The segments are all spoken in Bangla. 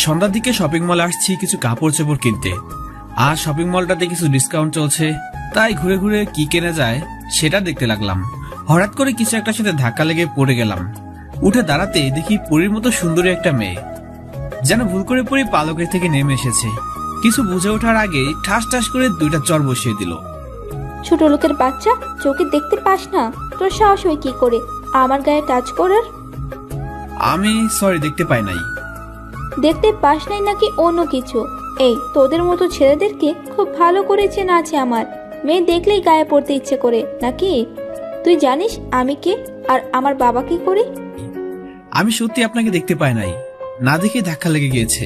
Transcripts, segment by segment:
সন্ধ্যার দিকে শপিং মলে আসছি কিছু কাপড় চোপড় কিনতে। আর শপিং মলটাতে কিছু ডিসকাউন্ট চলছে, তাই ঘুরে ঘুরে কি কেনা যায় সেটা দেখতে লাগলাম। হঠাৎ করে কিছু একটার সাথে ধাক্কা লেগে পড়ে গেলাম। উঠে দাঁড়াতে দেখি পরীর মতো সুন্দরী একটা মেয়ে, যেন ভুল করে পরী পালকের থেকে নেমে এসেছে। কিছু বুঝে ওঠার আগেই ঠাস ঠাস করে 2টা চড় বসিয়ে দিল। ছোট লোকের বাচ্চা, চোখে দেখতে পাস না? তোর সাহস হয় কি করে আমার গায়ে টাচ করার? আমি সরি, দেখতে পাই নাই। দেখতে পাস নাই নাকি অন্য কিছু? এই তোদের মতো ছেলেদেরকে খুব ভালো করে চেনা আছে আমার। মেয়ে দেখলেই গায়ে পড়তে ইচ্ছে করে নাকি? তুই জানিস আমি কে আর আমার বাবা কি করে? আমি সত্যি আপনাকে দেখতে পাই নাই, না দেখে ধাক্কা লেগে গিয়েছে।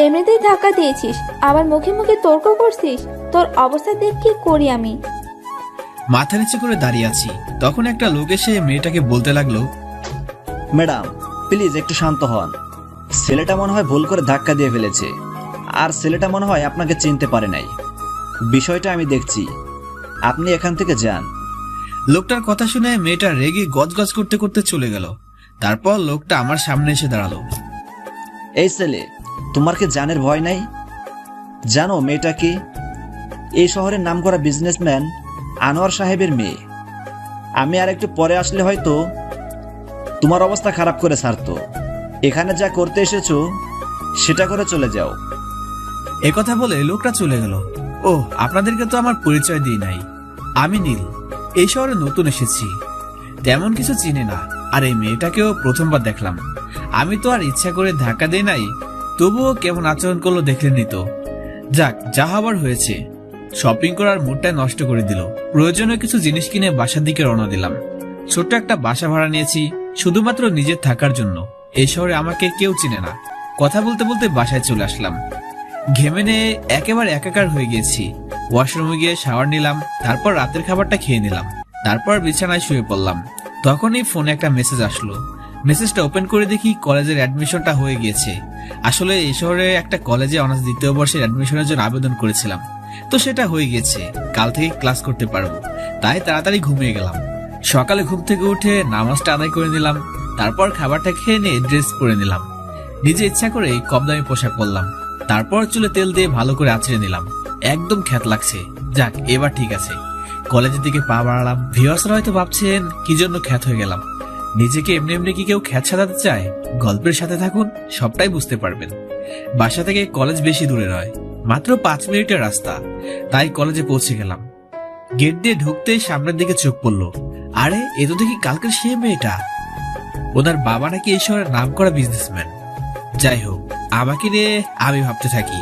এমনিতেই ধাক্কা দিয়েছিস, আবার মুখে মুখে তর্ক করছিস। তোর অবস্থা দেখ কি করি আমি। মাথা নিচে করে দাঁড়িয়ে আছি, তখন একটা লোক এসে মেয়েটাকে বলতে লাগলো, ম্যাডাম প্লিজ একটু শান্ত হন। ছেলেটা মনে হয় ভুল করে ধাক্কা দিয়ে ফেলেছে, আর ছেলেটা মনে হয় আপনাকে চিনতে পারে নাই। বিষয়টা আমি দেখছি, আপনি এখান থেকে যান। লোকটার কথা শুনে মেয়েটা রেগে গজগজ করতে করতে চলে গেল। তারপর লোকটা আমার সামনে এসে দাঁড়ালো। এই ছেলে, তোমার কি জানের ভয় নাই? জানো মেয়েটা কি? এই শহরের নামকরা বিজনেসম্যান আনোয়ার সাহেবের মেয়ে। আমি আর একটু পরে আসলে হয়তো তোমার অবস্থা খারাপ করে ছাড়তো। এখানে যা করতে এসেছো সেটা করে চলে যাও। একথা বলে লোকটা চলে গেল। ও, আপনাদেরকে তো আমার পরিচয় দিই নাই। আমি নীল, এই শহরে নতুন এসেছি, তেমন কিছু চিনি না। আর এই মেয়েটাকেও প্রথমবার দেখলাম। আমি তো আর ইচ্ছা করে ধাক্কা দেই নাই, তবুও কেমন আচরণ করলো দেখলেনই তো। যাক, যা হবার হয়েছে। শপিং করার মুডটা নষ্ট করে দিল। প্রয়োজনীয় কিছু জিনিস কিনে বাসার দিকে রওনা দিলাম। ছোট্ট একটা বাসা ভাড়া নিয়েছি শুধুমাত্র নিজের থাকার জন্য। এই শহরে আমাকে কেউ চিনে না। কথা বলতে বলতে বাসায় চলে আসলাম। ঘেমে নিয়ে একেবারে একাকার হয়ে গিয়েছি। ওয়াশরুমে গিয়ে শাওয়ার নিলাম, তারপর রাতের খাবারটা খেয়ে নিলাম, তারপর বিছানায় শুয়ে পড়লাম। তখনই ফোনে একটা মেসেজ আসলো। মেসেজটা ওপেন করে দেখি কলেজের অ্যাডমিশনটা হয়ে গিয়েছে। আসলে এই শহরে একটা কলেজে অনার্স দ্বিতীয় বর্ষের অ্যাডমিশনের জন্য আবেদন করেছিলাম, তো সেটা হয়ে গেছে। কাল থেকে ক্লাস করতে পারবো, তাই তাড়াতাড়ি ঘুমিয়ে গেলাম। সকালে ঘুম থেকে উঠে নামাজটা আদায় করে নিলাম, তারপর খাবারটা খেয়ে নিয়ে ড্রেস পরে নিলাম। নিজে ইচ্ছা করে কম দামি পোশাক পরলাম, তারপর চুলে তেল দিয়ে ভালো করে আঁচড়ে নিলাম। একদম খ্যাত লাগছে। যাক, এবার ঠিক আছে। কলেজের দিকে পা বাড়ালাম। ভিউয়ার্সরা হয়তো ভাবছেন কি জন্য খ্যাত হয়ে গেলাম। নিজেকে এমনি এমনি কি কেউ খ্যাত সাজাতে চায়? গল্পের সাথে থাকুন, সবটাই বুঝতে পারবেন। বাসা থেকে কলেজ বেশি দূরে নয়, মাত্র 5 মিনিটের রাস্তা। তাই কলেজে পৌঁছে গেলাম। গেট দিয়ে ঢুকতেই সামনের দিকে চোখ পড়লো। আরে, এ তো দেখি কালকের সে মেয়েটা। ওনার বাবা নাকি এই শহরের নামকরা বিজনেসম্যান। যাই হোক, আমাকে নিয়ে আমি ভাবতে থাকি।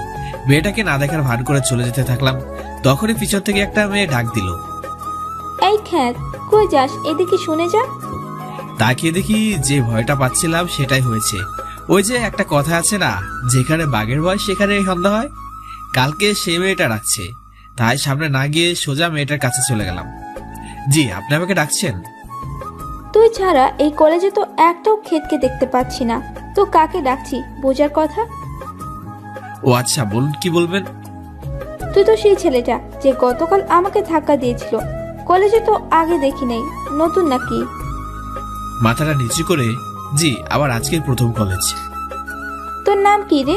মেয়েটাকে না দেখার ভান করে চলে যেতে থাকলাম। তখনই পিছন থেকে একটা মেয়ে ডাক দিল, এই খ্যাত, কই যাস? এদিকে শুনে যা। তাকিয়ে দেখি যে ভয়টা পাচ্ছিলাম সেটাই হয়েছে। ওই যে একটা কথা আছে না, যেখানে বাঘের ভয় সেখানে সন্ধ্যা হয়। কালকে সেই মেয়েটা ডাকছে, তাই সামনে না গিয়ে সোজা মেয়েটার কাছে চলে গেলাম। জি, আপনি আমাকে ডাকছেন? তুই ছাড়া এই কলেজে তো একটাও ক্ষেতকে দেখতে পাচ্ছি না, তো কাকে ডাকছি বোঝার কথা। ও আচ্ছা, বলুন, কি বলবেন? তুই তো সেই ছেলেটা যে গতকাল আমাকে ধাক্কা দিয়েছিল। কলেজে তো আগে দেখি নাই, নতুন নাকি? মাথাটা নিচু করে, জি, আবার আজকের প্রথম কলেজ। তোর নাম কি রে?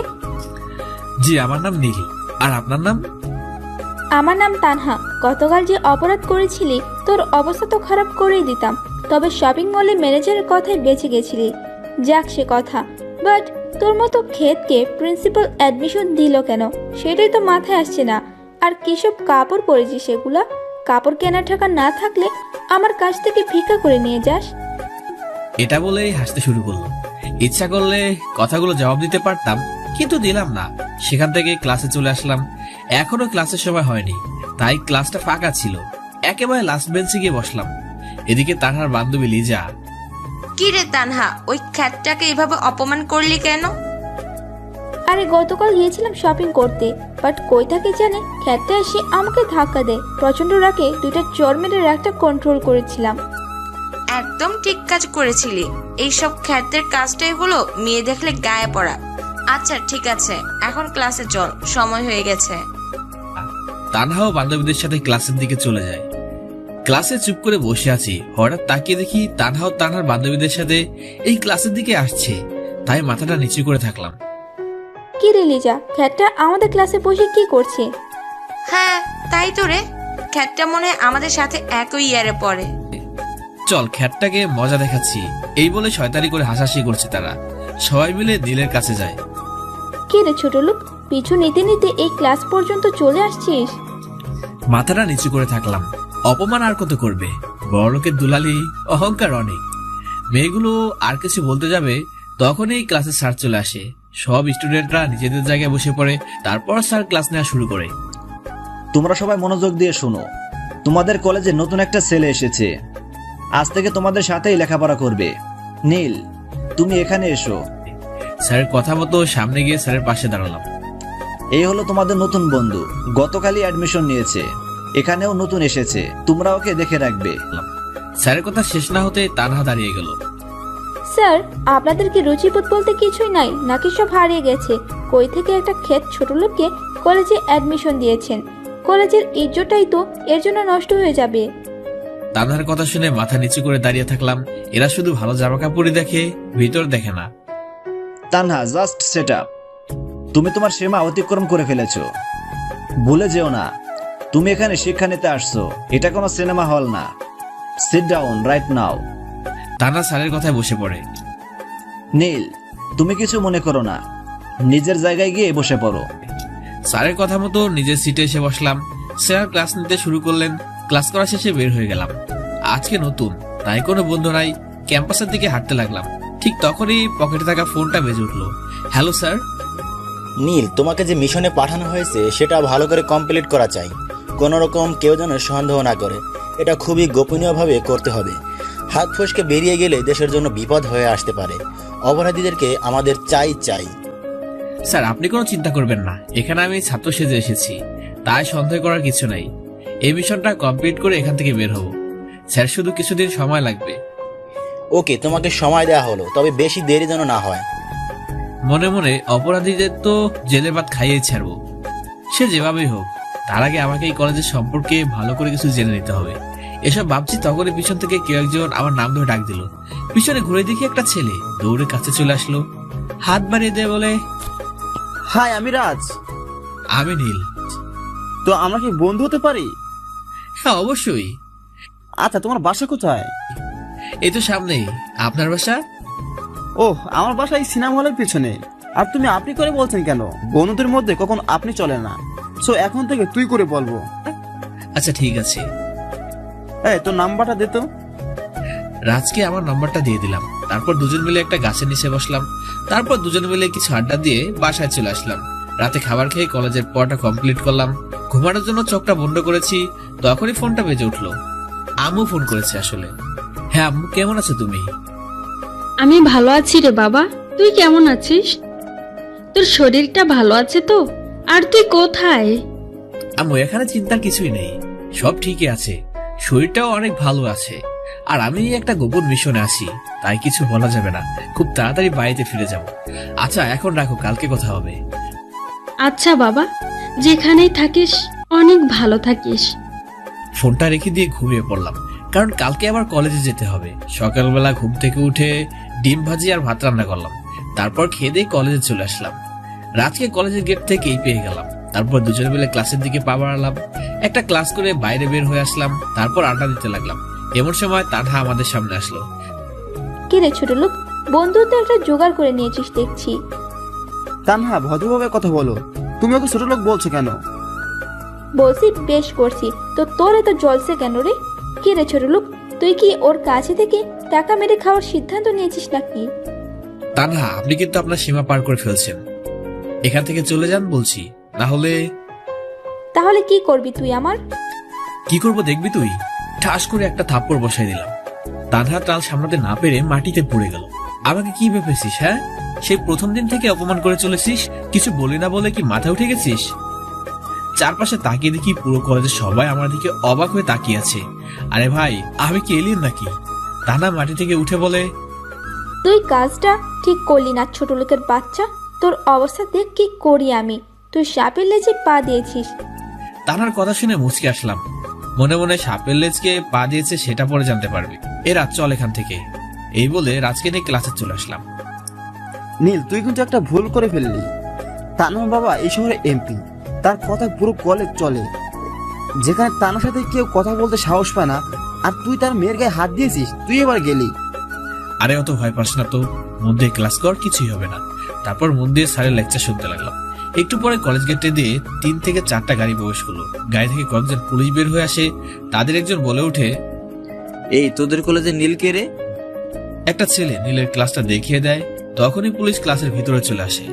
জি, আমার নাম নীল। আর আপনার নাম? আমার নাম তানহা। গতকাল যে অপরাধ করেছিলি, তোর অবস্থা তো খারাপ করেই দিতাম, তবে শপিং মলে ম্যানেজারের কথায় বেঁচে গেছিলি। যাক সে কথা, বাট তোর মতো ক্ষেতকে প্রিন্সিপাল অ্যাডমিশন দিল কেন সেটাই তো মাথায় আসছে না। আর কিসব কাপড় পরেছিস সেগুলা? কাপড় কেনার টাকা না থাকলে আমার কাছ থেকে ভিক্ষা করে নিয়ে যাস। এটা বলেই হাসতে শুরু করলো। ইচ্ছা করলে কথাগুলো জবাব দিতে পারতাম, কিন্তু দিলাম না। সেখান থেকে ক্লাসে চলে আসলাম। এখনো ক্লাসের সময় হয়নি, তাই ক্লাসটা ফাঁকা ছিল। একেবারে লাস্ট বেঞ্চে গিয়ে বসলাম। এদিকে তানহার বান্ধবী লিজা। কি রে তানহা, ওই খ্যাতটাকে এভাবে অপমান করলি কেন? আরে গতকাল গিয়েছিলাম শপিং করতে, বাট কই থাকে জানে খ্যাতটা এসে আমাকে ধাক্কা দেয়। প্রচন্ড রাগে 2টা চড় মেরে রাগটা কন্ট্রোল করেছিলাম। একদম ঠিক কাজ করেছিলি। এইসব খ্যাতের কাজটাই হলো মেয়ে দেখলে গায়ে পড়া। আচ্ছা ঠিক আছে, এখন ক্লাসে চল, সময় হয়ে গেছে। তানহাও বান্ধবীদের সাথে ক্লাসের দিকে চলে যায়। ক্লাসে চুপ করে বসে আছি, হঠাৎ তাকিয়ে দেখি তানহাও তানহার বান্ধবীদের সাথে এই ক্লাসের দিকে আসছে। তাই মাথাটা নিচু করে থাকলাম। কি রে লিজা, খ্যাতটা আমাদের ক্লাসে বসে কি করছে? হ্যাঁ তাই তো রে, খ্যাতটা মনে হয় আমাদের সাথে একই ইয়ারে পড়ে। চল খ্যাটটাকে মজা দেখাচ্ছি, এই বলে শয়তানি করে হাসাহাসি করছে তারা। সবাই মিলে নীলের কাছে যায়। কি রে ছোট লোক, পিছু নিতে নিতে এই ক্লাস পর্যন্ত চলে আসছিস? মাথাটা নিচু করে থাকলাম, অপমান আর কত করবে, বড়লোকের দুলালি, অহংকার অনেক। মেয়েগুলো আর কিছু বলতে যাবে তখনই ক্লাসে স্যার চলে আসে। সব স্টুডেন্টরা নিজেদের জায়গায় বসে পড়ে, তারপর স্যার ক্লাস নেওয়া শুরু করে। তোমরা সবাই মনোযোগ দিয়ে শোনো। তোমাদের কলেজে নতুন একটা ছেলে এসেছে, আজ থেকে তোমাদের সাথেই লেখাপড়া করবে। নীল, তুমি এখানে এসো। স্যারের কথা মতো সামনে গিয়ে স্যারের পাশে দাঁড়ালাম। এই হলো তোমাদের নতুন বন্ধু, গতকালই অ্যাডমিশন নিয়েছে, এখানেও নতুন এসেছে, তোমরা ওকে দেখে রাখবে। স্যারের কথা শেষ না হতে তানহা দাঁড়িয়ে গেল। স্যার, আপনাদের কি রুচিবোধ বলতে কিছুই নাই নাকি সব হারিয়ে গেছে? কই থেকে একটা ক্ষেত ছোট লোককে কলেজে অ্যাডমিশন দিয়েছেন? কলেজের ইজ্জতটাই তো এর জন্য নষ্ট হয়ে যাবে। তানহার কথা শুনে মাথা নিচু করে দাঁড়িয়ে থাকলাম। এরা শুধু ভালো জামা কাপড়ই দেখে, ভিতর দেখে না। Tanha, just set up. তুমি তোমার সীমা অতিক্রম করে ফেলেছো। ভুলে যেও না, তুমি এখানে শিক্ষা নিতে আসছো, এটা কোনো সিনেমা হল না। Sit down right now. Tanha স্যারের কথায় বসে পড়ে। নীল, তুমি কিছু মনে করো না, নিজের জায়গায় গিয়ে বসে পড়ো। স্যারের কথা মতো নিজের সিটে এসে বসলাম। স্যার ক্লাস নিতে শুরু করলেন। ক্লাস করা শেষে বের হয়ে গেলাম। আজকে নতুন, তাই কোনো বন্ধু নাই। ক্যাম্পাসের দিকে হাঁটতে লাগলাম। ঠিক তখনই পকেটে থাকা ফোনটা বেজে উঠলো। Hello sir. নীল, তোমাকে যে মিশনে পাঠানো হয়েছে সেটা ভালো করে কমপ্লিট করা চাই। কোনো রকম কেউ যেন সন্দেহ না করে। এটা খুবই গোপনীয়ভাবে করতে হবে। হাত ফসকে বেরিয়ে গেলে দেশের জন্য বিপদ হয়ে আসতে পারে। অপরাধীদেরকে আমাদের চাই। স্যার আপনি কোনো চিন্তা করবেন না, এখানে আমি ছাত্র সেজে এসেছি, তাই সন্দেহ করার কিছু নাই। এই মিশনটা কমপ্লিট করে এখান থেকে বের হব। স্যার শুধু কিছুদিন সময় লাগবে। ওকে, তোমাকে সময় দেওয়া হলো, তবে বেশি দেরি যেন না হয়। মনে মনে অপরাধীদের তো জেলে ভাত খাইয়েই ছাড়বো, সে যেভাবেই হোক। তার আগে আমাকে এই কলেজের সম্পর্কে ভালো করে কিছু জেনে নিতে হবে। এসব ভাবছি তখনই পিছন থেকে কেউ একজন আমার নাম ধরে ডাক দিল। পিছনে ঘুরে দেখি একটা ছেলে দৌড়ে কাছে চলে আসলো, হাত বাড়িয়ে দিয়ে বলে, হাই, আমি রাজ। আমি নীল। তো আমরা কি বন্ধু হতে পারি? হ্যাঁ অবশ্যই। আচ্ছা, তোমার বাসা কোথায়? এই তো সামনেই। আপনার বাসা? ওহ, আমার বাসা এই সিনেমা হলের পিছনে। আর তুমি আপনি করে বলছেন কেন? বন্ধুদের মধ্যে কখন আপনি চলে না। সো এখন থেকে তুই করে বলবো। আচ্ছা ঠিক আছে। এই, তোর নাম্বারটা দে তো। রাজকে আমার নাম্বারটা দিয়ে দিলাম। তারপর দুজন মিলে একটা গাছের নিচে বসলাম। তারপর দুজন মিলে কিছু আড্ডা দিয়ে বাসায় চলে আসলাম। রাতে খাবার খেয়ে কলেজের পড়াটা কমপ্লিট করলাম। ঘুমানোর জন্য চোখটা বন্ধ করেছি, তখনই ফোনটা বেজে উঠলো। আম্মু ফোন করেছে আসলে। হ্যাঁ আম্মু, কেমন আছো তুমি? আমি ভালো আছি রে বাবা, তুই কেমন আছিস? তোর শরীরটা ভালো আছে তো? আর তুই কোথায়? আম্মু এখানে চিন্তার কিছুই নেই, সব ঠিকই আছে, শরীরটাও অনেক ভালো আছে। আর আমি একটা গোপন মিশনে আছি, তাই কিছু বলা যাবে না। খুব তাড়াতাড়ি বাড়িতে ফিরে যাব। আচ্ছা এখন রাখো, কালকে কথা হবে। আচ্ছা বাবা, যেখানেই থাকিস অনেক ভালো থাকিস। ফোনটা রেখে দিয়ে ঘুমিয়ে পড়লাম, কারণ কালকে আবার কলেজে যেতে হবে। সকালবেলা ঘুম থেকে উঠে ডিম ভাজি আর ভাত রান্না করলাম। তারপর খেয়ে দিয়ে কলেজে চলে আসলাম। রাতকে কলেজের গেট থেকেই পেয়ে গেলাম। তারপর দুজনে মিলে ক্লাসের দিকে পা বাড়ালাম। একটা ক্লাস করে বাইরে বের হয়ে আসলাম। তারপর আড্ডা দিতে লাগলাম। এমন সময় তানহা আমাদের সামনে আসলো। কি রে ছোট লোক, বন্ধুত্ব একটা জোগাড় করে নিয়েছিস দেখছি। তানহা, ভদ্রভাবে কথা বলো। তুমি ওকে ছোট লোক বলছো কেন? বলছি বেশ করছি, তো তোর এত জলসে কেন রে? কি রে ছোট লোক, তুই কি ওর কাছে থেকে টাকা মেরে খাওয়ার সিদ্ধান্ত নিয়েছিস নাকি? তানহা, আপনি কিন্তু আপনার সীমা পার করে ফেলছেন। এখান থেকে চলে যান বলছি, না হলে। তাহলে কি করবি তুই আমার? কি করব দেখবি তুই। ঠাস করে একটা থাপ্পড় বসাই দিলাম। তানহা টাল সামলাতে না পেরে মাটিতে পড়ে গেল। আমাকে কি ভেবেছিস? হ্যাঁ, সেই প্রথম দিন থেকে অপমান করে চলেছিস, কিছু বলি না বলে কি মাথা উঠে গেছিস? চারপাশে তাকিয়ে দেখি পুরো কলেজের সবাই আমার দিকে অবাক হয়ে তাকিয়ে আছে। আরে ভাই, আমি কি এলিয়েন নাকি? তানহা মাটি থেকে উঠে বলে, তুই কাজটা ঠিক করলি না ছোট লোকের বাচ্চা। তোর অবস্থা দেখ কি করি আমি। তুই সাপের লেজে পা দিয়েছিস। তানহার কথা শুনে মুচকে আসলাম। মনে মনে সাপের লেজকে পা দিয়েছে সেটা পরে জানতে পারবি। রাত চল এখান থেকে। এই বলে রাজকে নিয়ে ক্লাসে চলে আসলাম। নীল, তুই কিন্তু একটা ভুল করে ফেললি। তানহার বাবা এই শহরে এমপি, তার কথা পুরো কলেজ চলে। যেখানে তানার সাথে কেউ কথা বলতে সাহস পায় না, আর তুই তার মেয়ের গায়ে হাত দিয়েছিস, তুই এবার গেলি। আরে অত ভয় পাস না তো, মন দিয়ে ক্লাস কর, কিছুই হবে না। তারপর মন দিয়ে স্যারের লেকচার শুনতে লাগলাম। একটু পরে কলেজ গেটে দিয়ে 3 থেকে 4টা গাড়ি প্রবেশ করলো। গাড়ি থেকে কয়েকজন পুলিশ বের হয়ে আসে। তাদের একজন বলে ওঠে, এই তোদের কলেজে নীল কে রে? একটা ছেলে নীলের ক্লাসটা দেখিয়ে দেয়। তখনই পুলিশ ক্লাসের ভিতরে চলে আসে।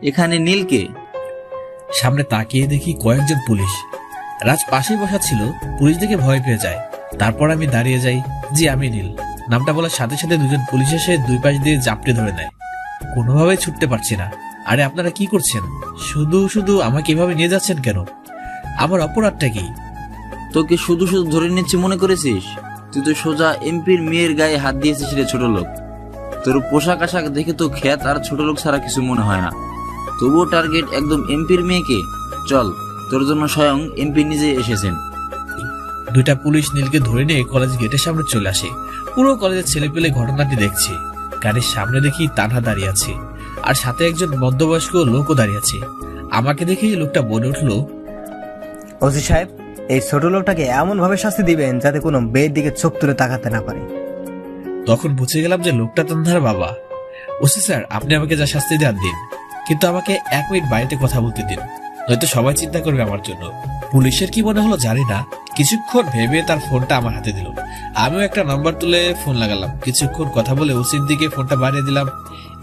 এখানে নীল কে? সামনে তাকিয়ে দেখি কয়েকজন পুলিশ। রাজ পাশেই বসা ছিল। পুলিশ দেখে ভয় পেয়ে যায়। তারপর আমি দাঁড়িয়ে যাই। জি, আমি নীল। নামটা বলার সাথে সাথে দুজন পুলিশ এসে 2 পাশ দিয়ে জাপটে ধরে নেয়। কোনোভাবে ছুটতে পারছি না। আরে আপনারা কি করছেন? শুধু শুধু আমাকে এভাবে নিয়ে যাচ্ছেন কেন? আমার অপরাধটা কি? তোকে শুধু শুধু ধরে নিচ্ছি মনে করেছিস? তুই তো সোজা এমপির মেয়ের গায়ে হাত দিয়েছিস রে ছোট লোক। তোর পোশাক আশাক দেখে তো খ্যাত আর ছোট লোক ছাড়া কিছু মনে হয় না। তবুও টার্গেট একদম এমপির মেয়েকে। চল, তোর জন্য স্বয়ং এমপি নিজে এসেছেন। 2টা পুলিশ নীলকে ধরে নিয়ে কলেজ গেটের সামনে চলে আসে। পুরো কলেজের ছেলে পেলে ঘটনাটি দেখছে। গাড়ির সামনে দেখি তানহা দাঁড়িয়ে আছে, আর সাথে একজন মধ্যবয়স্ক লোকও দাঁড়িয়ে আছে। আমাকে দেখেই লোকটা বলে উঠলো, ওসি সাহেব, এই ছোট লোকটাকে এমন ভাবে শাস্তি দিবেন যাতে কোনো মেয়ের দিকে চোখ তুলে তাকাতে না পারে। তখন বুঝে গেলাম যে লোকটা তানহার বাবা। ওসি স্যার, আপনি আমাকে যা শাস্তি দেন দিন, কিন্তু আমাকে 1 মিনিট বাড়িতে কথা বলতে দিন, নয়তো সবাই চিন্তা করবে আমার জন্য। পুলিশের কি মনে হলো জানি না, কিছুক্ষণ ভেবে তার ফোনটা আমার হাতে দিল। আমিও একটা নাম্বার তুলে ফোন লাগালাম। কিছুক্ষণ কথা বলে ওসির দিকে ফোনটা বাড়িয়ে দিলাম।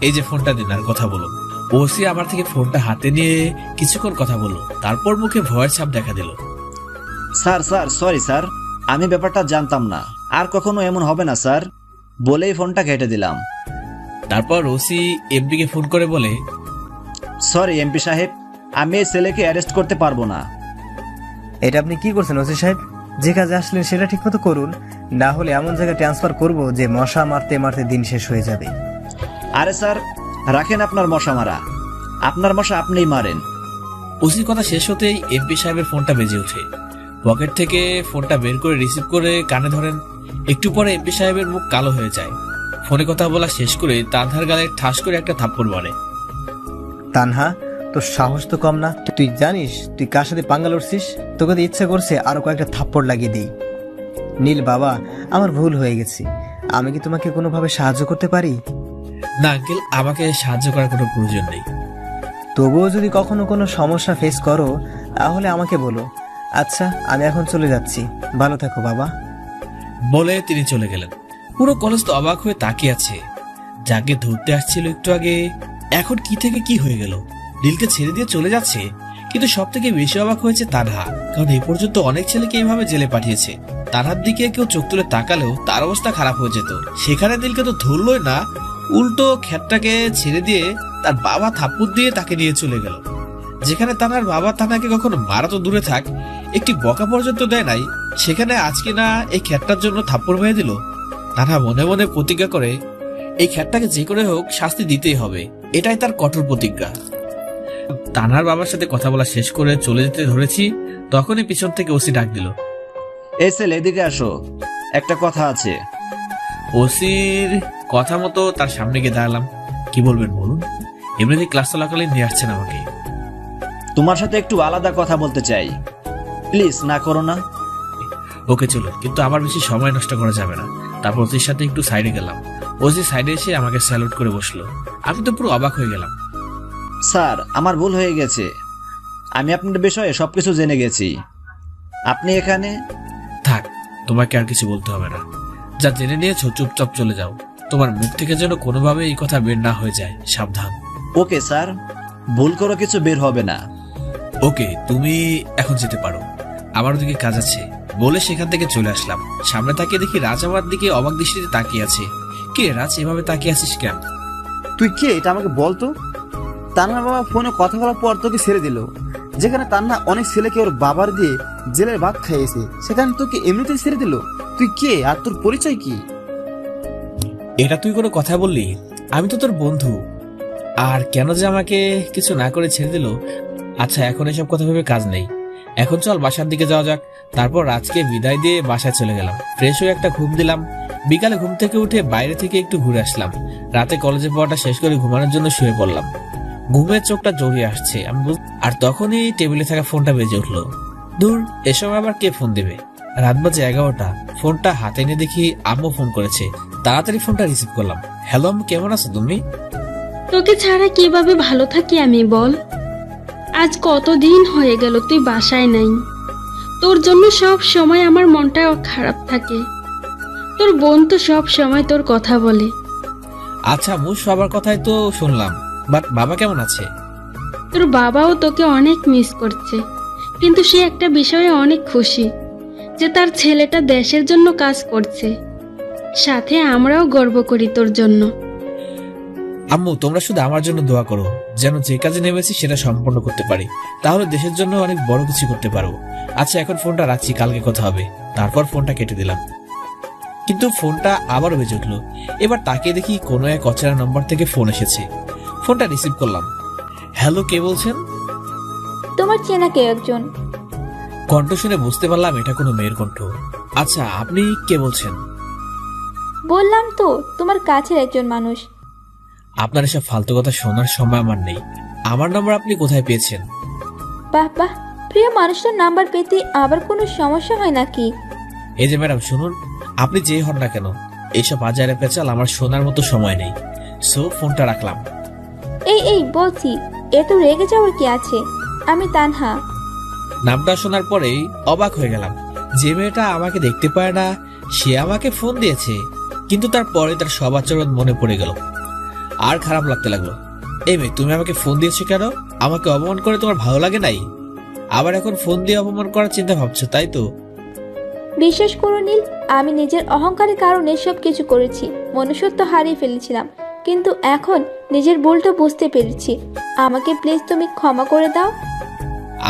এই যে ফোনটা দিন, আর কথা বলুন। ওসি আমার থেকে ফোনটা হাতে নিয়ে কিছুক্ষণ কথা বললো। তারপর মুখে ভয়ের ছাপ দেখা দিল। স্যার স্যার সরি স্যার, আমি ব্যাপারটা জানতাম না, আর কখনো এমন হবে না স্যার, বলেই ফোনটা কেটে দিলাম। তারপর ওসি এমপি কে ফোন করে বলে, সরি এমপি সাহেব, আমি এই ছেলেকে অ্যারেস্ট করতে পারবো না। এটা আপনি কি করছেন ওসি সাহেব? যে কাজে আসলেন সেটা ঠিক মতো করুন, না হলে এমন জায়গায় ট্রান্সফার করব যে মশা মারতে মারতে দিন শেষ হয়ে যাবে। আরে স্যার, রাখেন আপনার মশা মারা, আপনার মশা আপনিই মারেন। ওসির কথা শেষ হতেই এমপি সাহেবের ফোনটা বেজে ওঠে। পকেট থেকে ফোনটা বের করে রিসিভ করে কানে ধরেন। একটু পরে এমপি সাহেবের মুখ কালো হয়ে যায়। ফোনে কথা বলা শেষ করে তানহার গালে ঠাস করে একটা থাপ্পড় মারে। তানহা, তোর সাহস তো কম না। তুই জানিস তুই কার সাথে পাঙ্গা লড়ছিস? তোকে তো ইচ্ছে করছে আরো কয়েকটা থাপ্পড় লাগিয়ে দিই। নীল বাবা, আমার ভুল হয়ে গেছে। আমি কি তোমাকে কোনোভাবে সাহায্য করতে পারি? না আঙ্কেল, আমাকে সাহায্য করার কোনো প্রয়োজন নেই। তবুও যদি কখনো কোনো সমস্যা ফেস করো তাহলে আমাকে বলো। আচ্ছা, আমি এখন চলে যাচ্ছি। ভালো থাকো বাবা। বলে তিনি চলে গেলেন। পুরো কলেজ তো অবাক হয়ে তাকিয়ে আছে। যাকে ধরতে আসছিল একটু আগে, এখন কি থেকে কি হয়ে গেল? নীলকে ছেড়ে দিয়ে চলে যাচ্ছে। কিন্তু সব থেকে বেশি অবাক হয়েছে তানহা, কারণ এ পর্যন্ত অনেক ছেলেকে এইভাবে জেলে পাঠিয়েছে। তানহার দিকে কেউ চোখ তুলে তাকালেও তার অবস্থা খারাপ হয়ে যেত। সেখানে নীলকে তো ধরলই না, উল্টো খ্যাতটাকে ছেড়ে দিয়ে তার বাবা থাপ্পড় দিয়ে তাকে নিয়ে চলে গেল। যেখানে তানহার বাবা তানাকে কখনো মারা তো দূরে থাক, একটি বকা পর্যন্ত দেয় নাই, সেখানে আজকে না এই খ্যাতটার জন্য থাপ্পড় মেরে দিল। তানহা মনে মনে প্রতিজ্ঞা করে এই খ্যাতটাকে যে করে হোক শাস্তি দিতেই হবে। এটাই তার কঠোর প্রতিজ্ঞা। তানহার বাবার সাথে কথা বলা শেষ করে চলে যেতে ধরেছি, তখনই পিছন থেকে ওসি ডাক দিল, এই ছেলে এদিকে আসো, একটা কথা আছে। ওসির কথা মতো তার সামনে গিয়ে দাঁড়ালাম। কি বলবেন বলুন? এমনিতে ক্লাস চলাকালীন নিয়ে আসছেন আমাকে। তোমার সাথে একটু আলাদা কথা বলতে চাই, প্লিজ না করো না। ওকে চলো, কিন্তু আমার বেশি সময় নষ্ট করা যাবে না। তারপর ওসির সাথে একটু সাইডে গেলাম। ওসি সাইডে এসে আমাকে স্যালুট করে বসলো। আমি তো পুরো অবাক হয়ে গেলাম। স্যার, আমার ভুল হয়ে গেছে, আমি আপনার বিষয়ে সবকিছু জেনে গেছি। আপনি এখানে থাক, তোমাকে আর কিছু বলতে হবে না। যা জেনে নিয়েছো চুপচাপ চলে যাও। তোমার মুখ থেকে যেন কোনোভাবে এই কথা বের না হয়ে যায়, সাবধান। ওকে স্যার, ভুল করে কিছু বের হবে না। ওকে, তুমি এখন যেতে পারো, আমার ওদিকে কাজ আছে। বলে সেখান থেকে চলে আসলাম। সামনে তাকিয়ে দেখি রাজ আমার দিকে অবাক দৃষ্টিতে তাকিয়ে আছে। কে রাজ, এভাবে তাকিয়ে আছিস কেন? তুই কে এটা আমাকে বলতো? তান্নার বাবা ফোনে কথা বলার পর তোকে ছেড়ে দিল। যেখানে তান্না অনেক ছেলেকে ওর বাবার দিয়ে জেলের ভাত খাইয়েছে, সেখানে তোকে এমনিতেই ছেড়ে দিল। তুই কে আর তোর পরিচয় কি? এটা তুই কোনো কথা বললি? আমি তো তোর বন্ধু। আর কেন যে আমাকে কিছু না করে ছেড়ে দিল? আচ্ছা, এখন এসব কথা ভেবে কাজ নেই। এখন চল বাসার দিকে যাওয়া যাক। তারপর রাজকে বিদায় দিয়ে বাসায় চলে গেলাম। ফ্রেশ হয়ে একটা ঘুম দিলাম। বিকালে ঘুম থেকে উঠে বাইরে থেকে একটু ঘুরে আসলাম। রাতে কলেজে পড়াটা শেষ করে ঘুমানোর জন্য শুয়ে পড়লাম। ঘুমের চোখটা জড়িয়ে আসছে আর তখনই টেবিলে থাকা ফোনটা বেজে উঠলো। দূর, এ সময় আবার কে ফোন দেবে? রাত বাজে 11টা। ফোনটা হাতে নিয়ে দেখি আম্মু ফোন করেছে। তাড়াতাড়ি ফোনটা রিসিভ করলাম। হ্যালো আম্মু, কেমন আছো তুমি? তোকে ছাড়া কিভাবে ভালো থাকি আমি বল? আজ কতদিন হয়ে গেল তুই বাসায় নাই। তোর জন্য সব সময় আমার মনটা খারাপ থাকে। তোর বোন তো সব সময় তোর কথা বলে। আচ্ছা আম্মু, সবার কথাই তো শুনলাম, বাট বাবা কেমন আছে? তোর বাবাও তোকে অনেক মিস করছে, কিন্তু সে একটা বিষয়ে অনেক খুশি যে তার ছেলেটা দেশের জন্য কাজ করছে। সাথে আমরাও গর্ব করি তোর জন্য। আম্মু, তোমরা শুধু আমার জন্য দোয়া করো, যেন যে কাজে নেমেছি সেটা সম্পন্ন করতে পারি। তাহলে দেশের জন্য অনেক বড় কিছু করতে পারবো। আচ্ছা, এখন ফোনটা রাখছি, কালকে কথা হবে। তারপর ফোনটা কেটে দিলাম। কিন্তু ফোনটা আবারও বেজে উঠলো। এবার তাকিয়ে দেখি কোনো এক অচেনা নম্বর থেকে ফোন এসেছে। ফোনটা রিসিভ করলাম। হ্যালো, কে বলছেন? তোমার চেনা কেউ একজন। কণ্ঠ শুনে বুঝতে পারলাম এটা কোনো মেয়ের কণ্ঠ। আচ্ছা, আপনি কে বলছেন? বললাম তো, তোমার কাছের একজন মানুষ। আপনার এসব ফালতু কথা শোনার সময় আমার নেই। আমার নম্বর আপনি কোথায় পেয়েছেন? বাহ বাহ, প্রিয় মানুষটার নাম্বার পেতে আবার কোনো সমস্যা হয় নাকি? এই যে ম্যাডাম শুনুন, আপনি যেই হন না কেন, এইসব বাজারে পেঁচাল আমার শোনার মতো সময় নেই। সো ফোনটা রাখলাম। এই বলছি, এত রেগে যাওয়ার কি আছে? আমি তানহা। নামটা শোনার পরেই অবাক হয়ে গেলাম। যে মেয়েটা আমাকে দেখতে পায় না সে আমাকে ফোন দিয়েছে। কিন্তু তারপরে তার সব আচরণ মনে পড়ে গেল, আর খারাপ লাগতে লাগলো। এই মেয়ে, তুমি আমাকে ফোন দিয়েছো কেন? আমাকে অপমান করে তোমার ভালো লাগে নাই? আবার এখন ফোন দিয়ে অপমান করার চিন্তা ভাবছো, তাই তো? বিশ্বাস করো নীল, আমি নিজের অহংকারের কারণে সব কিছু করেছি। মনুষ্যত্ব হারিয়ে ফেলেছিলাম, কিন্তু এখন নিজের ভুলটা বুঝতে পেরেছি। আমাকে প্লিজ তুমি ক্ষমা করে দাও।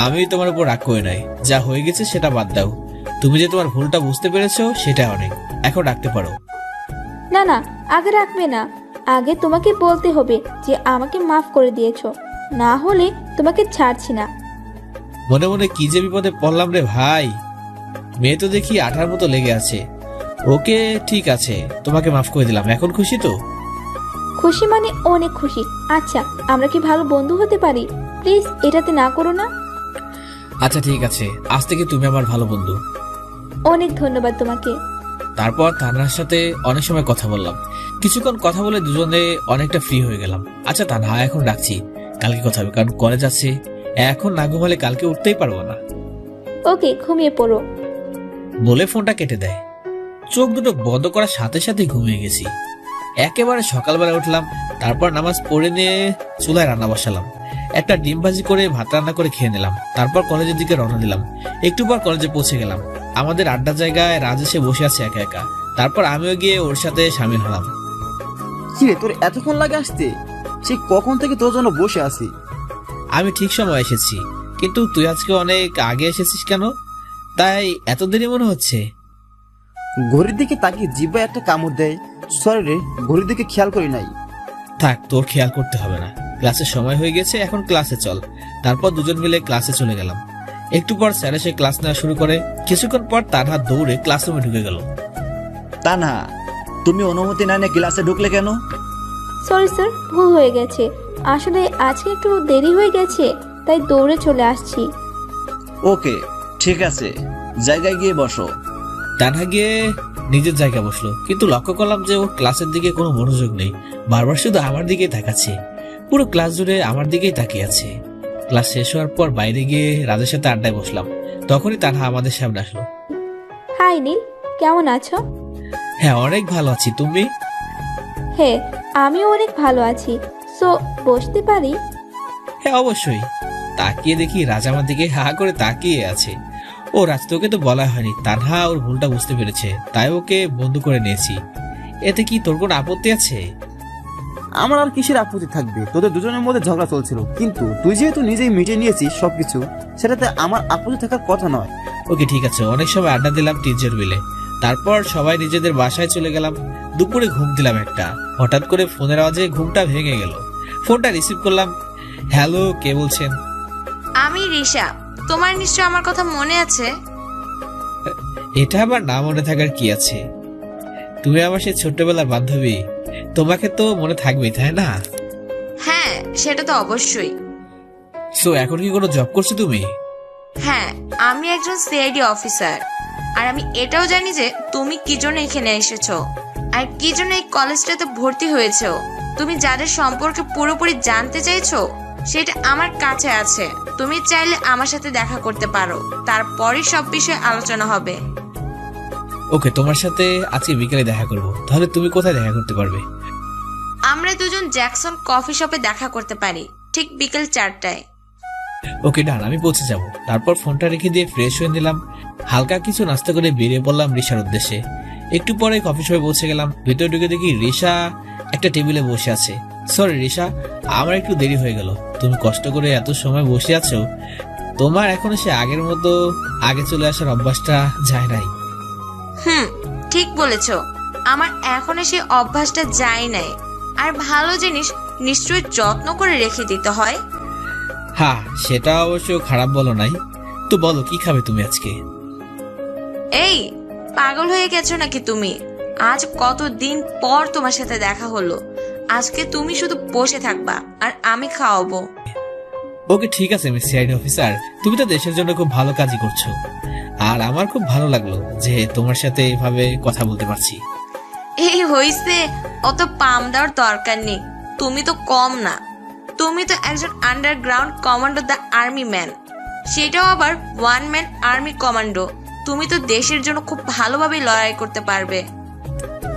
আমি তোমার উপর রাগ করে নাই। যা হয়ে গেছে সেটা বাদ দাও। তুমি যে তোমার ভুলটা বুঝতে পেরেছো সেটা অনেক। এখন রাখতে পারো। না না, আগে রাখবে না। আগে তোমাকে বলতে হবে যে আমাকে মাফ করে দিয়েছো, না হলে তোমাকে ছাড়ছি না। মনে মনে কি যে বিপদে পড়লাম রে ভাই। মেয়ে তো দেখি আঠার মতো লেগে আছে। ওকে, ঠিক আছে, তোমাকে মাফ করে দিলাম। এখন খুশি তো? খুশি মানে অনেক খুশি। আচ্ছা, আমরা কি ভালো বন্ধু হতে পারি? প্লিজ এটাতে না করো না। আচ্ছা ঠিক আছে, আজ থেকে তুমি আমার ভালো বন্ধু। অনেক ধন্যবাদ তোমাকে। তারপর তানহার সাথে অনেক সময় কথা বললাম। কিছুক্ষণ কথা বলে দুজনে অনেকটা ফ্রি হয়ে গেলাম। আচ্ছা তানহা, এখন রাখছি, কালকে কথা হবে, কারণ কলেজ আছে। এখন না ঘুমালে কালকে উঠতেই পারবো না। ওকে, ঘুমিয়ে পড়ো। বলে ফোনটা কেটে দেয়। চোখ দুটো বন্ধ করার সাথে সাথে ঘুমিয়ে গেছি। একেবারে সকালবেলা উঠলাম। তারপর নামাজ পড়ে নিয়ে চুলায় রান্না বসালাম। একটা ডিম ভাজি করে ভাত রান্না করে খেয়ে নিলাম। তারপর কলেজের দিকে রওনা দিলাম। একটু পর কলেজে পৌঁছে গেলাম। আমাদের আড্ডা জায়গায় রাজ এসে বসে আছে একা একা। তারপর আমিও গিয়ে ওর সাথে সামিল হলাম। কিরে, তোর এতক্ষণ লাগে আসতে? সে কখন থেকে তোর জন্য বসে আছি। আমি ঠিক সময় এসেছি, কিন্তু তুই আজকে অনেক আগে এসেছিস কেন? তাই এত দেরি মনে হচ্ছে? ঘড়ির দিকে তাকিয়ে জিব্বা একটা কামড় দেয়। সরি রে, ঘড়ির দিকে খেয়াল করি নাই। থাক, তোর খেয়াল করতে হবে না। ক্লাসের সময় হয়ে গেছে, এখন ক্লাসে চল। তারপর দুজন মিলে ক্লাসে চলে গেলাম। একটু পর স্যার এসে ক্লাস নেওয়া শুরু করে। কিছুক্ষণ পর তানহা দৌড়ে ক্লাসরুমে ঢুকে গেল। তানহা, তুমি অনুমতি না নিয়ে ক্লাসে ঢুকলে কেন? সরি স্যার, ভুল হয়ে গেছে। আসলে আজকে একটু দেরি হয়ে গেছে, তাই দৌড়ে চলে আসছি। ওকে, ঠিক আছে, জায়গায় গিয়ে বসো। তানহা গিয়ে নিজের জায়গায় বসলো, কিন্তু লক্ষ্য করলাম যে ওর ক্লাসের দিকে কোনো মনোযোগ নেই। বারবার শুধু আমার দিকেই তাকাচ্ছে। পুরো ক্লাস জুড়ে আমার দিকেই তাকিয়ে আছে। ক্লাস শেষ হওয়ার পর বাইরে গিয়ে রাজের সাথে আড্ডায় বসলাম। তখনই তানহা আমাদের সামনে আসলো। হাই নীল, কেমন আছো? হ্যাঁ, অনেক ভালো আছি। তুমি? হ্যাঁ, আমিও অনেক ভালো আছি। সো বসতে পারি? হ্যাঁ অবশ্যই। তাকিয়ে দেখি রাজ আমার দিকে হা করে তাকিয়ে আছে। ও রাজ, তোকে তো বলা হয়নি। তানহা ওর ভুলটা বুঝতে পেরেছে, তাই ওকে বন্ধু করে নিয়েছি। এতে কি তোর কোনো আপত্তি আছে? আমার আর কিসের আপত্তি থাকবে? তোদের দুজনের মধ্যে ঝগড়া চলছিল, কিন্তু তুই যেহেতু নিজেই মিটিয়ে নিয়েছিস সবকিছু, সেটাতে আমার আপত্তি থাকার কথা নয়। ওকে ঠিক আছে। অনেক সময় আড্ডা দিলাম টিচার মিলে। তারপর সবাই নিজেদের বাসায় চলে গেলাম। দুপুরে ঘুম দিলাম একটা। হঠাৎ করে ফোনের আওয়াজে ঘুমটা ভেঙে গেল। ফোনটা রিসিভ করলাম। হ্যালো, কে বলছেন? আমি রিশা। তোমার নিশ্চয় আমার কথা মনে আছে। এটা আবার না মনে থাকার কি আছে? তুমি আমার সেই ছোট্টবেলার বান্ধবী। তোমাকে তো মনে থাকবেই, তাই না? হ্যাঁ, সেটা তো অবশ্যই। সো এখন কি কোনো জব করছো তুমি? হ্যাঁ, আমি একজন সিআইডি অফিসার। আর আমি এটাও জানি যে তুমি কি জন্য এখানে এসেছো আর কি জন্য এই কলেজটাতে ভর্তি হয়েছো। তুমি যাদের সম্পর্কে পুরোপুরি জানতে চাইছো সেটা আমার কাছে আছে। তুমি চাইলে আমার সাথে দেখা করতে পারো, তারপরই সব বিষয়ে আলোচনা হবে। ওকে, তোমার সাথে আজকে বিকেলে দেখা করব। তাহলে তুমি কোথায় দেখা করতে পারবে? আমরা দুজন জ্যাকসন কফি শপে দেখা করতে পারি, ঠিক বিকেল 4টায়। ওকে ডান, আমি পৌঁছে যাব। তারপর ফোনটা রেখে দিয়ে ফ্রেশ হয়ে নিলাম। হালকা কিছু নাস্তা করে বেরিয়ে পড়লাম রিশার উদ্দেশ্যে। একটু পরে কফি শপে পৌঁছে গেলাম। ভিতরে ঢুকে দেখি রিশা একটা টেবিলে বসে আছে। সরি রিশা, আমার একটু দেরি হয়ে গেল। তুমি কষ্ট করে এত সময় বসে আছো, তোমার এখনো সে আগের মতো আগে চলে আসার অভ্যাসটা যায় নাই। ঠিক বলেছো, আমার এখনো সেই অভ্যাসটা যায় নাই। আর ভালো জিনিস নিশ্চয়ই যত্ন করে রেখে দিতে হয়। হ্যাঁ, সেটা অবশ্য খারাপ বলো নাই। তো বলো, কি খাবে তুমি আজকে? এই পাগল হয়ে গেছো নাকি তুমি? আজ কতদিন পর তোমার সাথে দেখা হলো। আজকে তুমি শুধু বসে থাকবা আর আমি খাওয়াবো। ওকে ঠিক আছে মিস সিআইডি অফিসার, তুমি তো দেশের জন্য খুব ভালো কাজই করছো। আর আমার খুব ভালো লাগলো যে তোমার সাথে এভাবে কথা বলতে পারছি। এই হইছে, অত পাম দেওয়ার দরকার নেই। তুমি তো কম না, তুমি তো একজন underground commando the army man, সেটাও আবার ওয়ান ম্যান আর্মি কমান্ডো। তুমি তো দেশের জন্য খুব ভালোভাবে লড়াই করতে পারবে।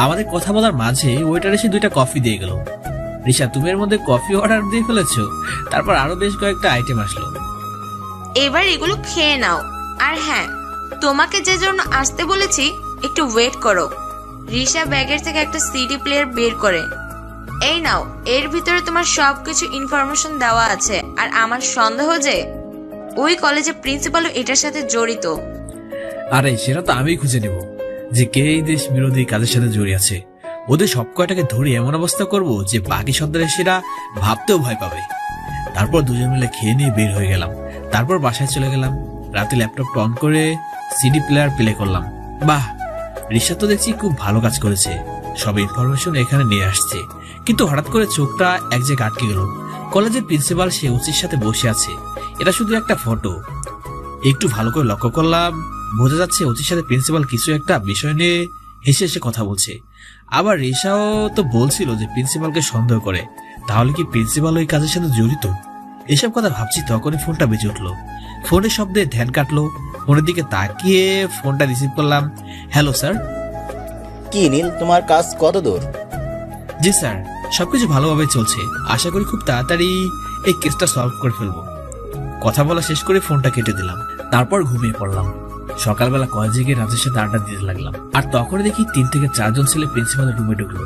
আমাদের কথা বলার মাঝে ওয়েটার এসে 2টা কফি দিয়ে গেল। রিশা, তুমি এর মধ্যে কফি অর্ডার দিয়ে ফেলেছো? তারপর আরো বেশ কয়েকটা আইটেম আসলো। এবার এগুলো খেয়ে নাও। আর হ্যাঁ, তোমাকে যে জন্য আসতে বলেছি একটু ওয়েট করো। রিশা ব্যাগের থেকে একটা সিডি প্লেয়ার বের করে, এই নাও, এর ভিতরে তোমার সবকিছু ইনফরমেশন দেওয়া আছে। আর আমার সন্দেহ যে ওই কলেজে প্রিন্সিপালও এটার সাথে জড়িত। আরে সেটা তো আমি খুঁজে নেব যে কে এই দেশ বিরোধী কাজের সাথে জড়িয়ে আছে। ওদের সব কয়টাকে ধরে এমন অবস্থা করব যে বাকি সন্ত্রাসীরা ভাবতেও ভয় পাবে। তারপর দুজন মিলে খেয়ে নিয়ে বের হয়ে গেলাম। তারপর বাসায় চলে গেলাম। রাতে ল্যাপটপটা অন করে সিডি প্লেয়ার প্লে করলাম। বাহ, রিশা তো দেখছি খুব ভালো কাজ করেছে, সব ইনফরমেশন এখানে নিয়ে আসছে। কিন্তু হঠাৎ করে চোখটা এক জায়গায় আটকে গেল। কলেজের প্রিন্সিপাল সে ওসির সাথে বসে আছে। এটা শুধু একটা ফটো। একটু ভালো করে লক্ষ্য করলাম, বোঝা যাচ্ছে ওসির সাথে প্রিন্সিপাল কিছু একটা বিষয় নিয়ে হেসে হেসে কথা বলছে। আবার রিশাও তো বলছিল যে প্রিন্সিপালকে সন্দেহ করে। তাহলে কি প্রিন্সিপাল ওই কাজের সাথে জড়িত? এসব কথা ভাবছি তখনই ফোনটা বেজে উঠলো। ফোনের শব্দে ধ্যান কাটলো। ফোনের দিকে তাকিয়ে ফোনটা রিসিভ করলাম। Hello sir. কি নীল, তোমার কাজ কত দূর? জি স্যার, সবকিছু ভালোভাবে চলছে। আশা করি খুব তাড়াতাড়ি এই কেসটা সলভ করে ফেলবো। কথা বলা শেষ করে ফোনটা কেটে দিলাম। তারপর ঘুমিয়ে পড়লাম। সকালবেলা কলেজে গিয়ে রাজের সাথে আড্ডা দিতে লাগলাম। আর তখন দেখি 3 থেকে 4 জন ছেলে প্রিন্সিপালের রুমে ঢুকলো।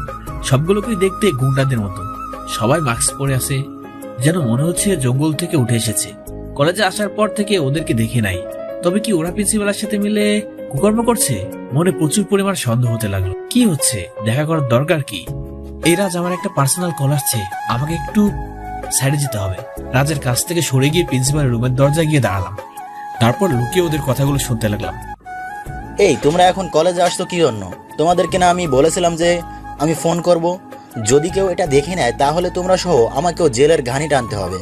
সবগুলোকেই দেখতে গুন্ডাদের মতো। সবাই মাস্ক পরে আছে, যেন মনে হচ্ছে জঙ্গল থেকে উঠে এসেছে। কলেজে আসার পর থেকে ওদেরকে দেখে নাই। তবে কি ওরা প্রিন্সিপালের সাথে মিলে কুকর্ম করছে? মনে প্রচুর পরিমাণ সন্দেহ হতে লাগলো। কি হচ্ছে, দেখা করার দরকার কি? এই রাজ, আমার একটা পার্সোনাল কল আসছে, আমাকে একটু সাইডে যেতে হবে। রাজের কাছ থেকে সরে গিয়ে প্রিন্সিপালের রুমের দরজায় গিয়ে দাঁড়ালাম। তারপর লুকিয়ে ওদের কথাগুলো শুনতে লাগলাম। এই তোমরা এখন কলেজে আসতো কি জন্য? তোমাদেরকে না আমি বলেছিলাম যে আমি ফোন করব? যদি কেউ এটা দেখে নেয় তাহলে তোমরা সহ আমাকেও জেলের ঘানি টানতে হবে।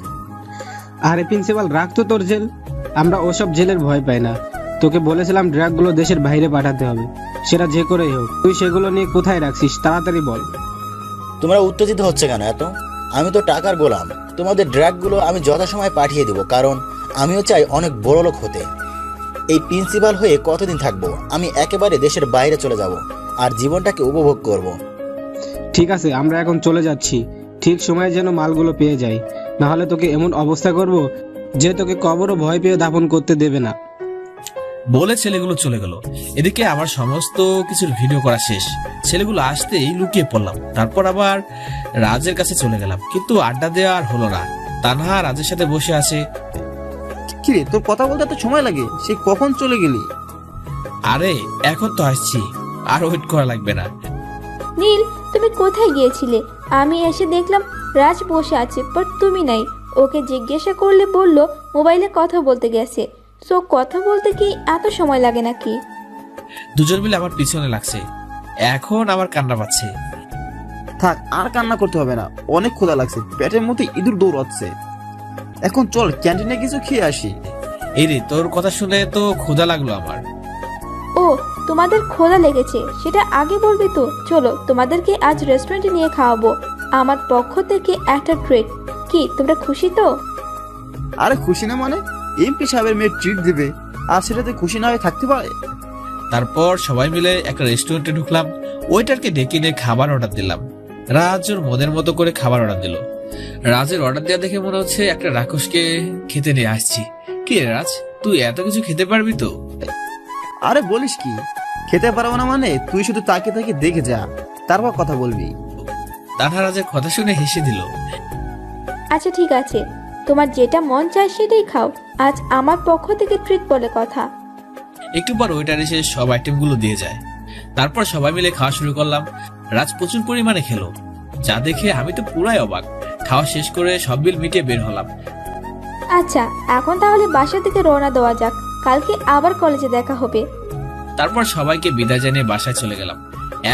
আরে প্রিন্সিপাল, রাখতো তোর জেল। আমরা ওসব জেলের ভয় পাই না। তোকে বলেছিলাম ড্রাগগুলো দেশের বাইরে পাঠাতে হবে, সেটা যে করেই হোক। তুই সেগুলো নিয়ে কোথায় রাখছিস তাড়াতাড়ি বল। তোমরা উত্তেজিত হচ্ছে কেন এত? আমি তো টাকার গোলাম। তোমাদের ড্রাগগুলো আমি যথাসময়ে পাঠিয়ে দেবো, কারণ আমিও চাই অনেক বড় লোক হতে। এই প্রিন্সিপাল হয়ে কতদিন থাকবো? আমি একেবারে দেশের বাইরে চলে যাব আর জীবনটাকে উপভোগ করব। ঠিক আছে, আমরা এখন চলে যাচ্ছি। ঠিক সময়ে যেন মালগুলো পেয়ে যাই, নাহলে তোকে এমন অবস্থা করব যে তোকে কবরও ভয় পেয়ে দাফন করতে দেবে না। বলে ছেলেগুলো চলে গেল। এদিকে আমার সমস্ত কিছুর ভিডিও করা শেষ। ছেলেগুলো আসতেই লুকিয়ে পড়লাম। তারপর আবার রাজের কাছে চলে গেলাম, কিন্তু আড্ডা দেওয়া আর হলো না। তানহা রাজের সাথে বসে আছে। কিরে, তোর কথা বলতে এত সময় লাগে? সে কখন চলে গেলি? আরে এখন তো আসছি, আর ওয়েট করা লাগবে না। নীল, তুমি কোথায় গিয়েছিলে? আমি এসে দেখলাম রাজ বসে আছে, বাট তুমি নাই। ওকে জিজ্ঞাসা করলে বলল মোবাইলে কথা বলতে গেছে। সো কথা বলতে কি এত সময় লাগে নাকি? দুজন মিলে আমার পিছনে লাগছে। এখন আমার কান্না পাচ্ছে। থাক, আর কান্না করতে হবে না, অনেক ক্ষুধা লাগছে, পেটের মধ্যে ইঁদুর দৌড়াচ্ছে। এখন চল ক্যান্টিনে কিছু খেয়ে আসি। এই রে, তোর কথা শুনে তো ক্ষুধা লাগলো আমার। ও, তোমাদের ক্ষুধা লেগেছে সেটা আগে বলবি তো। চলো, তোমাদেরকে আজ রেস্টুরেন্টে নিয়ে খাওয়াবো, আমার পক্ষ থেকে একটা ট্রিট। কি তোমরা খুশি তো? আরে খুশি না মানে? এমপি সাহেবের মেয়ে ট্রিট দিবে, আর সেটাতে খুশি না হয়ে থাকতে পারে? তারপর সবাই মিলে একটা রেস্টুরেন্টে ঢুকলাম। ওয়েটারকে ডেকে নিয়ে খাবার অর্ডার দিলাম। রাজ ওর মনের মতো করে খাবার অর্ডার দিল। রাজের অর্ডার দেওয়া দেখে মনে হচ্ছে একটা রাক্ষসকে খেতে নিয়ে আসছি। কি রে রাজ, তুই এত কিছু খেতে পারবি তো? আরে বলিস কি, খেতে পারবো না মানে? তুই শুধু তাকে তাকে দেখে যা, তারপর কথা বলবি। তানহা রাজের কথা শুনে হেসে দিল। আচ্ছা ঠিক আছে, তোমার যেটা মন চায় সেটাই খাও, আজ আমার পক্ষ থেকে ট্রিট বলে কথা। একটু পর ওয়েটার এসে সব আইটেমগুলো দিয়ে যায়। তারপর সবাই মিলে খাওয়া শুরু করলাম। রাজ প্রচুর পরিমাণে খেলো, যা দেখে আমি তো পুরাই অবাক। খাওয়া শেষ করে সব বিল মিটিয়ে বের হলাম। আচ্ছা, এখন তাহলে বাসা থেকে রওনা দেওয়া যাক, কালকে আবার কলেজে দেখা হবে। তারপর সবাইকে বিদায় জানিয়ে বাসায় চলে গেলাম।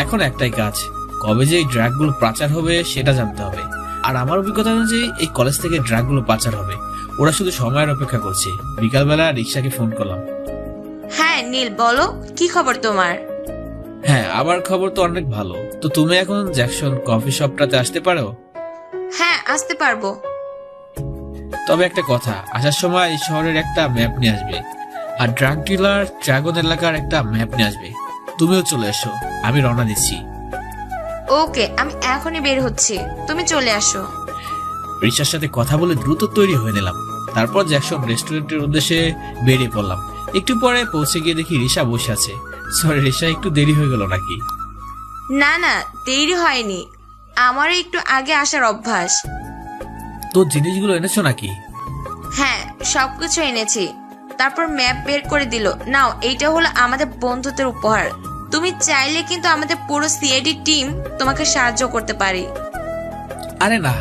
এখন একটাই কাজ, কবে যে এই ড্রাগগুলো পাচার হবে সেটা জানতে হবে। আর আমার অভিজ্ঞতা অনুযায়ী এই কলেজ থেকে ড্রাগগুলো পাচার হবে। ওরা শুধু সময়ের অপেক্ষা করছে। বিকালবেলা রিক্সাকে ফোন করলাম। হ্যাঁ নীল, বলো কি খবর তোমার? হ্যাঁ, আমার খবর তো অনেক ভালো। তো তুমি এখন জ্যাকসন কফি শপটাতে আসতে পারো? হ্যাঁ, আসতে পারবো। তবে একটা কথা, আসার সময় এই শহরের একটা ম্যাপ নিয়ে আসবে, আর ড্রাগ ডিলার ড্রাগন এলাকার একটা ম্যাপ নিয়ে আসবে। তুমিও চলে এসো, আমি রওনা দিচ্ছি। ওকে, আমি এখনই বের হচ্ছি, তুমি চলে আসো। রিসার সাথে কথা বলে দ্রুত তৈরি হয়ে নিলাম। তারপর জ্যাকসন রেস্টুরেন্টের উদ্দেশ্যে বেরিয়ে পড়লাম। একটু পরে পৌঁছে গিয়ে দেখি রিসা বসে আছে। সরি রিসা, একটু দেরি হয়ে গেল নাকি? না না, দেরি হয়নি, আমারও একটু আগে আসার অভ্যাস। তোর জিনিসগুলো এনেছো নাকি? হ্যাঁ, সবকিছু এনেছি। তারপর ম্যাপ বের করে দিল। নাও, এইটা হলো আমাদের বন্ধুত্বের উপহার। তুমি চাইলে কিন্তু আমাদের পুরো সিআইডি টিম তোমাকে সাহায্য করতে পারে। আরে না,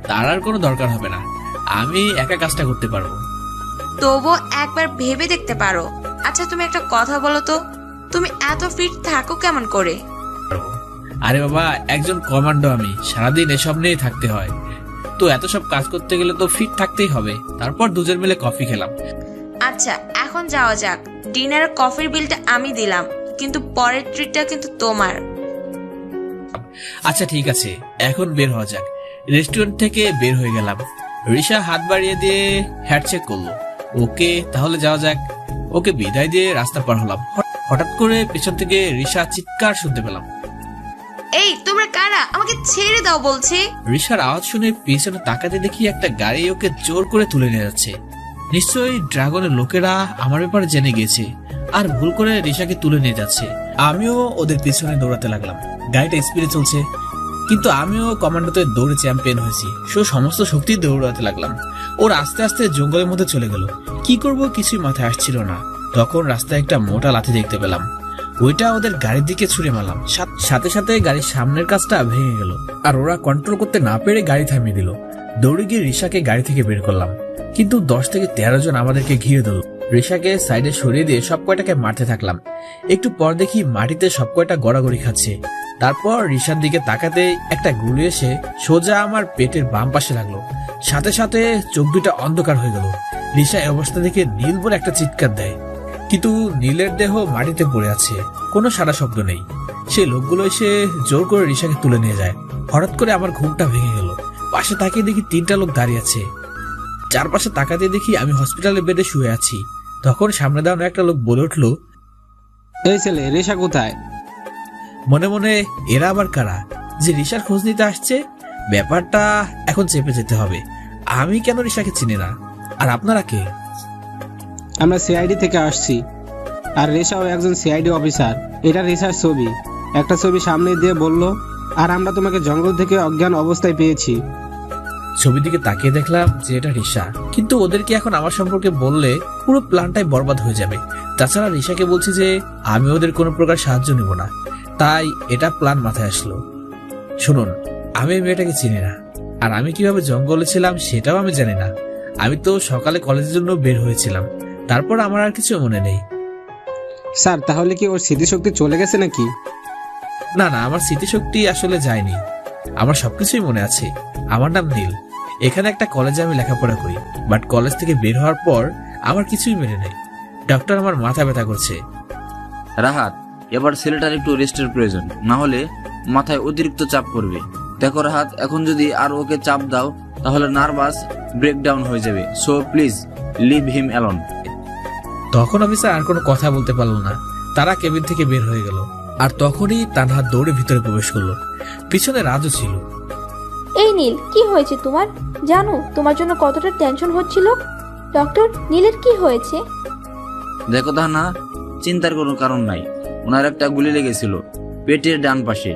তার আর কোনো দরকার হবে না, আমি একা কাজটা করতে পারবো। তবুও একবার ভেবে দেখতে পারো। আচ্ছা তুমি একটা কথা বলো তো, তুমি এত ফিট থাকো কেমন করে? আরে বাবা, একজন কমান্ডো আমি, সারাদিন এসব নিয়ে থাকতে হয়। তো এত সব কাজ করতে গেলে তো ফিট থাকতেই হবে। তারপর দুজন মিলে কফি খেলাম। আচ্ছা এখন যাওয়া যাক। ডিনারের কফির বিলটা আমি দিলাম, কিন্তু পরের ট্রিটটা কিন্তু তোমার। আচ্ছা ঠিক আছে, এখন বের হওয়া যাক। রেস্টুরেন্ট থেকে বের হয়ে গেলাম। রিসা হাত বাড়িয়ে দিয়ে হ্যান্ডশেক করলো। ওকে, তাহলে যাওয়া যাক। ওকে বিদায় দিয়ে রাস্তা পার হলাম। হঠাৎ করে পেছন থেকে রিসা চিৎকার শুনতে পেলাম। এই তোমরা কারা? আমাকে ছেড়ে দাও বলছি। রিসার আওয়াজ শুনে পেছনে তাকাতে দেখি একটা গাড়ি ওকে জোর করে তুলে নিয়ে যাচ্ছে। নিশ্চয়ই ড্রাগনের লোকেরা আমার ব্যাপারে জেনে গেছে আর ভুল করে রিসাকে তুলে নিয়ে যাচ্ছে। আমিও ওদের পিছনে দৌড়াতে লাগলাম। গাড়িটা স্পিডে চলছে, কিন্তু আমিও কমান্ডোতে দৌড়ে চ্যাম্পিয়ন হয়েছি। সমস্ত শক্তি দৌড়াতে লাগলাম। ওর আস্তে আস্তে জঙ্গলের মধ্যে চলে গেল। কি করব কিছুই মাথায় আসছিল না। তখন রাস্তায় একটা মোটা লাঠি দেখতে পেলাম। ওইটা ওদের গাড়ির দিকে ছুঁড়ে মারলাম। সাথে সাথে গাড়ির সামনের কাজটা ভেঙে গেল, আর ওরা কন্ট্রোল করতে না পেরে গাড়ি থামিয়ে দিল। দৌড়ে গিয়ে রিসাকে গাড়ি থেকে বের করলাম, কিন্তু 10 থেকে 13 জন আমাদেরকে ঘিরে ধরল। রিসাকে সাইডে সরিয়ে দিয়ে সব কয়টাকে মারতে থাকলাম। একটু পর দেখি মাটিতে সব কয়টা গড়াগড়ি খাচ্ছে। তারপর রিসার দিকে তাকাতে একটা গুলি এসে সোজা আমার পেটের বাম পাশে লাগলো। সাথে সাথে চোখ দুটা অন্ধকার হয়ে গেল। রিসা এই অবস্থা দেখে নীল বলে একটা চিৎকার দেয়, কিন্তু নীলের দেহ মাটিতে পড়ে আছে, কোনো সারা শব্দ নেই। সেই লোকগুলো এসে জোর করে রিসাকে তুলে নিয়ে যায়। হঠাৎ করে আমার ঘুমটা ভেঙে গেল। পাশে তাকিয়ে দেখি 3টা লোক দাঁড়িয়ে আছে। চারপাশে তাকাতে দেখি আমি হসপিটালের বেডে শুয়ে আছি। তখন সামনে দাঁড়ানো একটা লোক বলে উঠলো, এই ছেলে, রেশা কোথায়? মনে মনে এরা আবার কারা যে রিসার খোঁজ নিতে আসছে? ব্যাপারটা এখন চেপে যেতে হবে। আমি কেন রিসাকে চিনি না? আর আপনারা কে? আমরা সিআইডি থেকে আসছি, আর রেশাও একজন সিআইডি অফিসার। এটা রেশার ছবি, একটা ছবি সামনে দিয়ে বলল, আর আমরা তোমাকে জঙ্গল থেকে অজ্ঞান অবস্থায় পেয়েছি। ছবির দিকে তাকিয়ে দেখলাম যে এটা রিসা, কিন্তু ওদেরকে এখন আমার সম্পর্কে বললে পুরো প্ল্যানটাই বরবাদ হয়ে যাবে। তাছাড়া রিসাকে বলছি যে আমি ওদের কোনো প্রকার সাহায্য নেব না, তাই এটা প্ল্যান মাথায় আসলো। শুনুন, আমি এই মেয়েটাকে চিনি না, আর আমি কিভাবে জঙ্গলে ছিলাম সেটাও আমি জানি না। আমি তো সকালে কলেজের জন্য বের হয়েছিলাম, তারপর আমার আর কিছু মনে নেই। স্যার, তাহলে কি ওর স্মৃতিশক্তি চলে গেছে নাকি? না না, আমার স্মৃতিশক্তি আসলে যায়নি। আমার সবকিছুই মনে আছে। আমার নাম নীল। এখানে একটা কলেজে আমি লেখাপড়া করি, বাট কলেজ থেকে বের হওয়ার পর আমার কিছুই মেনে নেই। ডক্টর আমার মাথা ব্যথা করছে। রাহাত, এবার ছেলেটার একটু রেস্টের প্রয়োজন, না হলে মাথায় অতিরিক্ত চাপ পড়বে। দেখো রাহাত, এখন যদি আর ওকে চাপ দাও তাহলে নার্ভাস ব্রেকডাউন হয়ে যাবে। So please leave him alone. তখন অফিসার আর কোনো কথা বলতে পারলো না। তারা কেবিন থেকে বের হয়ে গেল। আর তখনই তানহা দৌড়ে ভিতরে প্রবেশ করলো। পিছনে রাজু ছিল। এই নীল, কি হয়েছে তোমার? জানো তোমার জন্য কতটা টেনশন হচ্ছিল। ডক্টর, নীলের কি হয়েছে? দেখো তাহনা, চিন্তার কোনো কারণ নাই। ওনার একটা গুলি লেগেছিল পেটের ডান পাশে।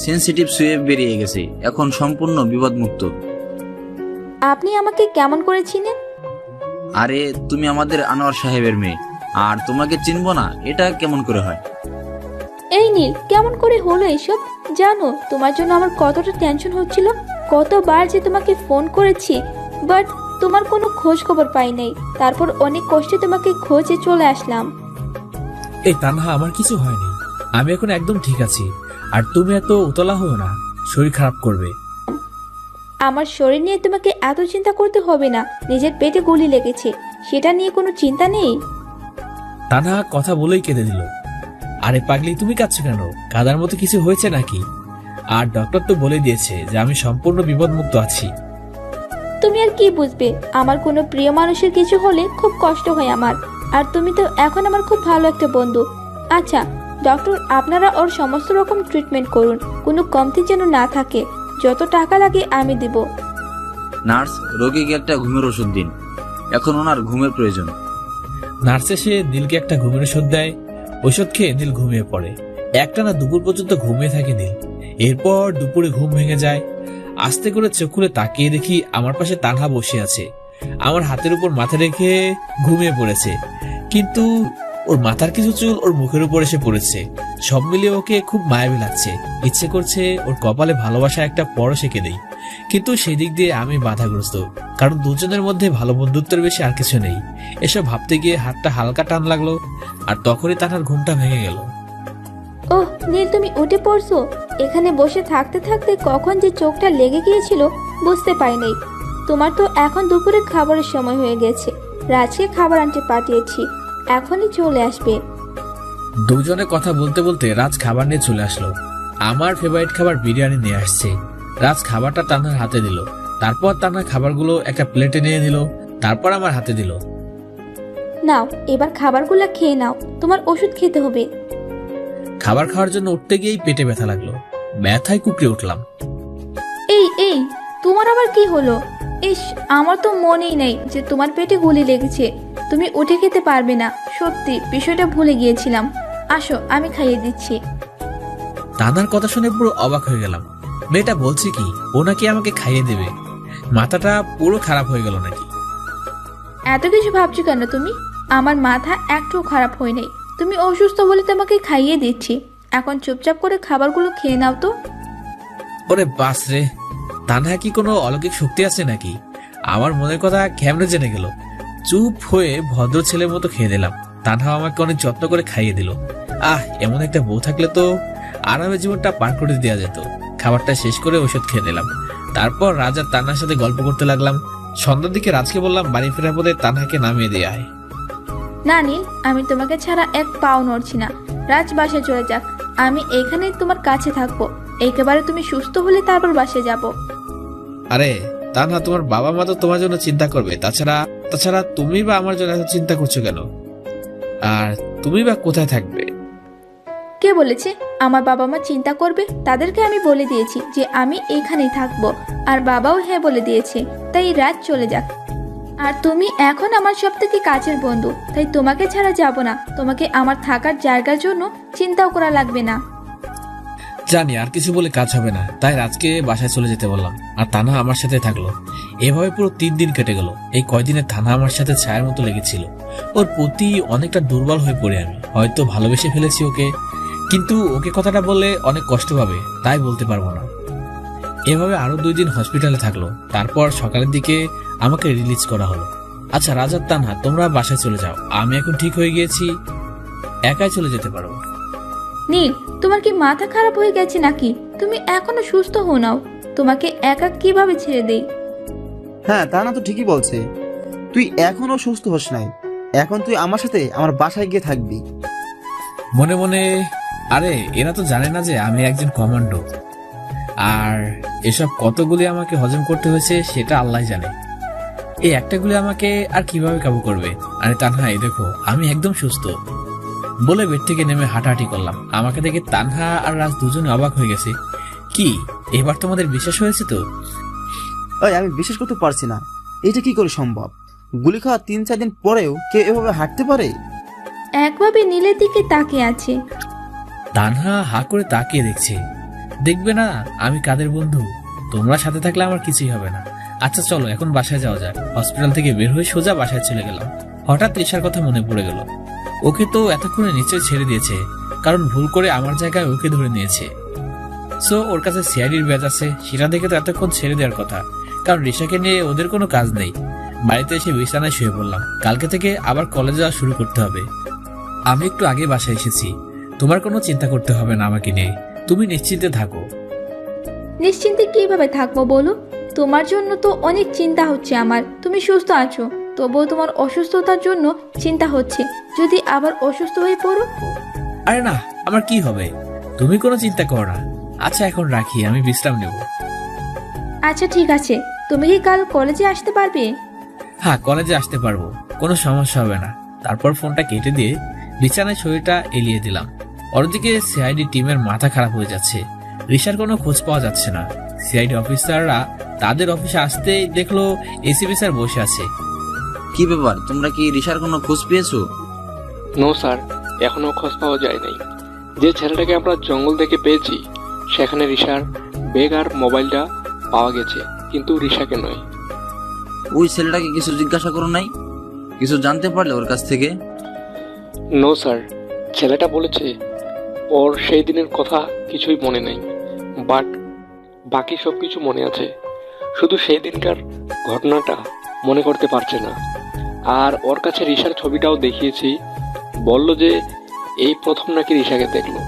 সেনসিটিভ সুয়ে বেরিয়ে গেছে, এখন সম্পূর্ণ বিপদমুক্ত। আপনি আমাকে কেমন করে চিনেন? আরে তুমি আমাদের আনোয়ার সাহেবের মেয়ে, আর তোমাকে চিনবো না এটা কেমন করে হয়? এই নীল, কেমন করে হলো এসব? জানো তোমার জন্য আমার কতটা টেনশন হচ্ছিল। কতবার যে তোমাকে ফোন করেছি, বাট তোমার কোনো খোঁজ খবর পাই নাই। তারপর অনেক কষ্টে তোমাকে খোঁজে চলে আসলাম। এই তানহা, আমার কিছু হয়নি। আমি এখন একদম ঠিক আছি। আর তুমি এত উতলা হও না, শরীর খারাপ করবে। আমার শরীর নিয়ে তোমাকে এত চিন্তা করতে হবে না। নিজের পেটে গুলি লেগেছে, সেটা নিয়ে কোনো চিন্তা নেই। তানহা কথা বলেই কেঁদে দিল। আরে পাগলি, তুমি কাঁদছো কেন? কাদার মতো কিছু হয়েছে নাকি? আর ডক্টর তো বলে দিয়েছে যে আমি সম্পূর্ণ বিপদমুক্ত আছি। তুমি আর কি বুঝবে? আমার কোনো প্রিয় মানুষের কিছু হলে খুব কষ্ট হয় আমার। আর তুমি তো এখন আমার খুব ভালো একটা বন্ধু। আচ্ছা ডক্টর, আপনারা ওর সমস্ত রকম ট্রিটমেন্ট করুন, কোনো কমতি যেন না থাকে। যত টাকা লাগে আমি দেব। নার্স, রোগীকে একটা ঘুমের ওষুধ দিন, এখন ওনার ঘুমের প্রয়োজন। নার্স এসে নীলকে একটা ঘুমের ওষুধ দেয়। ওষুধ খেয়ে নীল ঘুমিয়ে পড়ে। একটানা দুপুর পর্যন্ত ঘুমিয়ে থাকে নীল। এরপর দুপুরে ঘুম ভেঙে যায়। আস্তে করে চোখ খুলে তাকিয়ে দেখি আমার পাশে তানহা বসে আছে। আমার হাতের উপর মাথা রেখে ঘুমিয়ে পড়েছে। কিন্তু ওর মাথার কিছু চুল ওর মুখের উপর এসে পড়েছে। সব মিলিয়ে ওকে খুব মায়াবী লাগছে। ইচ্ছে করছে ওর কপালে ভালোবাসা একটা পরশ এঁকে দেই। কিন্তু সেদিক দিয়ে আমি বাধাগ্রস্ত, কারণ দুজনের মধ্যে ভালো বন্ধুত্বের বেশি আর কিছু নেই। এসব ভাবতে গিয়ে হাতটা হালকা টান লাগলো। আর তখনই তানহার ঘুমটা ভেঙে গেল। ওহ নীল, তুমি উঠে পড়ছো? এখানে বসে থাকতে থাকতে কখন যে চোখটা লেগে গিয়েছিল বুঝতে পারি নাই। তোমার তো এখন দুপুরে খাবারের সময় হয়ে গেছে। রাজকে খাবার আনতে পাঠিয়েছি, এখনই চলে আসবে। দুজনে কথা বলতে বলতে রাজ খাবার নিয়ে চলে আসলো। আমার ফেভারিট খাবার বিরিয়ানি নিয়ে আসছে। রাজ খাবারটা তানহার হাতে দিল। তারপর তানহা খাবারগুলো একটা প্লেটে নিয়ে দিল। তারপর আমার হাতে দিল। নাও, এবার খাবারগুলো খেয়ে নাও, তোমার ওষুধ খেতে হবে। খাবার খাওয়ার জন্য উঠতে গিয়েই পেটে ব্যথা লাগলো। ব্যথায় কুকড়ে উঠলাম। এই তোমার আবার কি হলো? ইস, আমার তো মনেই নেই যে তোমার পেটে গুলি লেগেছে। তুমি উঠে খেতে পারবে না। সত্যি বিষয়টা ভুলে গিয়েছিলাম। আসো, আমি খাইয়ে দিচ্ছি। তানহার কথা শুনে পুরো অবাক হয়ে গেলাম। মেয়েটা বলছে কি ও নাকি আমাকে খাইয়ে দেবে? মাথাটা পুরো খারাপ হয়ে গেল নাকি? এত কিছু ভাবছো কেন তুমি? আমার মাথা একটু খারাপ হয় নাই। তুমি অসুস্থ বলে তোমাকে খাইয়ে দিচ্ছি। এখন চুপচাপ করে খাবারগুলো খেয়ে নাও তো। ওরে বাস রে, তানহা কি কোনো অলৌকিক শক্তি আছে নাকি? আমার মনের কথা কেমনে জেনে গেল? চুপ হয়ে ভদ্র ছেলের মতো খেয়ে দিলাম। তানহা আমাকে অনেক যত্ন করে খাইয়ে দিল। এমন একটা বউ থাকলে তো আরামে জীবনটা পার করে দেওয়া যেত। খাবারটা শেষ করে ওষুধ খেয়ে দিলাম। তারপর রাজ আর তানহার সাথে গল্প করতে লাগলাম। সন্ধ্যার দিকে রাজকে বললাম বাড়ি ফেরার পথে তানহাকে নামিয়ে দিয়ে আয়। না নীল, আমি তোমাকে ছাড়া এক পাও নড়ছি না। রাজ বাসায় চলে যাক, আমি এখানেই তোমার কাছে থাকবো। একেবারে তুমি সুস্থ হলে তারপর বাসায় যাব। আরে তানহা, তোমার বাবা মা তো তোমার জন্য চিন্তা করবে। তাছাড়া তুমি বা আমার জন্য এত চিন্তা করছো কেন? আর তুমি বা কোথায় থাকবে? কে বলেছে আমার বাবা মা চিন্তা করবে? তাদেরকে আমি বলে দিয়েছি যে আমি এখানেই থাকবো। আর বাবাও হ্যাঁ বলে দিয়েছে। তাই রাজ চলে যাক। আর তুমি এখন আমার সব থেকে কাছের বন্ধু, তাই তোমাকে ছাড়া যাব না। তোমাকে আমার থাকার জায়গার জন্য চিন্তাও করা লাগবে না। জানি আর কিছু বলে কাজ হবে না, তাই রাজকে বাসায় চলে যেতে বললাম। আর তানহা আমার সাথে থাকলো। এভাবে পুরো 3 দিন কেটে গেল। এই কয়দিনে তানহা আমার সাথে ছায়ার মতো লেগেছিল। ওর প্রতি অনেকটা দুর্বল হয়ে পড়ে আমি। হয়তো ভালোবেসে ফেলেছি ওকে, কিন্তু ওকে কথাটা বললে অনেক কষ্ট পাবে, তাই বলতে পারবো না। এভাবে আরো 2 দিন হসপিটালে থাকলো। তারপর সকালের দিকে আমাকে রিলিজ করা হলো। আচ্ছা রাজার তানহা, তোমরা বাসায় চলে যাও। আমি এখন ঠিক হয়ে গিয়েছি, একাই চলে যেতে পারো। নীল, তোমার কি মাথা খারাপ হয়ে গেছে নাকি? তুমি এখনো সুস্থ হও নাও। তোমাকে একা কিভাবে ছেড়ে দেই? হ্যাঁ, তা না তো ঠিকই বলছে। তুই এখনো সুস্থ হস নাই, এখন তুই আমার সাথে আমার বাসায় গিয়ে থাকবি। মনে মনে, আরে এরা তো জানে না যে আমি একজন কমান্ডো, আর এসব কতগুলি আমাকে হজম করতে হয়েছে সেটা আল্লাহ জানে। এই একটা গুলি আমাকে আর কিভাবে কাবু করবে? আরে তানহা, এই দেখো আমি একদম সুস্থ। বলে বেড থেকে নেমে হাঁটাহাঁটি করলাম। আমাকে দেখে তানহা আর রাজ দুজনে অবাক হয়ে গেছে। কি এবার তোমাদের বিশ্বাস হয়েছে তো? ওই, আমি বিশ্বাস করতে পারছি না, এটা কি করে সম্ভব? গুলি খাওয়া 3-4 দিন পরেও কেউ এভাবে হাঁটতে পারে? একভাবে নীলের দিকে তাকিয়ে আছে। তানহা হা করে তাকিয়ে দেখছে। দেখবে না আমি কাদের বন্ধু? তোমরা সাথে থাকলে আমার কিছুই হবে না। আচ্ছা চলো এখন বাসায় যাওয়া যাক। হসপিটাল থেকে বের হয়ে সোজা বাসায় চলে গেলাম। হঠাৎ রিশার কথা মনে পড়ে গেল। ওকে তো এতক্ষণে নিশ্চয় ছেড়ে দিয়েছে, কারণ ভুল করে আমার জায়গায় ওকে ধরে নিয়েছে। সো ওর কাছে সিআইডির ব্যাচ আছে, সেটা দেখে তো এতক্ষণ ছেড়ে দেওয়ার কথা, কারণ রিশাকে নিয়ে ওদের কোনো কাজ নেই। বাড়িতে এসে বিছানায় শুয়ে পড়লাম। কালকে থেকে আবার কলেজে যাওয়া শুরু করতে হবে। আমি একটু আগে বাসায় এসেছি, তোমার কোনো চিন্তা করতে হবে না আমাকে নিয়ে। তুমি নিশ্চিন্তে থাকো। নিশ্চিন্তে কিভাবে থাকবো বলো? তোমার জন্য তো অনেক চিন্তা হচ্ছে আমার। তুমি সুস্থ আছো, তবুও তোমার অসুস্থতার জন্য চিন্তা হচ্ছে যদি আবার অসুস্থ হয়ে পড়ো। আরে না, আমার কি হবে? তুমি কোনো চিন্তা করো না। আচ্ছা এখন রাখি, আমি বিশ্রাম নেব। আচ্ছা ঠিক আছে, তুমি কি কাল কলেজে আসতে পারবে? হ্যাঁ, কলেজে আসতে পারবো, কোনো সমস্যা হবে না। তারপর ফোনটা কেটে দিয়ে বিছানায় শরীরটা এলিয়ে দিলাম। অন্যদিকে সিআইডি টিমের মাথা খারাপ হয়ে যাচ্ছে। রিশার কোনো খোঁজ পাওয়া যাচ্ছে না। সিআইডি অফিসাররা তাদের অফিসে আসতেই দেখলো এসিপি স্যার বসে আছে। কি ব্যাপার, তোমরা কি রিশার কোনো খোঁজ পেয়েছো? নো স্যার, এখনো খোঁজ পাওয়া যায় নাই। যে ছেলেটাকে আমরা জঙ্গল থেকে পেয়েছি সেখানে রিশার ব্যাগ আর মোবাইলটা পাওয়া গেছে, কিন্তু রিশাকে নয়। ওই ছেলেটাকে কিছু জিজ্ঞাসা করো নাই? কিছু জানতে পারলে ওর কাছ থেকে? নো স্যার, ছেলেটা বলেছে ওর সেই দিনের কথা কিছুই মনে নেই, বাট বাকি সব কিছু মনে আছে। শুধু সেই দিনকার ঘটনাটা মনে করতে পারছে না। আর ওর কাছে রিশার ছবিটাও দেখিয়েছি, বলল যে এই প্রথম নাকি রিশাকে দেখলো।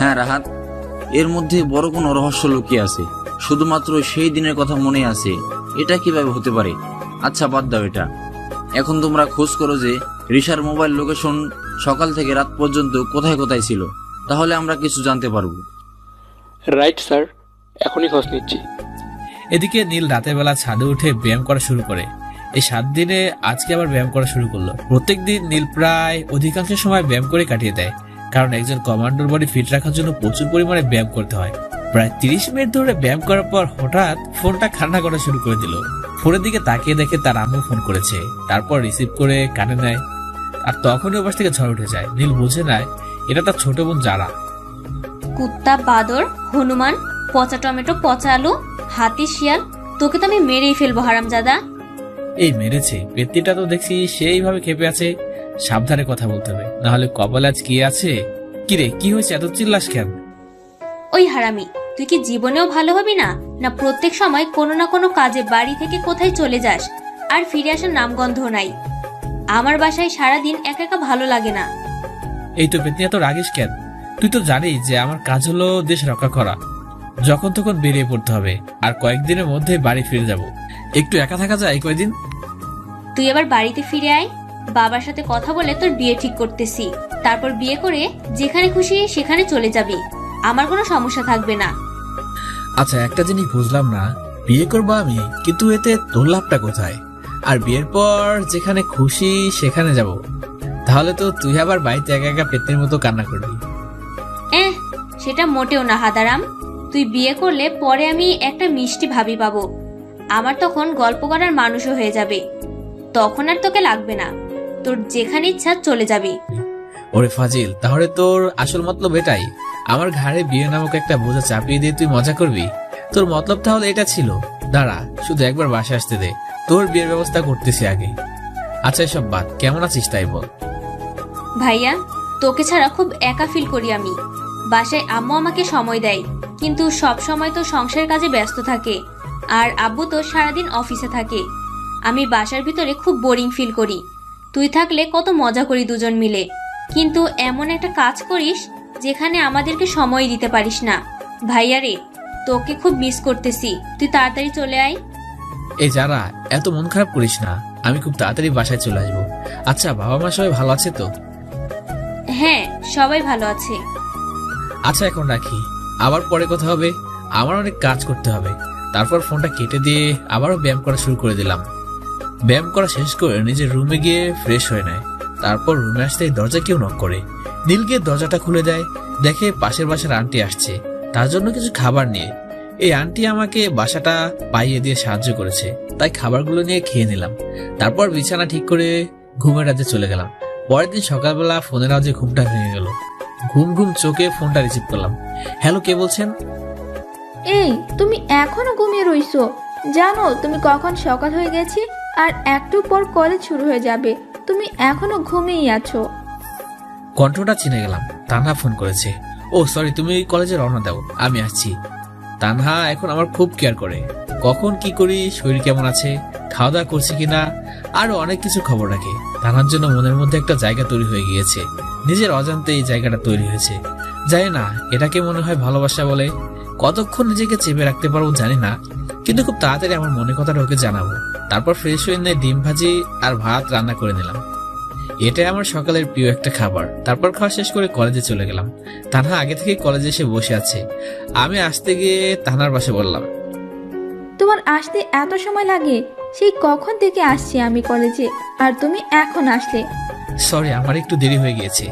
হ্যাঁ রাহাত, এর মধ্যে বড় কোনো রহস্য লুকিয়ে আছে। শুধুমাত্র সেই দিনের কথা মনে আছে, এটা কিভাবে হতে পারে? আচ্ছা বাদ দাও এটা। এখন তোমরা খোঁজ করো যে রিশার মোবাইল লোকেশন সকাল থেকে রাত পর্যন্ত কোথায় কোথায় ছিল, তাহলে আমরা কিছু জানতে পারবো। রাইট স্যার, এখনই খোঁজ নিচ্ছি। এদিকে নীল রাতের বেলা ছাদে উঠে ব্যায়াম করা শুরু করে। এই 7 দিনে আজকে আবার ব্যায়াম করা শুরু করলো। প্রত্যেকদিন নীল প্রায় অধিকাংশ সময় ব্যায়াম করে কাটিয়ে দেয়, কারণ একজন কমান্ডোর বডি ফিট রাখার জন্য প্রচুর পরিমাণে ব্যায়াম করতে হয়। প্রায় 30 মিনিট ধরে ব্যায়াম করার পর হঠাৎ ফোনটা কান্না করা শুরু করে দিল। ফোনের দিকে তাকিয়ে দেখে তার আম্মু ফোন করেছে। তারপর রিসিভ করে কানে নেয়, আর তখনই ওপাশ থেকে ঝড় উঠে যায়। নীল বুঝে নেয় এটা তার ছোট বোন যারা। কুত্তা, বাদর, হনুমান, পচা টমেটো, পচা আলু, হাতি, শিয়াল, তোকে তো আমি মেরেই ফেলবো হারামজাদা। এই মেরেছে পেত্তিটা তো দেখছি সেইভাবে খেপে আছে। সাবধানে কথা বলতে হবে, না হলে কপালে আজ কি আছে। কিরে, কি হয়েছে, এত চিল্লাস কেন? ওই হারামি, তুই কি জীবনেও ভালো হবি না? না প্রত্যেক সময় কোনো না কোনো কাজে বাড়ি থেকে কোথায় চলে যাস, আর ফিরে আসার নামগন্ধ নাই। আমার বাসায় সারাদিন একা একা ভালো লাগে না। এই তো পেতনি, এত রাগিস কেন? তুই তো জানিস যে আমার কাজ হলো দেশ রক্ষা করা। যখন তখন বেরিয়ে পড়তে হবে, আর কয়েকদিনের মধ্যে বাড়ি ফিরে যাব। একটু একা থাকা যায় কয়েকদিন। তুই আবার বাড়িতে ফিরে আয়, বাবার সাথে কথা বলে তোর বিয়ে ঠিক করতেছি। তারপর বিয়ে করে যেখানে খুশি সেখানে চলে যাবি, আমার কোনো সমস্যা থাকবে না। আচ্ছা একটা জিনিস বুঝলাম না, বিয়ে করবো আমি, কিন্তু এতে তোর লাভটা কোথায়? আর বিয়ের পর যেখানে খুশি সেখানে যাব, তাহলে তো তুই আবার বাড়িতে একা একা পেতনির মতো কান্না করবি। সেটা মোটেও না হাদারাম। তুই বিয়ে করলে পরে আমি একটা মিষ্টি ভাবি পাবো, আমার তখন গল্প করার মানুষও হয়ে যাবে। তখন আর তোকে লাগবে না, তোর যেখানে ইচ্ছা চলে যাবি। ওরে ফাজিল, তাহলে তোর আসল মতলব এটাই? আমার ঘাড়ে বিয়ে নামক একটা বোঝা চাপিয়ে দিয়ে তুই মজা করবি? তোর মতলব তাহলে এটা ছিল? দাঁড়া, শুধু একবার বাসায় আসতে দে, তোর বিয়ের ব্যবস্থা করতেছি আগে। আচ্ছা এসব বাদ, কেমন আছিস তাই বল। ভাইয়া, তোকে ছাড়া খুব একা ফিল করি আমি। বাসায় আম্মু আমাকে সময় দেয়, কিন্তু সব সময় তো সংসারের কাজে ব্যস্ত থাকে, আর আব্বু তো সারাদিন অফিসে থাকে। আমি বাসার ভিতরে খুব বোরিং ফিল করি। তুই থাকলে কত মজা করি দুজন মিলে, কিন্তু এমন একটা কাজ করিস যেখানে আমাদেরকে সময় দিতে পারিস না। ভাইয়া রে, তোকে খুব মিস করতেছি, তুই তাড়াতাড়ি চলে আয়। এই যারা, এত মন খারাপ করিস না, আমি খুব তাড়াতাড়ি বাসায় চলে আসবো। আচ্ছা, বাবা মা সবাই ভালো আছে তো? হ্যাঁ, সবাই ভালো আছে। আচ্ছা, এখন রাখি, আবার পরে কথা হবে, আমার অনেক কাজ করতে হবে। তারপর ফোনটা কেটে দিয়ে আবারও ব্যায়াম করা শুরু করে দিলাম। ব্যায়াম করা শেষ করে নিজের রুমে গিয়ে ফ্রেশ হয়ে নেয়। তারপর রুমে আসতেই দরজা কেউ নক করে। নীল গিয়ে দরজাটা খুলে দেয়, দেখে পাশের বাসার আন্টি আসছে তার জন্য কিছু খাবার নিয়ে। এই আন্টি আমাকে বাসাটা পাইয়ে দিয়ে সাহায্য করেছে, তাই খাবারগুলো নিয়ে খেয়ে নিলাম। তারপর বিছানা ঠিক করে ঘুমের রাজ্যে চলে গেলাম। পরের দিন সকালবেলা ফোনের আওয়াজে ঘুমটা ভেঙে গেল। ঘুম ঘুম চোখে ফোনটা রিসিভ করলাম। হ্যালো, কে বলছেন? এই, তুমি এখনো ঘুমিয়ে রইছো? জানো তুমি কখন সকাল হয়ে গেছে, আর একটু পর কলেজ শুরু হয়ে যাবে, তুমি এখনো ঘুমিয়েই আছো। কণ্ঠটা চিনে গেলাম। তানহা ফোন করেছে। ও সরি, তুমি কলেজে রওনা দাও, আমি আসছি। তানহা এখন আমার খুব কেয়ার করে, কখন কি করি, শরীর কেমন আছে, খাওয়া দাওয়া করছি কিনা, আরো অনেক কিছু খবর রাখে। তানহার জন্য মনের মধ্যে একটা জায়গা তৈরি হয়ে গিয়েছে, নিজের অজান্তে এই জায়গাটা তৈরি হয়েছে। জানি না এটাকে মনে হয় ভালোবাসা বলে। কতক্ষণ নিজেকে চেপে রাখতে পারবো জানি না, কিন্তু খুব তাড়াতাড়ি আমার মনের কথাটা ওকে জানাবো। তারপর ফ্রেশ হয়ে নিয়ে ডিম ভাজি আর ভাত রান্না করে নিলাম। এটাই আমার সকালের প্রিয় একটা খাবার। তারপর খাওয়া শেষ করে কলেজে চলে গেলাম। তানহা আগে থেকে কলেজে এসে বসে আছে। আমি আসতে গিয়ে তানহার পাশে বললাম, তোমার আসতে এত সময় লাগে? সেই কখন থেকে আসছি আমি কলেজে, আর তুমি এখন আসলে? সরি, আমার একটু দেরি হয়ে গিয়েছে।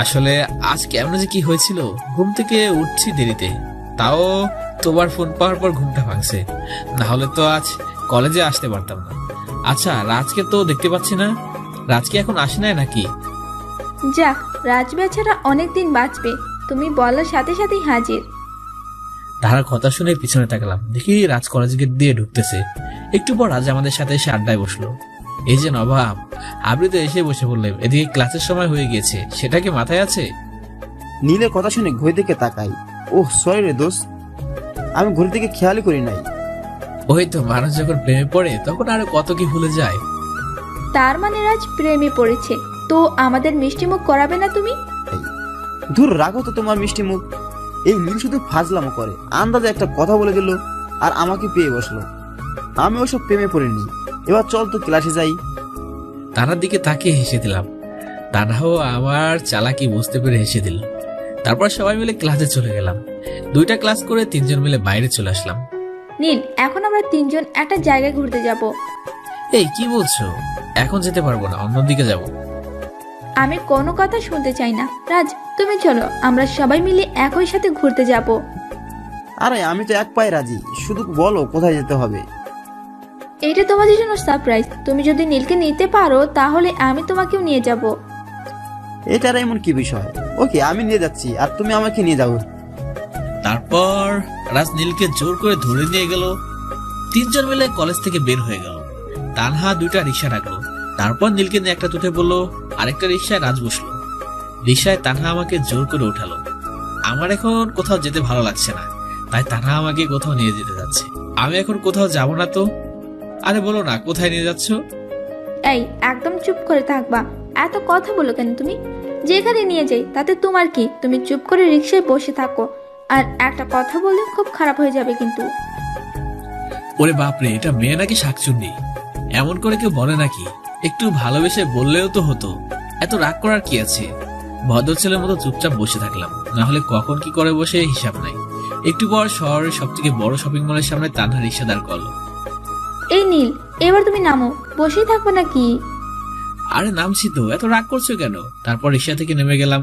আসলে আজ কেমন যে কি হয়েছিল, ঘুম থেকে উঠছি দেরিতে, তাও তোমার ফোন পাওয়ার পর ঘুমটা ভাঙছে, না হলে তো আজ কলেজে আসতে পারতাম না। আচ্ছা, রাজকে তো দেখতে পাচ্ছি না, রাজকে এখন আসে নাই নাকি? যাক, রাজ বেচারা অনেকদিন বাঁচবে, তুমি বলার সাথে সাথেই হাজির। তাহার কথা শুনে পিছনে তাকালাম, দেখি রাজ কলেজ গেট দিয়ে ঢুকতেছে। একটু পর রাজ আমাদের সাথে এসে আড্ডায় বসলো। এই যে নবাব, আপনি তো এসে বসে বললেন, এদিকে ক্লাসের সময় হয়ে গিয়েছে, সেটা কি মাথায় আছে? নীলের কথা শুনে ঘড়ি দিকে তাকাই। ওহ সরি রে দোস্ত, আমি ঘড়ি দিকে খেয়ালই করি নাই। ওই তো, মানুষ যখন প্রেমে পড়ে তখন আরো কত কি ভুলে যায়। তার মানে রাজ প্রেমে পড়েছে, তো আমাদের মিষ্টিমুখ করাবে না তুমি? দূর রাখো তো তোমার মিষ্টি মুখ। এই নীল শুধু ফাজলামো করে, আন্দাজে একটা কথা বলে দিল আর আমাকে পেয়ে বসলো। আমি ওসব প্রেমে পড়িনি। এবার চল তো ক্লাসে যাই। তানার দিকে তাকিয়ে হেসে দিলাম। তানাও আমার চালাকি বুঝতে পেরে হেসে দিল। তারপর সবাই মিলে ক্লাসে চলে গেলাম। 2টা ক্লাস করে 3জন মিলে বাইরে চলে আসলাম। নীল, এখন আমরা 3জন একটা জায়গায় ঘুরতে যাব। এই কি বলছো? এখন যেতে পারবো না, অন্যদিকে যাব। আমি কোনো কথা শুনতে চাই না। রাজ, তুমি চলো, আমরা সবাই মিলে একই সাথে ঘুরতে যাব। আরে আমি তো এক পায়ে রাজি, শুধু বলো কোথায় যেতে হবে। এটা তোমাদের জন্য সারপ্রাইজ। তুমি যদি নীলকে নিতে পারো তাহলে আমি তোমাকেও নিয়ে যাব। এটার এমন কি বিষয়? ওকে, আমি নিয়ে যাচ্ছি আর তুমি আমাকে নিয়ে যাও। তারপর রাজ নীলকে জোর করে ধরে নিয়ে গেল। 3জন মিলে কলেজ থেকে বের হয়ে গেল। তানহা 2টা রিক্সা রাখলো। তারপর নীলকে নিয়ে একটা তুঠে বললো, আরেকটা রিক্সায় রাজ বসলো। রিক্সায় তানহা আমাকে জোর করে উঠালো। আমার এখন কোথাও যেতে ভালো লাগছে না, তাই তানহা আমাকে কোথাও নিয়ে যেতে যাচ্ছে। আমি এখন কোথাও যাব না তো। আরে বলো না, কোথায় নিয়ে যাচ্ছ? এই, একদম চুপ করে থাকবা। এত কথা বলো কেন তুমি? যেখানে নিয়ে যাই তাতে তোমার কি? তুমি চুপ করে রিক্সায় বসে থাকো, আর একটা কথা বললে খুব খারাপ হয়ে যাবে কিন্তু। ওরে বাপরে, এটা মেয়ে নাকি শাকচুন্নি? এমন করে কেউ বলে নাকি? একটু ভালোবেসে বললেও তো হতো, এত রাগ করার কি আছে? ভদ্র ছেলের মতো চুপচাপ বসে থাকলাম, না হলে কখন কি করে বসে হিসাব নাই। একটু পর শহরের সব থেকে বড় শপিং মলের সামনে তানহা রিক্সা দাঁড় করলো। এই নীল, এবার তুমি নামো, বসেই থাকবে নাকি? আরে নামছি তো, এত রাগ করছো কেন? তারপর রিক্সা থেকে নেমে গেলাম।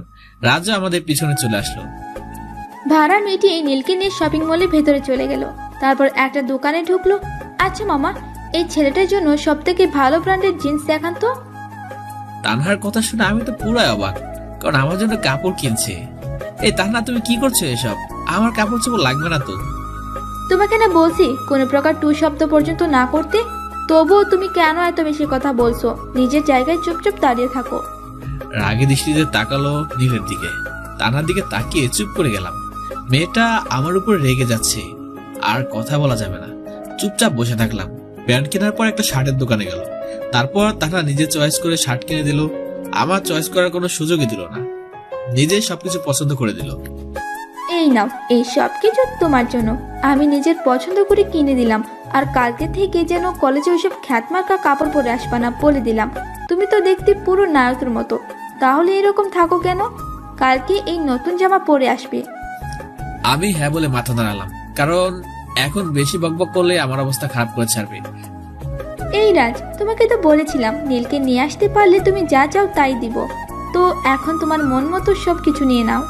রাজা আমাদের পিছনে চলে আসলো। ভাড়া মিটিয়ে নীলকে নিয়ে শপিং মলের ভেতরে চলে গেল। তারপর একটা দোকানে ঢুকলো। আচ্ছা মামা, এই ছেলেটার জন্য সব থেকে ভালো ব্র্যান্ডের জিন্স দেখান তো। তানহার কথা শুনে আমি তো পুরাই অবাক, কারণ আমার জন্য কাপড় কিনছে। এই তানহা, তুমি কি করছো এসব? আমার কাপড় চোপড় লাগবে না তো। তোমাকে না বলছি কোনো প্রকার টু শব্দ পর্যন্ত না করতে, তবুও তুমি কেন এত বেশি কথা বলছো? নিজের জায়গায় চুপচাপ দাঁড়িয়ে থাকো। রাগে দৃষ্টিতে তাকালো নীলের দিকে। তানহার দিকে তাকিয়ে চুপ করে গেলাম। মেয়েটা আমার উপর রেগে যাচ্ছে, আর কথা বলা যাবে না। চুপচাপ বসে থাকলাম। প্যান্ট কেনার পর একটা শার্টের দোকানে গেল। তারপর তারা নিজে চয়েস করে শার্ট কিনে দিল। আমার চয়েস করার কোনো সুযোগই দিল না, নিজে সবকিছু পছন্দ করে দিল। এই নাও, এই সব কিছু তোমার জন্য। আমি নিজের পছন্দ করে কিনে দিলাম। আর কালকে থেকে যেন কলেজে ওইসব খ্যাতমার্কা কাপড় পরে আসবা না বলে দিলাম। তুমি তো দেখতে পুরো নায়কের মতো, তাহলে এরকম থাকো কেন? কালকে এই নতুন জামা পরে আসবে। আমি হ্যাঁ বলে মাথা নাড়ালাম, কারণ এখন বেশি বকবক করলে আমার অবস্থা খারাপ করে ছাড়বে। এই রাজ, তোমাকে তো বলেছিলাম নীলকে নিয়ে আসতে পারলে তুমি যা চাও তাই দিব। তো এখন তোমার মন মতো সব কিছু নিয়ে নাও।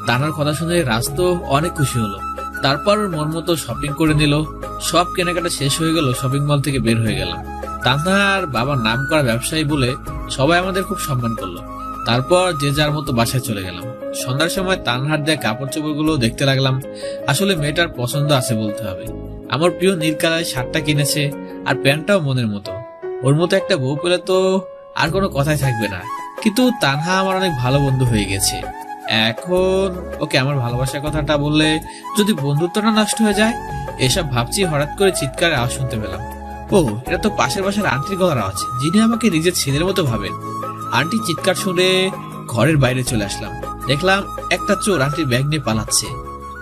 তানার কথা শুনে রাজ তো অনেক খুশি হলো। তারপর ওর মন মতো শপিং করে নিল। সব কেনাকাটা শেষ হয়ে গেল, শপিং মল থেকে বের হয়ে গেলাম। তানহার বাবার নাম করা ব্যবসায়ী বলে সবাই আমাদের খুব সম্মান করলো। তারপর যে যার মতো বাসায় চলে গেলাম। সন্ধ্যার সময় তানহার দেয়া কাপড় চোপড় গুলো দেখতে লাগলাম। আসলে মেয়েটার পছন্দ আছে বলতে হবে। আমার প্রিয় নীল কালারের শার্টটা কিনেছে, আর প্যান্টটাও মনের মতো। ওর মতো একটা বউ পেলে তো আর কোনো কথাই থাকবে না। কিন্তু তানহা আমার অনেক ভালো বন্ধু হয়ে গেছে। এখন ওকে আমার ভালোবাসার কথাটা বললে যদি বন্ধুত্বটা নষ্ট হয়ে যায়, এসব ভাবছি হঠাৎ করে চিৎকারের আওয়াজ শুনতে পেলাম। ও, এটা তো পাশের বাসার আন্টির গলার আওয়াজ, যিনি আমাকে নিজের ছেলের মতো ভাবেন। আন্টি চিৎকার শুনে ঘরের বাইরে চলে আসলাম। দেখলাম একটা চোর আন্টির ব্যাগ নিয়ে পালাচ্ছে।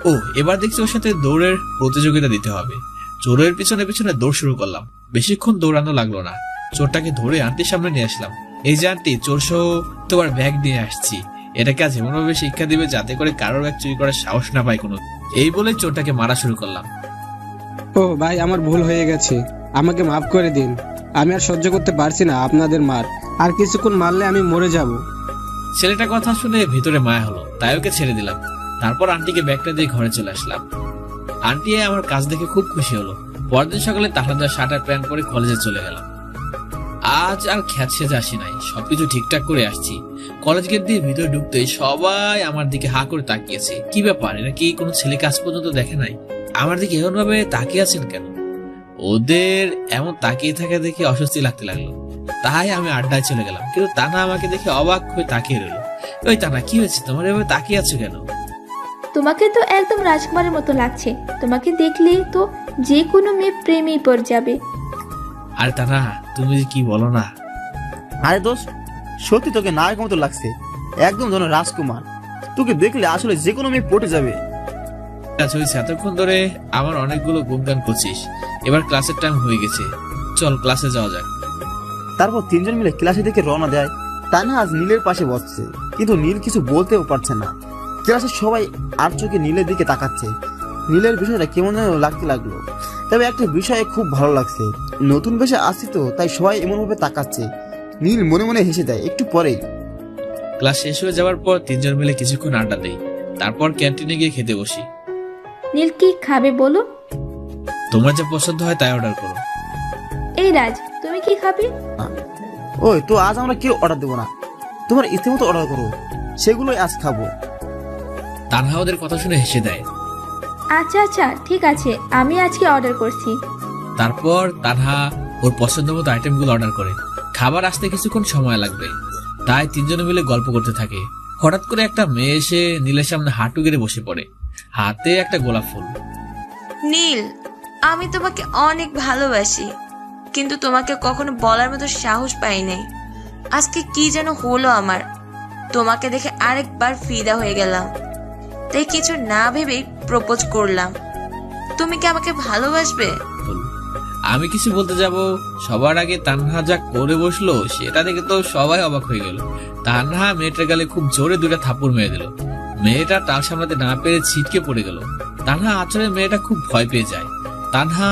ও, এবার দেখছি ওর সাথে দৌড়ের প্রতিযোগিতা দিতে হবে। চোরের পিছনে পিছনে দৌড় শুরু করলাম। বেশিক্ষণ দৌড়ানো লাগলো না, চোরটাকে ধরে আন্টির সামনে নিয়ে আসলাম। এই যে আন্টি, চোর সহ তোমার ব্যাগ নিয়ে আসছি। এটাকে আজ এমনভাবে শিক্ষা দিবে যাতে করে কারোর ব্যাগ চুরি করার সাহস না পায় কোনো। এই বলে চোরটাকে মারা শুরু করলাম। ও ভাই, আমার ভুল হয়ে গেছে, আমাকে মাফ করে দিন। আমি আর সহ্য করতে পারছি না আপনাদের মার। আর কিছুক্ষণ মারলে আমি মরে যাব। ছেলেটার কথা শুনে ভিতরে মায়া হলো, তাই ওকে ছেড়ে দিলাম। তারপর আন্টিকে ব্যাগটা দিয়ে ঘরে চলে আসলাম। আন্টি আমার কাজ দেখে খুব খুশি হলো। পরদিন সকালে তাহলে শার্ট আর প্যান্ট পরে কলেজে চলে গেলাম। আজ আর খ্যাত সেজে আসি নাই, সবকিছু ঠিকঠাক করে আসছি। কলেজ গেট দিয়ে ভিতরে ঢুকতেই সবাই আমার দিকে হা করে তাকিয়েছে। কি ব্যাপার, এরা কি কোনো ছেলে কাজ পর্যন্ত দেখে নাই? আমার দিকে এমন ভাবে তাকিয়ে আছেন কেন? ওদের এমন তাকিয়ে থাকা দেখে অস্বস্তি লাগতে লাগলো। তাই আমি আড্ডায় চলে গেলাম। কিন্তু তানা আমাকে দেখে অবাক হয়ে তাকিয়ে রইল। ওই তানা, কি হয়েছে তোমার, এভাবে তাকিয়ে আছো কেন? তোমাকে তো একদম রাজকুমারের মতো লাগছে। তোমাকে দেখলে তো যে কোনো মেয়ে প্রেমেই পড়ে যাবে। আরে তানা, তুমি যে কি বলো না। আরে দোষ, সত্যি তোকে নায়ক মতো লাগছে, একদম যেন রাজকুমার। তোকে দেখলে আসলে যে কোনো মেয়ে পটে যাবে। আচ্ছা, হয়েছে, এতক্ষণ ধরে আমার অনেকগুলো গুণগান করছিস। এবার ক্লাসের টাইম হয়ে গেছে, চল ক্লাসে যাওয়া যাক। তারপর তিনজন মিলে ক্লাসে দিকে রওনা দেয়। তানহা আজ নীলের পাশে বসছে, কিন্তু নীল কিছু বলতেও পারছে না। ক্লাসের সবাই আর চোখে নীলের দিকে তাকাচ্ছে। নীলের বিষয়টা কেমন যেন লাগতে লাগলো। তবে একটা বিষয়ে খুব ভালো লাগছে, নতুন বেশে আসছি তো, তাই সবাই এমনভাবে তাকাচ্ছে। নীল মনে মনে হেসে দেয়। একটু পরেই ক্লাস শেষ হয়ে যাওয়ার পর তিনজন মিলে কিছুক্ষণ আড্ডা দেই। তারপর ক্যান্টিনে গিয়ে খেতে বসি। নীল কি খাবে বলো? তোমার যা পছন্দ হয় তাই অর্ডার করো। এই রাজ, তুমি কি খাবে? ওই তো, আজ আমরা কেউ অর্ডার দেবো না, তোমার ইচ্ছে মতো অর্ডার করো, সেগুলোই আজ খাবো। তানহা ওদের কথা শুনে হেসে দেয়। আচ্ছা আচ্ছা, ঠিক আছে, আমি আজকে অর্ডার করছি। তারপর তানহা ওর পছন্দ মতো আইটেমগুলো অর্ডার করে। খাবার আসতে কিছুক্ষণ সময় লাগবে, তাই তিনজনে মিলে গল্প করতে থাকে। হঠাৎ করে একটা মেয়ে এসে নীলের সামনে হাঁটু গেড়ে বসে পড়ে, হাতে একটা গোলাপ ফুল। নীল, আমি তোমাকে অনেক ভালোবাসি, কিন্তু তোমাকে কখনো বলার মতো সাহস পাই নাই। আজকে কি যেন হলো আমার, তোমাকে দেখে আরেকবার ফিদা হয়ে গেলাম। তাই কিছু না ভেবেই প্রপোজ করলাম। তুমি কি আমাকে ভালোবাসবে? আমি কিছু বলতে যাব, সবার আগে তানহা যা করে বসলো সেটা দেখে তো সবাই অবাক হয়ে গেল। তানহা মেয়েটার গালে খুব জোরে দুটা থাপ্পড় মেরে দিল। মেয়েটা তাল সামলাতে না পেরে ছিটকে পড়ে গেল। তানহা আচরে মেয়েটা খুব ভয় পেয়ে যায়। তানহা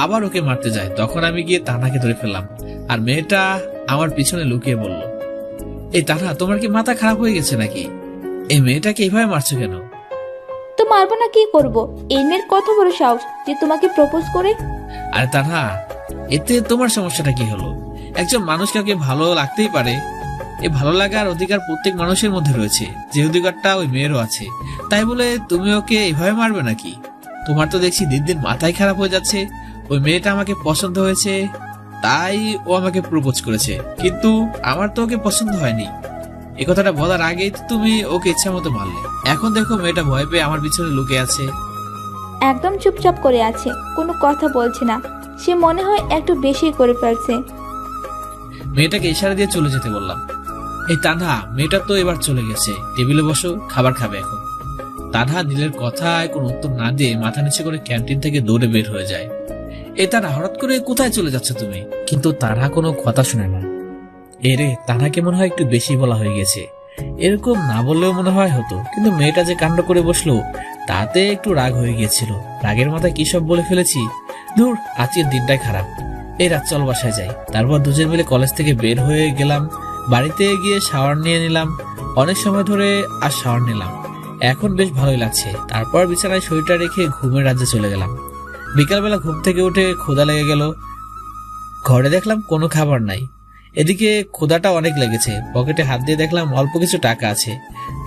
আবার ওকে মারতে যায়। তখন আমি গিয়ে তানহাকে ধরে ফেললাম, আর মেয়েটা আমার পিছনে লুকিয়ে বলল, এই তানহা, তোমার কি মাথা খারাপ হয়ে গেছে নাকি? এই মেয়েটাকে এইভাবে মারছো কেন? তো মারবো না, কি করব? এই মেয়ের কত বড় সাহস যে তোমাকে প্রপোজ করে। আরে তানহা, এতে তোমার সমস্যাটা কি হলো? একজন মানুষ কাউকে ভালো লাগতেই পারে। এই ভালো লাগার অধিকার প্রত্যেক মানুষের মধ্যে রয়েছে, যে অধিকারটা ওই মেয়েরও আছে। তাই বলে তুমি ওকে এভাবে মারবে নাকি? তোমার তো দেখছি দিন দিন মাথায় খারাপ হয়ে যাচ্ছে। ওই মেয়েটা আমাকে পছন্দ হয়েছে, তাই ও আমাকে প্রপোজ করেছে, কিন্তু আমার তো ওকে পছন্দ হয়নি। এই কথাটা বলার আগেই তো তুমি ওকে ইচ্ছা মতো মারলে। এখন দেখো মেয়েটা ভয় পেয়ে আমার পিছনে লুকিয়ে আছে। একদম চুপচাপ করে আছে, কোনো কথা বলছে না। সে মনে হয় একটু বেশি করে ফেলছে। মেয়েটাকে ইশারা দিয়ে চলে যেতে বললাম। এই তানহা, মেয়েটা তো এবার চলে গেছে, টেবিলে বসো, খাবার খাবে এখন। তানহা নীলের কথায় কোনো উত্তর না দিয়ে মাথা নিচে করে ক্যান্টিন থেকে দৌড়ে বের হয়ে যায়। তারা হঠাৎ করে কোথায় চলে যাচ্ছে তুমি? কিন্তু তানহা কোনো কথা শুনে না। এরে, তানহাকে মনে হয় একটু বেশি বলা হয়ে গেছে। এরকম না বললেও মনে হয় হতো, কিন্তু মেয়েটা যে কাণ্ড করে বসলো তাতে একটু রাগ হয়ে গিয়েছিল। রাগের মাথায় কি সব বলে ফেলেছি। ধুর, আজকের দিনটাই খারাপ। এই রাত চল বাসায় যাই। তারপর দুজন মিলে কলেজ থেকে বের হয়ে গেলাম। বাড়িতে গিয়ে শাওয়ার নিয়ে নিলাম। অনেক সময় ধরে আর শাওয়ার নিলাম, এখন বেশ ভালোই লাগছে। তারপর বিছানায় শরীরটা রেখে ঘুমের রাজ্যে চলে গেলাম। বিকালবেলা ঘুম থেকে উঠে ক্ষুধা লেগে গেল। ঘরে দেখলাম কোনো খাবার নাই। এদিকে ক্ষুধাটা অনেক লেগেছে। পকেটে হাত দিয়ে দেখলাম অল্প কিছু টাকা আছে।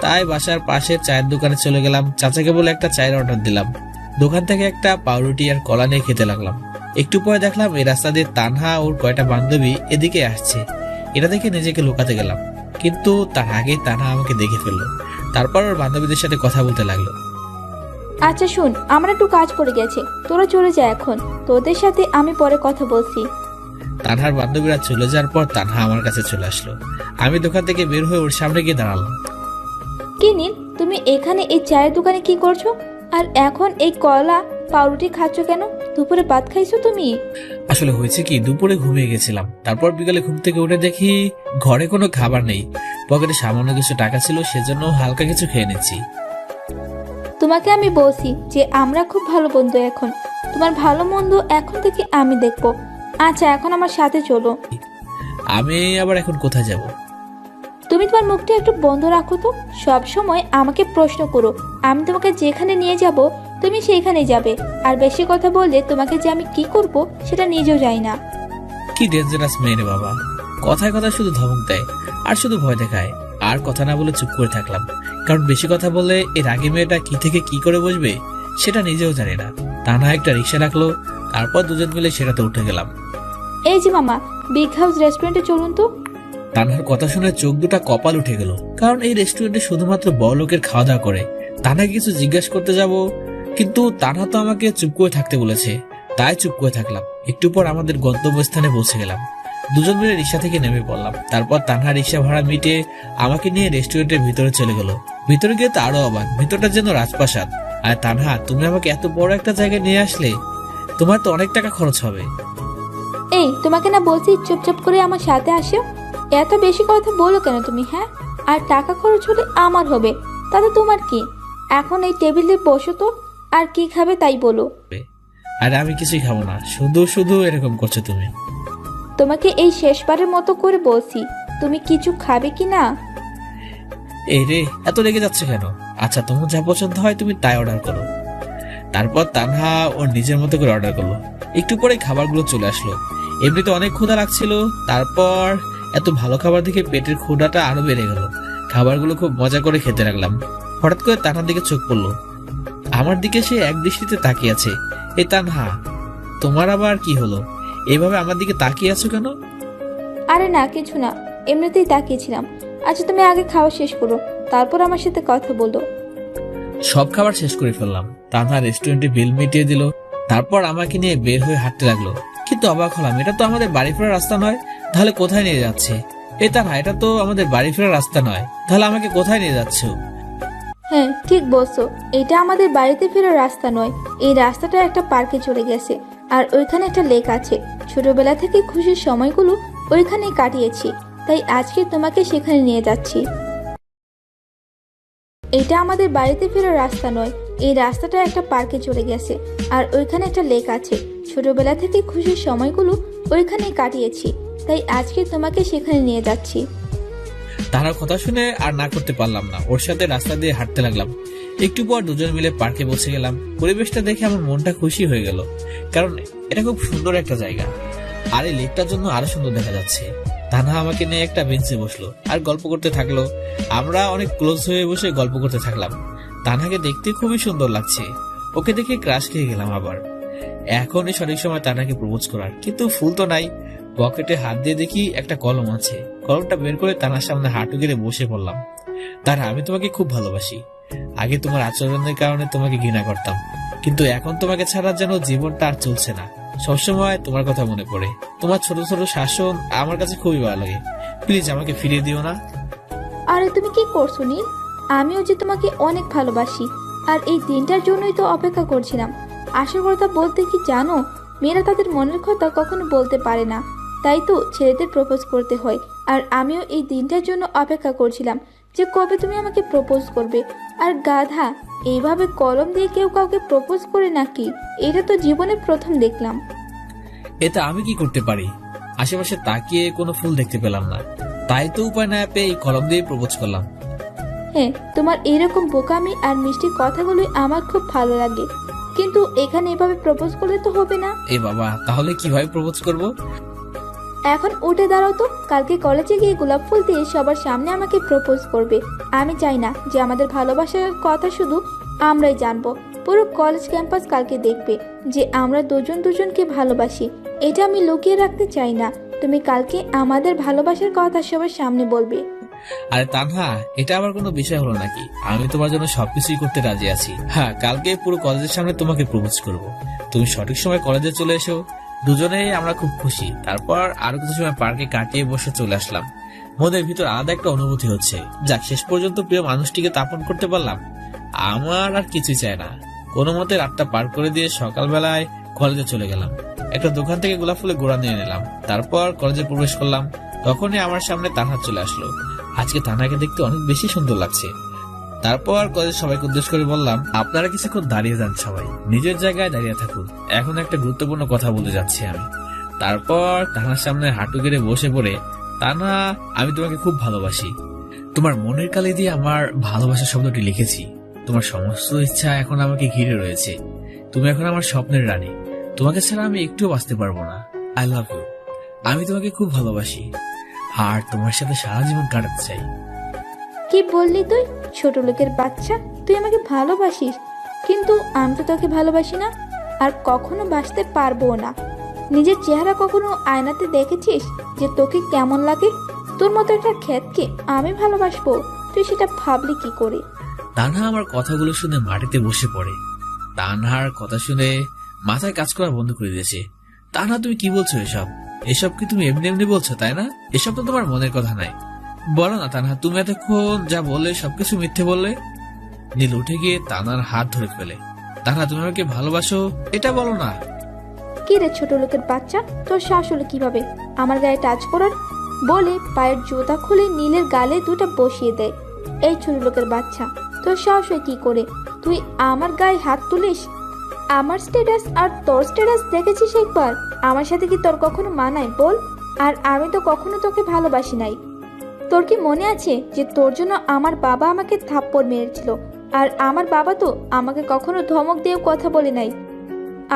তাই বাসার পাশের চায়ের দোকানে চলে গেলাম। চাচাকে বলে একটা চায়ের অর্ডার দিলাম। দোকান থেকে একটা পাউরুটি আর কলা নিয়ে খেতে লাগলাম। একটু পরে দেখলাম এই রাস্তা দিয়ে তানহা ওর কয়টা বান্ধবী এদিকে আসছে। এটা দেখে নিজেকে লুকাতে গেলাম, কিন্তু তার আগেই তানহা আমাকে দেখে ফেললো। তারপর ওর বান্ধবীদের সাথে কথা বলতে লাগলো। আচ্ছা শোন, আমার একটু কাজ পড়ে গেছে, তোরা চলে যা এখন। তোদের সাথে আমি পরে কথা বলছি। তানহার বান্ধবীরা চলে যাওয়ার পর তানহা আমার কাছে চলে আসলো। আমি দোকান থেকে বের হয়ে ওর সামনে গিয়ে দাঁড়ালাম। কি নীল, তুমি এখানে এই চায়ের দোকানে কি করছো? আর এখন এই কলা পাউরুটি খাচ্ছ কেন? দুপুরে ভাত খাইছো তুমি? আসলে হয়েছে কি, দুপুরে ঘুমিয়ে গেছিলাম। তারপর বিকালে ঘুম থেকে উঠে দেখি ঘরে কোনো খাবার নেই। পকেটে সামান্য কিছু টাকা ছিল, সেজন্য হালকা কিছু খেয়ে নিচ্ছি। তোমাকে আমি বলছি যে আমরা খুব ভালো বন্ধু। এখন তোমার ভালো মন্দ এখন থেকে আমি দেখবো। আচ্ছা, এখন আমার সাথে চলো। আমি আবার এখন কোথায় যাব? তুমি তোমার মুখটা একটু বন্ধ রাখো তো। সব সময় আমাকে প্রশ্ন করো। আমি তোমাকে যেখানে নিয়ে যাব তুমি সেইখানে যাবে। আর বেশি কথা বললে তোমাকে যে আমি কি করব সেটা নিজেও জানি না। কি ডেঞ্জারাস মেয়ে রে বাবা! কথায় কথায় শুধু ধমক দেয় আর শুধু ভয় দেখায়। আর কথা না বলে চুপ করে থাকলাম, কারণ বেশি কথা বললে এর আগে মেয়েটা কি থেকে কি করে বসবে সেটা নিজেও জানি না। তানহা একটা রিক্সা রাখলো, তারপর দুজন মিলে সেটাতে উঠে গেলাম। এই যে মামা, বিগ হাউস রেস্টুরেন্টে চলুন তো। তানহার কথা শুনে চোখ দুটা কপাল উঠে গেল, কারণ এই রেস্টুরেন্টে শুধুমাত্র বড় লোকের খাওয়া দাওয়া করে। তানহা কিছু জিজ্ঞাসা করতে যাব, কিন্তু তানহা তো আমাকে চুপ করে থাকতে বলেছে, তাই চুপ করে থাকলাম। একটু পর আমাদের গন্তব্যস্থানে পৌঁছে গেলাম। দুজন মিলে রিক্সা থেকে নেমে পড়লাম। তারপর তানহা রিক্সা ভাড়া মিটিয়ে আমাকে নিয়ে রেস্টুরেন্টের ভিতরে চলে গেল। ভিতরে গিয়ে তো আরো অবাক, ভিতরটা যেন রাজপ্রাসাদ। আর তানহা, তুমি আমাকে এত বড় একটা জায়গায় নিয়ে আসলে, তোমার তো অনেক টাকা খরচ হবে। এই, তোমাকে না বলছি চুপচাপ করে আমার সাথে আসো। এত বেশি কথা বলো কেন তুমি? হ্যাঁ, আর টাকা খরচ হলে আমার হবে, তাতে তোমার কি? এখন এই টেবিলে বসো তো, আর কি খাবে তাই বলো। আর আমি কিছুই খাবো না, শুধু শুধু এরকম করছো তুমি। তোমাকে এই শেষবারের মতো করে বলছি, তুমি কিছু খাবে কি না? এই রে, এত রেগে যাচ্ছে কেন? আচ্ছা, তোমার যা পছন্দ হয় তুমি তাই অর্ডার করো। তারপর তানহা ওর নিজের মতো করে অর্ডার করলো। একটু পরে খাবারগুলো চলে আসলো। এমনিতে অনেক ক্ষুধা লাগছিল, তারপর এত ভালো খাবার দেখে পেটের ক্ষুধাটা আরো বেড়ে গেল। খাবারগুলো খুব মজা করে খেতে লাগলাম। হঠাৎ করে তানহার দিকে চোখ পড়লো। আমার দিকে সে এক দৃষ্টিতে তাকিয়ে আছে। এই তানহা, তোমার আবার কি হলো? এইভাবে আমার দিকে তাকিয়ে আছো কেন? আরে না, কিছু না, এমনিতেই তাকিয়েছিলাম। আচ্ছা, তুমি আগে খাওয়া শেষ করো, তারপর আমার সাথে কথা বলো। সব খাবার শেষ করে ফেললাম। তানহা রেস্টুরেন্টে বিল মিটিয়ে দিল। তারপর আমাকে নিয়ে বের হয়ে হাঁটতে লাগলো। কিন্তু অবাক হলাম, এটা তো আমাদের বাড়ি ফেরার রাস্তা নয়। তাহলে কোথায় নিয়ে যাচ্ছে? এই তানহা, এটা তো আমাদের বাড়ি ফেরার রাস্তা নয়, তাহলে আমাকে কোথায় নিয়ে যাচ্ছ? হ্যাঁ, ঠিক বলছো, এটা আমাদের বাড়িতে ফেরার রাস্তা নয়। এই রাস্তাটা একটা পার্কে চলে গেছে, আর ওইখানে একটা লেক আছে। ছোটবেলা থেকে খুশির সময়গুলো ওইখানেই কাটিয়েছি, তাই আজকে তোমাকে সেখানে নিয়ে যাচ্ছি। এটা আমাদের বাড়িতে ফেরার রাস্তা নয়। এই রাস্তাটা একটা পার্কে চলে গেছে, আর ওইখানে একটা লেক আছে। ছোটবেলা থেকে খুশির সময়গুলো ওইখানেই কাটিয়েছি, তাই আজকে তোমাকে সেখানে নিয়ে যাচ্ছি। তার কথা শুনে আর না করতে পারলাম না, ওর সাথে রাস্তা দিয়ে হাঁটতে লাগলাম। একটু পর দুজন মিলে পার্কে বসে গেলাম। পরিবেশটা দেখে আমার মনটা খুশি হয়ে গেল, কারণ এটা খুব সুন্দর একটা জায়গা, আর এই লেকটার জন্য আরো সুন্দর দেখা যাচ্ছে। তানহা আমাকে নিয়ে একটা বেঞ্চে বসলো আর গল্প করতে থাকলো। আমরা অনেক ক্লোজ হয়ে বসে গল্প করতে থাকলাম। তানহাকে দেখতে খুবই সুন্দর লাগছে, ওকে দেখে ক্রাশ খেয়ে গেলাম। আবার এখনই সঠিক সময় তানহাকে প্রপোজ করার, কিন্তু ফুল তো নাই। পকেটে হাত দিয়ে দেখি একটা কলম আছে। কলমটা বের করে তানহার সামনে হাঁটু গেড়ে বসে পড়লাম। তানহা, আমি তোমাকে খুব ভালোবাসি। আগে তোমার আচরণের কারণে তোমাকে ঘৃণা করতাম, কিন্তু এখন তোমাকে ছাড়া যেন জীবনটা আর চলছে না। সবসময় তোমার কথা মনে পড়ে। তোমার ছোট ছোট শাসন আমার কাছে খুবই ভালো লাগে। প্লিজ আমাকে ফিরিয়ে দিও না। আরে তুমি কি করছো নীল? আমিও যে তোমাকে অনেক ভালোবাসি, আর এই দিনটার জন্যই তো অপেক্ষা করছিলাম। আসল কথা বলতে কি জানো, মেয়েরা তাদের মনের কথা কখনো বলতে পারে না, তাই তো ছেলেদের প্রপোজ করতে হয়। আর আমিও এই দিনটার জন্য অপেক্ষা করছিলাম যে কবে তুমি আমাকে প্রপোজ করবে। আর গাধা, এইভাবে কলম দিয়ে কেউ কাউকে প্রপোজ করে নাকি? এটা তো জীবনে প্রথম দেখলাম। এতে আমি কি করতে পারি? আশেপাশে তাকিয়ে কোনো ফুল দেখতে পেলাম না, তাই তো উপায় না পেয়ে এই কলম দিয়ে প্রপোজ করলাম। হ্যাঁ, তোমার এরকম বোকামি আর মিষ্টি কথাগুলোই আমার খুব ভালো লাগে, কিন্তু এখানে এভাবে প্রপোজ করলে তো হবে না। এ বাবা, তাহলে কিভাবে প্রপোজ করব? এখন উঠে দাঁড়াও তো, কালকে কলেজে গিয়ে গোলাপ ফুল দিয়ে সবার সামনে আমাকে প্রপোজ করবে। আমি চাই না যে আমাদের ভালোবাসার কথা শুধু আমরাই জানবো, পুরো কলেজ ক্যাম্পাস কালকে দেখবে যে আমরা দুজন দুজনকে ভালোবাসি। এটা আমি লুকিয়ে রাখতে চাই না। তুমি কালকে আমাদের ভালোবাসার কথা সবার সামনে বলবে। আরে তানহা, এটা আবার কোনো বিষয় হলো নাকি? আমি তোমার জন্য সবকিছুই করতে রাজি আছি। হ্যাঁ, কালকে পুরো কলেজের সামনে তোমাকে প্রপোজ করব। তুমি সঠিক সময় কলেজে চলে এসো, দুজনেই আমরা খুব খুশি। তারপর আরো কিছু সময় পার্কে কাটিয়ে বসে চলে আসলাম। মনের ভিতর আলাদা একটা অনুভূতি হচ্ছে। যাক, শেষ পর্যন্ত প্রিয় মানুষটিকে তাপন করতে পারলাম। আমার আর কিছুই চাই না। কোনো মতে রাতটা পার করে দিয়ে সকালবেলায় কলেজে চলে গেলাম। একটা দোকান থেকে গোলাপ ফুলের গোড়া নিয়ে নিলাম। তারপর কলেজে প্রবেশ করলাম। তখনই আমার সামনে তানহা চলে আসলো। আজকে তানহাকে দেখতে অনেক বেশি সুন্দর লাগছে। তারপর কলেজের সবাইকে উদ্দেশ্য করে বললাম, আপনারা কিছুক্ষণ দাঁড়িয়ে যান, সবাই নিজের জায়গায় দাঁড়িয়ে থাকুন, এখন একটা গুরুত্বপূর্ণ কথা বলতে যাচ্ছি আমি। তারপর তানহার সামনে হাঁটু গেড়ে বসে পড়ে, তানহা, আমি তোমাকে খুব ভালোবাসি। তোমার মনের কালি দিয়ে আমার ভালোবাসা শব্দটি লিখেছি। তোমার সমস্ত ইচ্ছা এখন আমাকে ঘিরে রয়েছে। তুমি এখন আমার স্বপ্নের রানী। তোমাকে ছাড়া আমি একটুও বাঁচতে পারবো না। I love you. আমি তোমাকে খুব ভালোবাসি আর তোমার সাথে সারা জীবন কাটাতে চাই। কি বললি তুই? ছোট লোকের বাচ্চা, তুই আমাকে ভালোবাসিস, কিন্তু আমি তো তোকে ভালোবাসি না, আর কখনো বাসতে পারবো না। নিজের চেহারা কখনো আয়নাতে দেখেছিস যে তোকে কেমন লাগে? তোর মতো একটা খ্যাতকে আমি ভালোবাসবো? তুই সেটা ভাবলি কি করে? তানহা আমার কথাগুলো শুনে মাটিতে বসে পড়ে। তানহার কথা শুনে মাথায় কাজ করা বন্ধ করে দিয়েছে। তানহা, তুমি কি বলছো? এসব কি তুমি এমনি এমনি বলছো, তাই না? এসব তো তোমার মনের কথা নাই। বলো না তানহা, তুমি এতক্ষণ যা বললে সবকিছু মিথ্যে বললে। নীল উঠে গিয়ে তানহার হাত ধরে ফেলে। তানহা, তুমি আমাকে ভালোবাসো, এটা বলো না। কি রে ছোট লোকের বাচ্চা, তোর সাহস হলো কিভাবে আমার গায়ে টাচ করার? বলে পায়ের জুতা খুলে নীলের গালে দুটো বসিয়ে দেয়। এই ছোট লোকের বাচ্চা, তোর সাহস হয় কি করে? তুই আমার গায়ে হাত তুলিস? আমার স্ট্যাটাস আর তোর স্ট্যাটাস দেখেছিস একবার? আমার সাথে কি তোর কখনো মানায় বল? আর আমি তো কখনো তোকে ভালোবাসি নাই। তোর কি মনে আছে যে তোর জন্য আমার বাবা আমাকে থাপ্পড় মেরেছিল? আর আমার বাবা তো আমাকে কখনো ধমক দিয়েও কথা বলে নাই।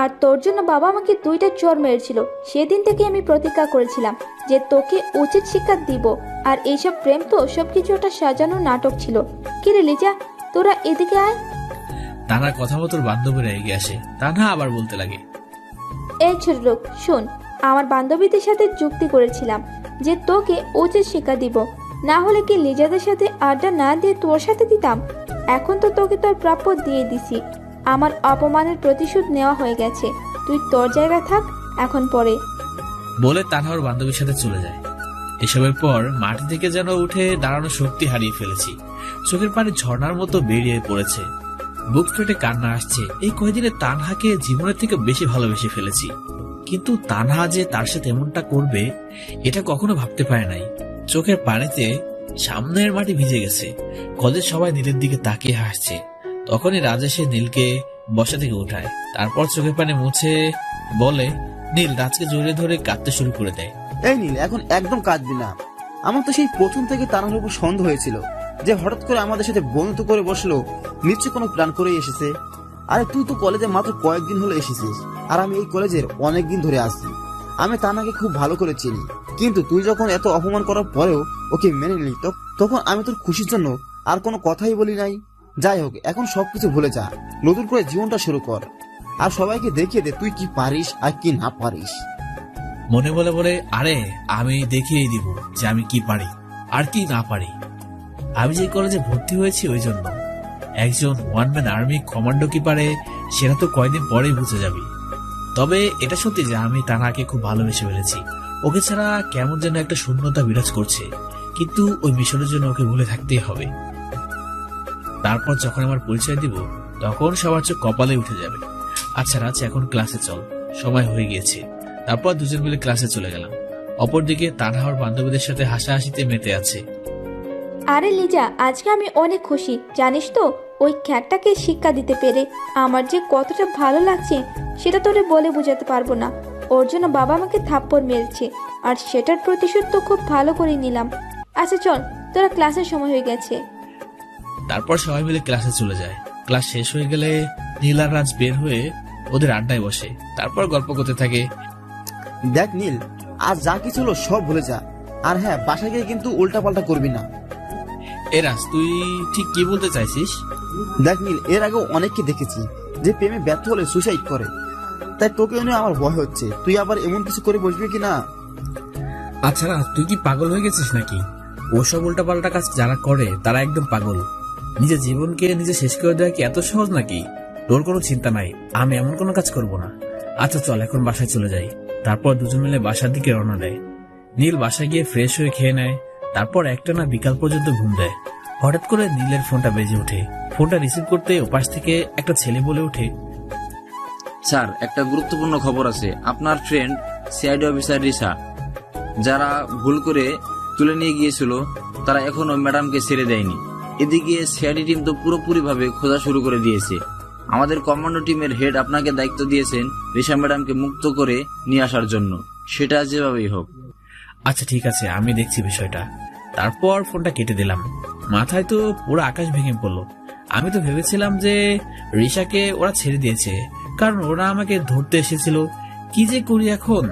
আর তোর জন্য বাবা আমাকে 2টা চর মেরেছিল। সেদিন থেকে আমি প্রতিজ্ঞা করেছিলাম যে তোকে উচিত শিক্ষা দিব। আর এইসব প্রেম তো সবকিছু একটা সাজানো নাটক ছিল। কি রে লিজা, তোরা এদিকে আয়। তানহার কথা মতো বান্ধবীরা এগিয়ে আসে। তানহা আবার বলতে লাগে, এই ছোট লোক শোন, আমার বান্ধবীদের সাথে চুক্তি করেছিলাম যে তোকে উচিত শিক্ষা দিব, না হলে কি লিজাদের সাথে আড্ডা না দিয়ে তোর সাথে দিতাম? এখন তো তোকে তোর প্রাপ্য দিয়ে দিছি। আমার অপমানের প্রতিশোধ নেওয়া হয়ে গেছে। তুই তোর জায়গা থাক এখন পরে। বলে তানহার বান্ধবীর সাথে চলে যায়। এসবের পর মাটি থেকে যেন উঠে দাঁড়ানোর শক্তি হারিয়ে ফেলেছি। চোখের পানি ঝর্ণার মতো বেরিয়ে পড়েছে। বুক ফেটে কান্না আসছে। এই কয়েকদিনে তানহাকে জীবনের থেকে বেশি ভালোবেসে ফেলেছি, কিন্তু তানহা যে তার সাথে এমনটা করবে এটা কখনো ভাবতে পারে নাই। চোখের পানিতে সামনের মাটি ভিজে গেছে। কলেজ সবাই নীলের দিকে তাকিয়ে হাসছে। তখনই রাজেশ নীলকে বসা থেকে উঠায়। তারপর চোখের পানি মুছে বলে, নীল রাজকে জড়িয়ে ধরে কাঁদতে শুরু করে দেয়। এই নীল, এখন একদম কাঁদবি না। আমার তো সেই প্রথম থেকে তানহার উপর সন্দেহ হয়েছিল যে হঠাৎ করে আমাদের সাথে বন্ধুত্ব করে বসলো, নিশ্চয় কোনো প্ল্যান করেই এসেছে। আরে তুই তো কলেজে মাত্র কয়েকদিন হলো এসেছিস, আর আমি এই কলেজের অনেকদিন ধরে আসছি। আমি তানহাকে খুব ভালো করে চিনি, কিন্তু তুই যখন এত অপমান করার পরেও ওকে মেনে নিলি, তখন আমি তোর খুশির জন্য আর কোনো কথাই বলি নাই। যাই হোক, এখন সবকিছু ভুলে যা, নতুন করে জীবনটা শুরু কর, আর সবাইকে দেখিয়ে দে তুই কি পারিস আর কি না পারিস। মনে বলে বলে, আরে আমি দেখিয়েই দিব যে আমি কি পারি আর কি না পারি। আমি যে কলেজে ভর্তি হয়েছি ওই জন্য। একজন ওয়ান ম্যান আর্মি কমান্ডো কি পারে সেটা তো কয়েকদিন পরেই বুঝে যাবি। তবে এটা সত্যি যে আমি তানহাকে খুব ভালোবেসে ফেলেছি। ওকে ছাড়া কেমন যেন একটা শূন্যতা বিরাজ করছে, কিন্তু ওই মিশনের জন্য ওকে ভুলে থাকতেই হবে। তারপর যখন আমার পরিচয় দিব তখন সবার চোখ কপালে উঠে যাবে। আচ্ছা রাজ, এখন ক্লাসে চল, সময় হয়ে গিয়েছে। তারপর দুজন মিলে ক্লাসে চলে গেলাম। অপরদিকে তানহার বান্ধবীদের সাথে হাসাহাসিতে মেতে আছে। আরে লিজা, আজকে আমি অনেক খুশি জানিস তো, ওই খ্যাটটাকে শিক্ষা দিতে পেরে আমার যে কতটা ভালো লাগছে সেটা তোরে বলে বোঝাতে পারবো না। ওর জন্য বাবা আমাকে থাপ্পড় মেরেছে, আর সেটার প্রতিশোধ তো খুব ভালো করে নিলাম। আচ্ছা চল, তোরা ক্লাসের সময় হয়ে গেছে। তারপর সবাই মিলে ক্লাসে চলে যায়। ক্লাস শেষ হয়ে গেলে নীল আর রাজ বের হয়ে ওদের আড্ডায় বসে, তারপর গল্প করতে থাকে। দেখ নীল, আজ যা কিছু হলো সব ভুলে যা, আর হ্যাঁ বাসায় গিয়ে কিন্তু উল্টা পাল্টা করবি না। এ রাজ, তুই ঠিক কি বলতে চাইছিস? দেখ নীল, এর আগেও অনেককে দেখেছি যে প্রেমে ব্যর্থ হলে সুসাইড করে, তাই তোকে নিয়ে আমার ভয় হচ্ছে তুই আবার এমন কিছু করে বসবি কি না। আচ্ছা রাজ, তুই কি পাগল হয়ে গেছিস নাকি? ওসব উল্টাপাল্টা কাজ যারা করে তারা একদম পাগল। নিজের জীবনকে নিজে শেষ করে দেওয়া কি এত সহজ নাকি? তোর কোনো চিন্তা নাই, আমি এমন কোনো কাজ করব না। আচ্ছা চল এখন বাসায় চলে যাই। তারপর দুজন মিলে বাসার দিকে রওনা দেয়। নীল বাসায় গিয়ে ফ্রেশ হয়ে খেয়ে নেয়, তারপর একটানা বিকাল পর্যন্ত ঘুম দেয়। হঠাৎ করে নীলের ফোনটা বেজে ওঠে। ফোনটা রিসিভ করতে ওপাশ থেকে একটা ছেলে বলে ওঠে, স্যার, একটা গুরুত্বপূর্ণ খবর আছে। আপনার ফ্রেন্ড সিআইডি অফিসার রিসা, যারা ভুল করে তুলে নিয়ে গিয়েছিল, তারা এখনো ম্যাডামকে ছেড়ে দেয়নি। এদিকে সিআইডি টিম তো পুরোপুরি ভাবে খোঁজা শুরু করে দিয়েছে। আমাদের কমান্ডো টিমের হেড আপনাকে দায়িত্ব দিয়েছেন রিসা ম্যাডামকে মুক্ত করে নিয়ে আসার জন্য, সেটা যেভাবেই হোক। আচ্ছা ঠিক আছে, আমি দেখছি বিষয়টা। তারপর ফোনটা কেটে দিলাম। মাথায় তো পুরো আকাশ ভেঙে পড়লো। আমি তো ভেবেছিলাম যে রিসাকে ওরা ছেড়ে দিয়েছে, কারণ ওরা আমাকে ধরতে এসেছিল। কি যে করি এখন?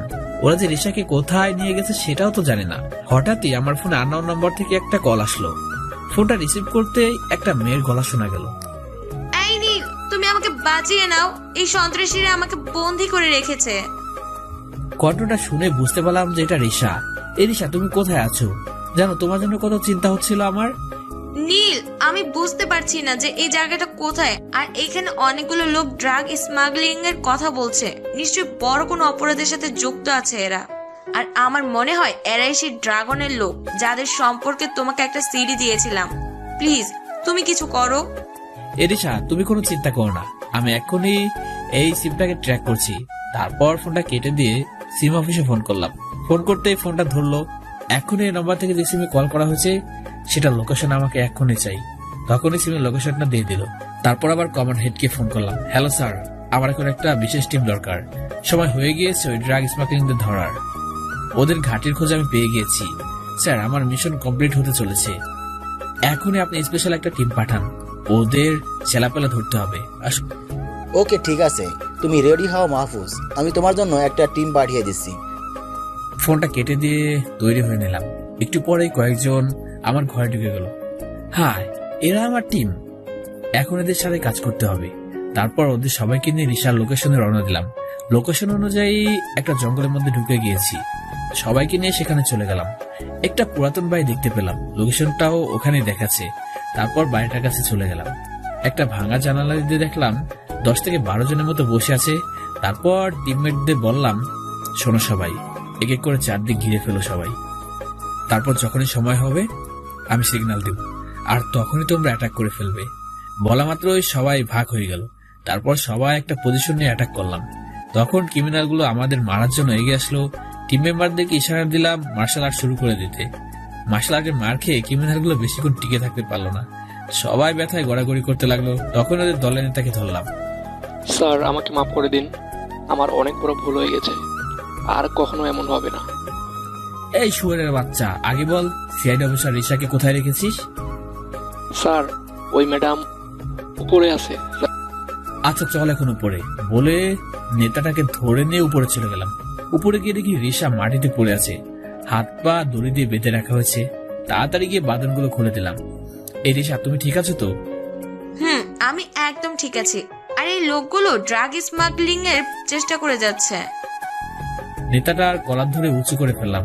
ওরা যে রিসাকে কোথায় নিয়ে গেছে সেটাও তো জানে না। হঠাৎই আমার ফোনে আননোন নম্বর থেকে একটা কল আসলো। ফোনটা রিসিভ করতে একটা মেয়ের গলা শোনা গেল। এই নীল, তুমি আমাকে বাঁচিয়ে নাও, এই সন্ত্রাসীরা আমাকে বন্দি করে রেখেছে। কণ্ঠটা শুনে বুঝতে পারলাম যে এটা রিসা। এই রিসা, তুমি কোথায় আছো? জানো তোমার জন্য কত চিন্তা হচ্ছিল আমার। নীল, আমি বুঝতে পারছি না যে এই জায়গাটা কোথায়, আর এখানে অনেকগুলো লোক ড্রাগ স্মাগলিং এর কথা বলছে। নিশ্চয়ই বড় কোনো অপরাধের সাথে যুক্ত আছে এরা। আর আমার মনে হয় এরাই সেই ড্রাগনের লোক যাদের সম্পর্কে তোমাকে একটা সিডি দিয়েছিলাম। প্লিজ তুমি কিছু করো। এরিসা, তুমি কোনো চিন্তা করো না, আমি এখনই এই সিমটাকে ট্র্যাক করছি। তারপর ফোনটা কেটে দিয়ে সিম অফিসে ফোন করলাম। ফোন করতেই ফোনটা ধরলো। এখনই এই নম্বর থেকে যে সিমে কল করা হয়েছে সেটা লোকেশন আমাকে এখনই চাই। তখনই সিমের লোকেশনটা দিয়ে দিল। তারপর আবার কমান্ড হেডকে ফোন করলাম। হ্যালো স্যার, আমার এখন একটা বিশেষ টিম দরকার। সময় হয়ে গিয়েছে ওই ড্রাগ স্মাগলিংদের ধরার। ওদের ঘাটির খোঁজ আমি পেয়ে গিয়েছি। স্যার, আমার মিশন কমপ্লিট হতে চলেছে। এখনই আপনি স্পেশাল একটা টিম পাঠান, ওদের ছেলাপেলা ধরতে হবে। ওকে ঠিক আছে, তুমি রেডি হও মাহফুজ, আমি তোমার জন্য একটা টিম পাঠিয়ে দিচ্ছি। ফোনটা কেটে দিয়ে তৈরি হয়ে নিলাম। একটু পরেই কয়েকজন আমার ঘরে ঢুকে গেল। হ্যাঁ, এরা আমার টিম। এখন এদের সাথে কাজ করতে হবে। তারপর ওদের সবাইকে নিয়ে রিসার লোকেশনে রওনা দিলাম। লোকেশন অনুযায়ী একটা জঙ্গলের মধ্যে ঢুকে গিয়েছি। সবাইকে নিয়ে সেখানে চলে গেলাম। একটা পুরাতন বাড়ি দেখতে পেলাম, লোকেশনটাও ওখানে দেখাচ্ছে। তারপর বাড়িটার কাছে চলে গেলাম। একটা ভাঙা জানালা দিয়ে দেখলাম 10 থেকে 12 জনের মতো বসে আছে। তারপর টিমমেটদের বললাম, শোনো সবাই, এক এক করে চারদিক ঘিরে ফেলো সবাই। তারপর যখনই সময় হবে আমি সিগন্যাল দেব, আর তখনই তোমরা অ্যাটাক করে ফেলবে। বলা মাত্রই সবাই ভাগ হয়ে গেল। তারপর সবাই একটা পজিশন নিয়ে অ্যাটাক করলাম। তখন ক্রিমিনালগুলো আমাদের মারার জন্য এগিয়ে আসলো। টিম মেম্বারদেরকে ইশারা দিলাম মার্শাল আর্ট শুরু করে দিতে। মার্শাল আর্টের মার খেয়ে ক্রিমিনালগুলো বেশিক্ষণ টিকে থাকতে পারলো না। সবাই ব্যথায় গড়াগড়ি করতে লাগলো। তখন ওদের দলের নেতাকে ধরলাম। স্যার, আমাকে মাফ করে দিন, আমার অনেক বড় ভুল হয়ে গেছে, আর কখনো এমন হবে না। এই শুয়ারের বাচ্চা, আগে বল সিআইডি অফিসার রিসাকে কোথায় রেখেছিস? স্যার, ওই ম্যাডাম উপরে আছে। আচ্ছা চল এখন উপরে, বলে নেতাটাকে ধরে নিয়ে উপরে চলে গেলাম। উপরে গিয়ে দেখি রিসা মাটিতে পড়ে আছে, হাত পা দড়ি দিয়ে বেঁধে রাখা হয়েছে। তাড়াতাড়ি গিয়ে বাঁধনগুলো খুলে দিলাম। এই রিসা, তুমি ঠিক আছো তো? আমি একদম ঠিক আছি। আর এই লোকগুলো ড্রাগ স্মাগলিং এর চেষ্টা করে যাচ্ছে। নেতাটার গলা ধরে উঁচু করে ফেললাম।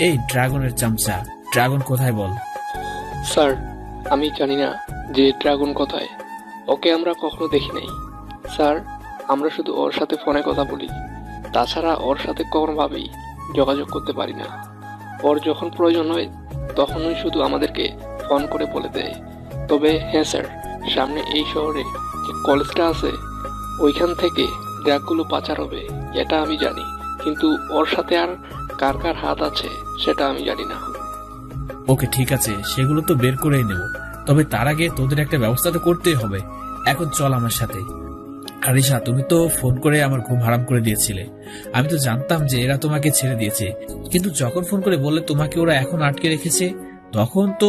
এই ড্রাগনের চামচা, ড্রাগন কোথায় বল? স্যার, আমি জানি না যে ড্রাগন কোথায়, ওকে আমরা কখনো দেখি নাই। স্যার, আমরা শুধু ওর সাথে ফোনে কথা বলি, তাছাড়া ওর সাথে কোনোভাবেই যোগাযোগ করতে পারি না। ওর যখন প্রয়োজন হয় তখনই শুধু আমাদেরকে ফোন করে বলে দেয়। তবে হ্যাঁ স্যার, সামনে এই শহরে যে কলেজটা আছে ওইখান থেকে ড্রাগগুলো পাচার হবে, এটা আমি জানি। কিন্তু ওর সাথে আর কার কার হাত আছে সেটা আমি জানি না। ওকে ঠিক আছে, সেগুলো তো বের করেই নেব, তবে তার আগে তোদের একটা ব্যবস্থা তো করতেই হবে। এখন চল আমার সাথে। আরিশা, তুমি তো ফোন করে আমার ঘুম হারাম করে দিয়েছিলে। আমি তো জানতাম যে এরা তোমাকে ছেড়ে দিয়েছে, কিন্তু যখন ফোন করে বললে তোমাকে ওরা এখন আটকে রেখেছে, তখন তো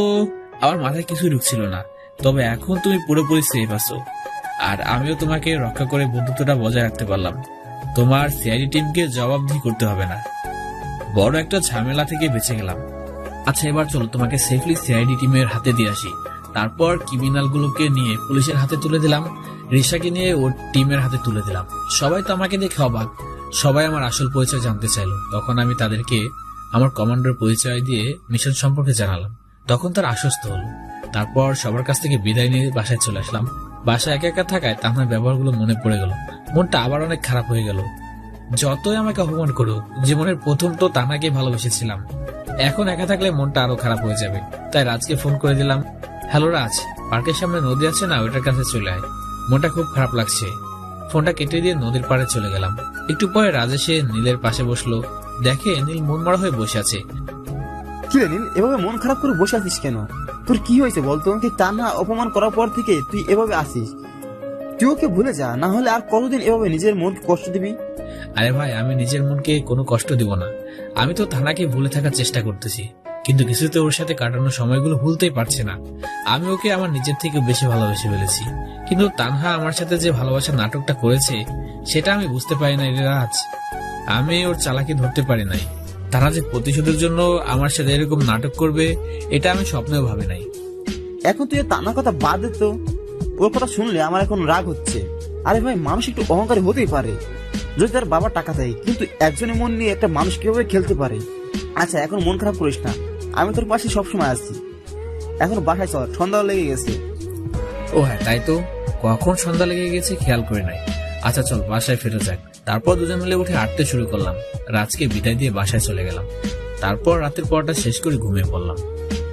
আমার মাথায় কিছুই ঢুকছিল না। তবে এখন তুমি পুরোপুরি সেফ আছো, আর আমিও তোমাকে রক্ষা করে বন্ধুত্বটা বজায় রাখতে পারলাম। তোমার সিআইডি টিমকে জবাবদিহি করতে হবে না। বড় একটা ঝামেলা থেকে বেঁচে গেলাম। আচ্ছা, এবার চলো তোমাকে সেফলি সিআইডি টিমের হাতে দিয়ে আসি। তারপর ক্রিমিনালগুলোকে নিয়ে পুলিশের হাতে তুলে দিলাম, রিশাকে নিয়ে ওর টিমের হাতে তুলে দিলাম। সবাই তো আমাকে দেখে অবাক, সবাই আমার আসল পরিচয় জানতে চাইলো। তখন আমি তাদেরকে আমার কমান্ডার পরিচয় দিয়ে মিশন সম্পর্কে জানালাম। তখন তারা আশ্বস্ত হলো। তারপর সবার কাছ থেকে বিদায় নিয়ে বাসায় চলে আসলাম। বাসায় একা একা থাকায় তাহার ব্যবহারগুলো মনে পড়ে গেল। মনটা আবার অনেক খারাপ হয়ে গেল। যতই আমাকে অপমান করুক, জীবনের প্রথম তো তানাকে ভালোবেসেছিলাম। এখন একা থাকলে মনটা আরো খারাপ হয়ে যাবে। তাই রাজকে ফোন করে দিলাম, হ্যালো রাজ, পার্কের সামনে নদী আছে না, ওইটার কাছে চলে আয়, মনটা খুব খারাপ লাগছে। ফোনটা কেটে দিয়ে নদীর পাড়ে চলে গেলাম। একটু পরে রাজ এসে নীলের পাশে বসলো। দেখে নীল মন মরা হয়ে বসে আছে। কি রে নীল, এভাবে মন খারাপ করে বসে আছিস কেন? তোর কি হয়েছে বলতো? তুই তান্না অপমান করার পর থেকে তুই এভাবে আসিস। তুই ওকে ভুলে যা, না হলে আর কতদিন এভাবে নিজের মন কষ্ট দিবি? আরে ভাই, আমি নিজের মনকে কোনো কষ্ট দিব না। আমি তো তানাকে ভুলে থাকার চেষ্টা করতেছি, কিন্তু কিছুতে ওর সাথে কাটানোর সময়গুলো ভুলতেই পারছি না। আমি ওকে আমার নিজের থেকে বেশি ভালোবেসে ফেলেছি, কিন্তু তানহা আমার সাথে যে ভালোবাসার নাটকটা করেছে সেটা আমি বুঝতে পারি নাই রে রাজ। আমি ওর চালাকি ধরতে পারি নাই। তারা যে প্রতিশোধের জন্য আমার সাথে এরকম নাটক করবে এটা আমি স্বপ্নেও ভাবি নাই। এখন তুই তান্নার কথা বাদ দে তো, ওর কথা শুনলে আমার এখন রাগ হচ্ছে। আরে ভাই, মানুষ একটু অহংকারী হতেই পারে যদি তার বাবা টাকা দেয়, কিন্তু একজনের মন নিয়ে একটা মানুষ কিভাবে খেলতে পারে? আচ্ছা, এখন মন খারাপ করিস না, আমি তোর পাশে সবসময় আছি। এখন বাসায় চল, সন্ধ্যা লেগে গেছে। ও হ্যাঁ, তাই তো, কখন সন্ধ্যা লেগে গেছে খেয়াল করি নাই। আচ্ছা চল বাসায় ফিরে যাক। তারপর দুজন মিলে উঠে হাঁটতে শুরু করলাম। রাজকে বিদায় দিয়ে বাসায় চলে গেলাম। তারপর রাতের পড়াটা শেষ করে ঘুমিয়ে পড়লাম।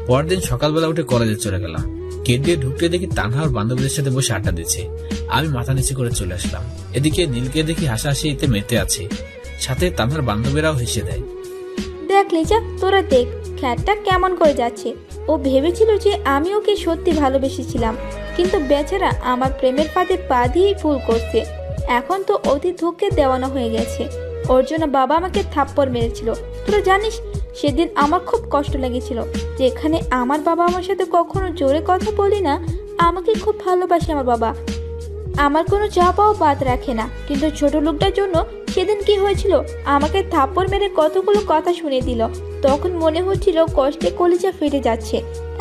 পরদিন সকালবেলা উঠে কলেজে চলে গেলাম। গেট দিয়ে ঢুকতে দেখি তানহা ওর বান্ধবীদের সাথে বসে আড্ডা দিচ্ছে। আমি মাথা নিচে করে চলে আসলাম। এদিকে নীলকে দেখি হাসাহাসিতে মেতে আছে, সাথে তানহার বান্ধবীরাও হেসে দেয়। দেখ লিজা, তোরা দেখ খ্যাটটা কেমন করে যাচ্ছে। ও ভেবেছিল যে আমি ওকে সত্যি ভালোবেসেছিলাম, কিন্তু বেচারা আমার প্রেমের ফাঁদে পা দিয়েই ভুল করছে। এখন তো অতি ধুকে দেওয়ানো হয়ে গেছে। ওর জন্য বাবা আমাকে থাপ্পড় মেরেছিল। তোরা জানিস, সেদিন আমার খুব কষ্ট লেগেছিল, যেখানে আমার বাবা আমার সাথে কখনো জোরে কথা বলি না। আমাকে খুব ভালোবাসে আমার বাবা, আমার কোনো চাপাও বাদ রাখে না। কিন্তু ছোট লোকটার জন্য সেদিন কি হয়েছিল, আমাকে থাপ্পড় মেরে কতগুলো কথা শুনিয়ে দিল। তখন মনে হচ্ছিল কষ্টে কলিজা ফেটে যাচ্ছে।